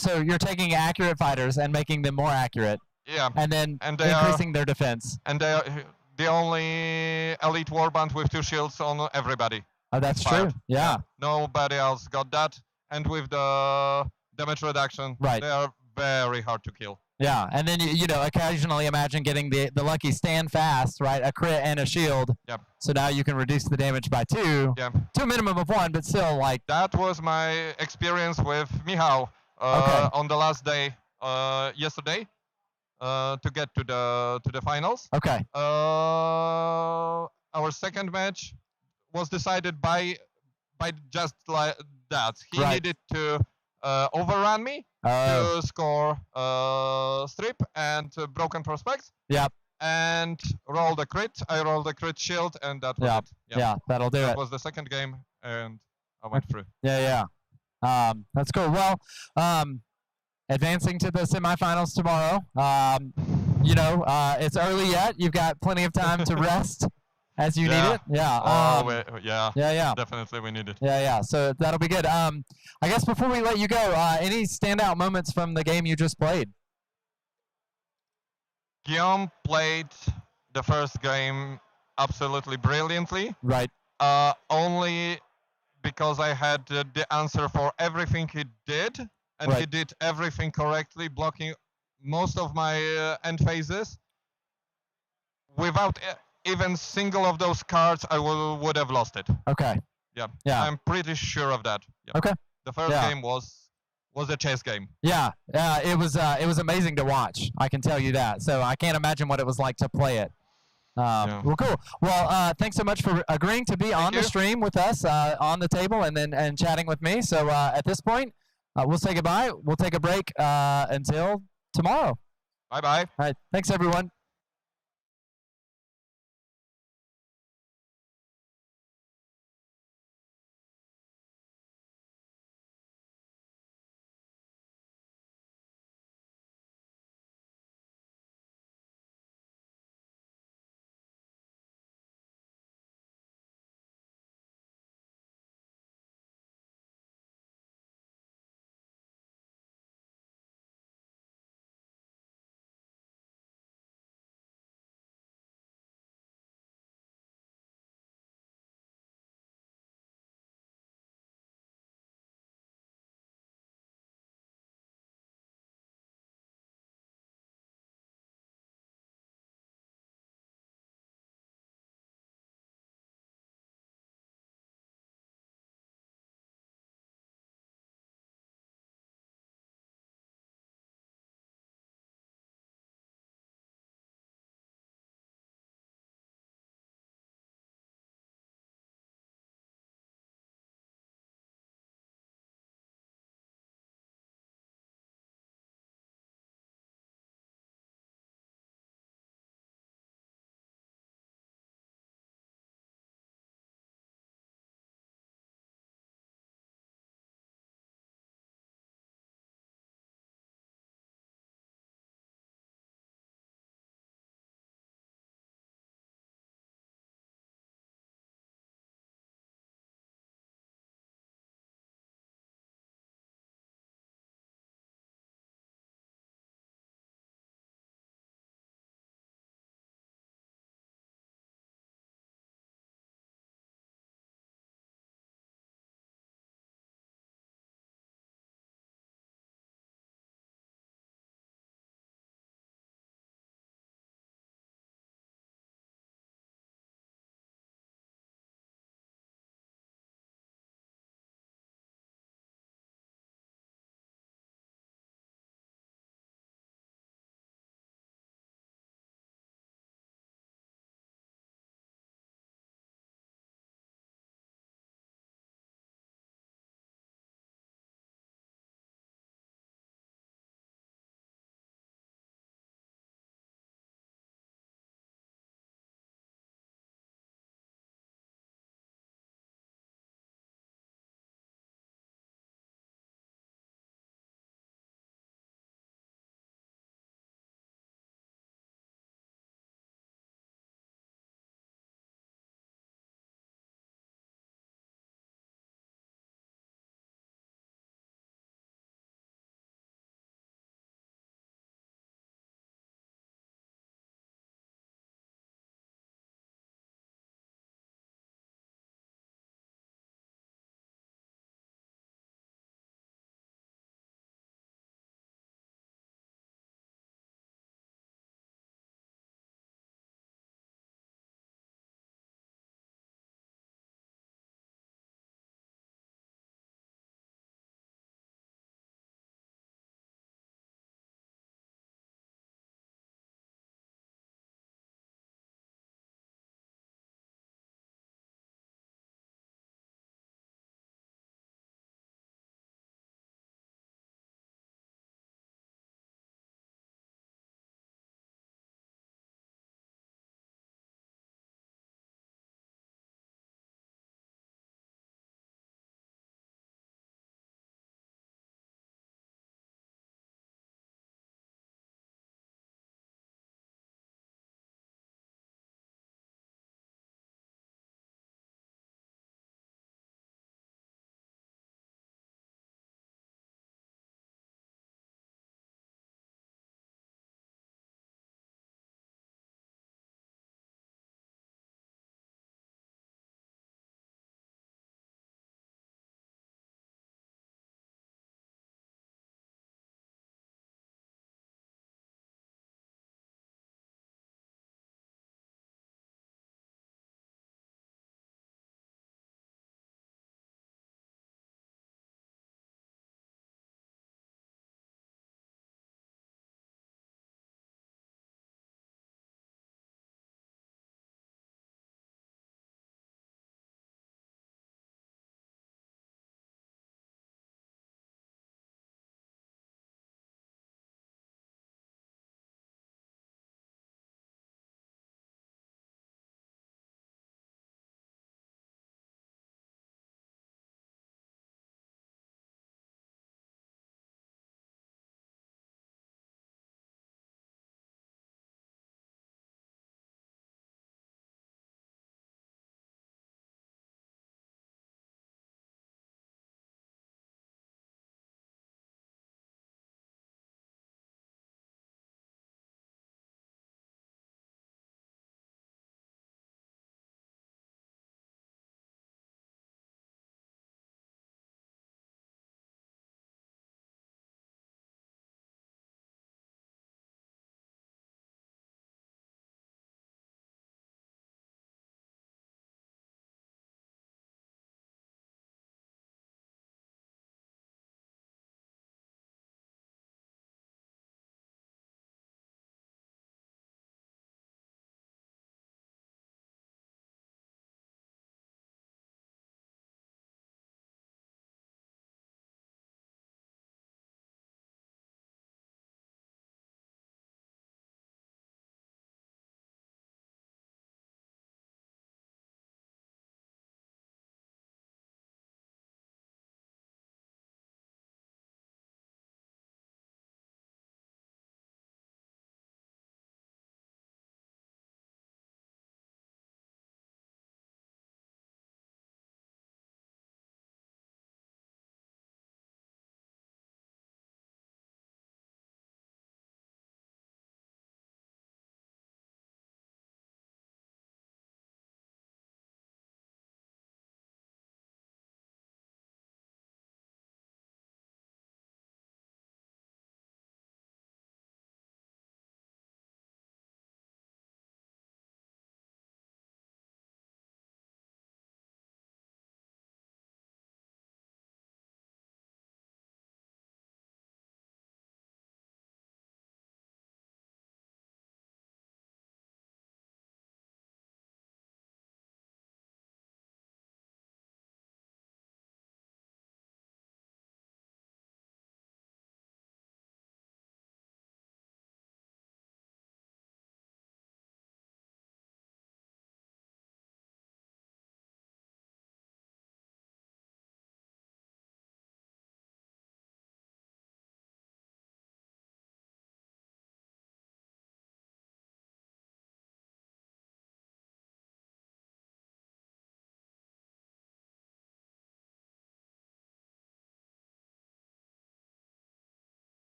so you're taking accurate fighters and making them more accurate. and then increasing their defense. And they are the only elite warband with 2 shields on everybody. Oh, that's true. Yeah. Nobody else got that. And with the damage reduction, they are very hard to kill. Yeah, and then you know, occasionally imagine getting the lucky stand fast, right? A crit and a shield. Yep. So now you can reduce the damage by 2 to a minimum of 1, but still like. That was my experience with Michał on the last day yesterday to get to the finals. Okay. Our second match was decided by just like that. He needed to overrun me to score strip and broken prospects. Yep. And roll the crit. I rolled the crit shield, and that was it. Yep. Yeah, that'll do it. That was the second game, and I went through. Yeah. That's cool. Well, advancing to the semifinals tomorrow. You know, it's early yet. You've got plenty of time to rest as you need it. Yeah. Yeah. Definitely, we need it. Yeah. So that'll be good. I guess before we let you go, any standout moments from the game you just played? Guillaume played the first game absolutely brilliantly. Right. Only because I had the answer for everything he did, and he did everything correctly, blocking most of my end phases. Without even single of those cards, I would have lost it. Okay. Yeah. Yeah. I'm pretty sure of that. Yeah. Okay. The first game was a chess game. Yeah. It was amazing to watch. I can tell you that. So I can't imagine what it was like to play it. Well, cool. Well, thanks so much for agreeing to be on the stream with us on the table and chatting with me. So at this point, we'll say goodbye. We'll take a break until tomorrow. Bye-bye. All right. Thanks, everyone.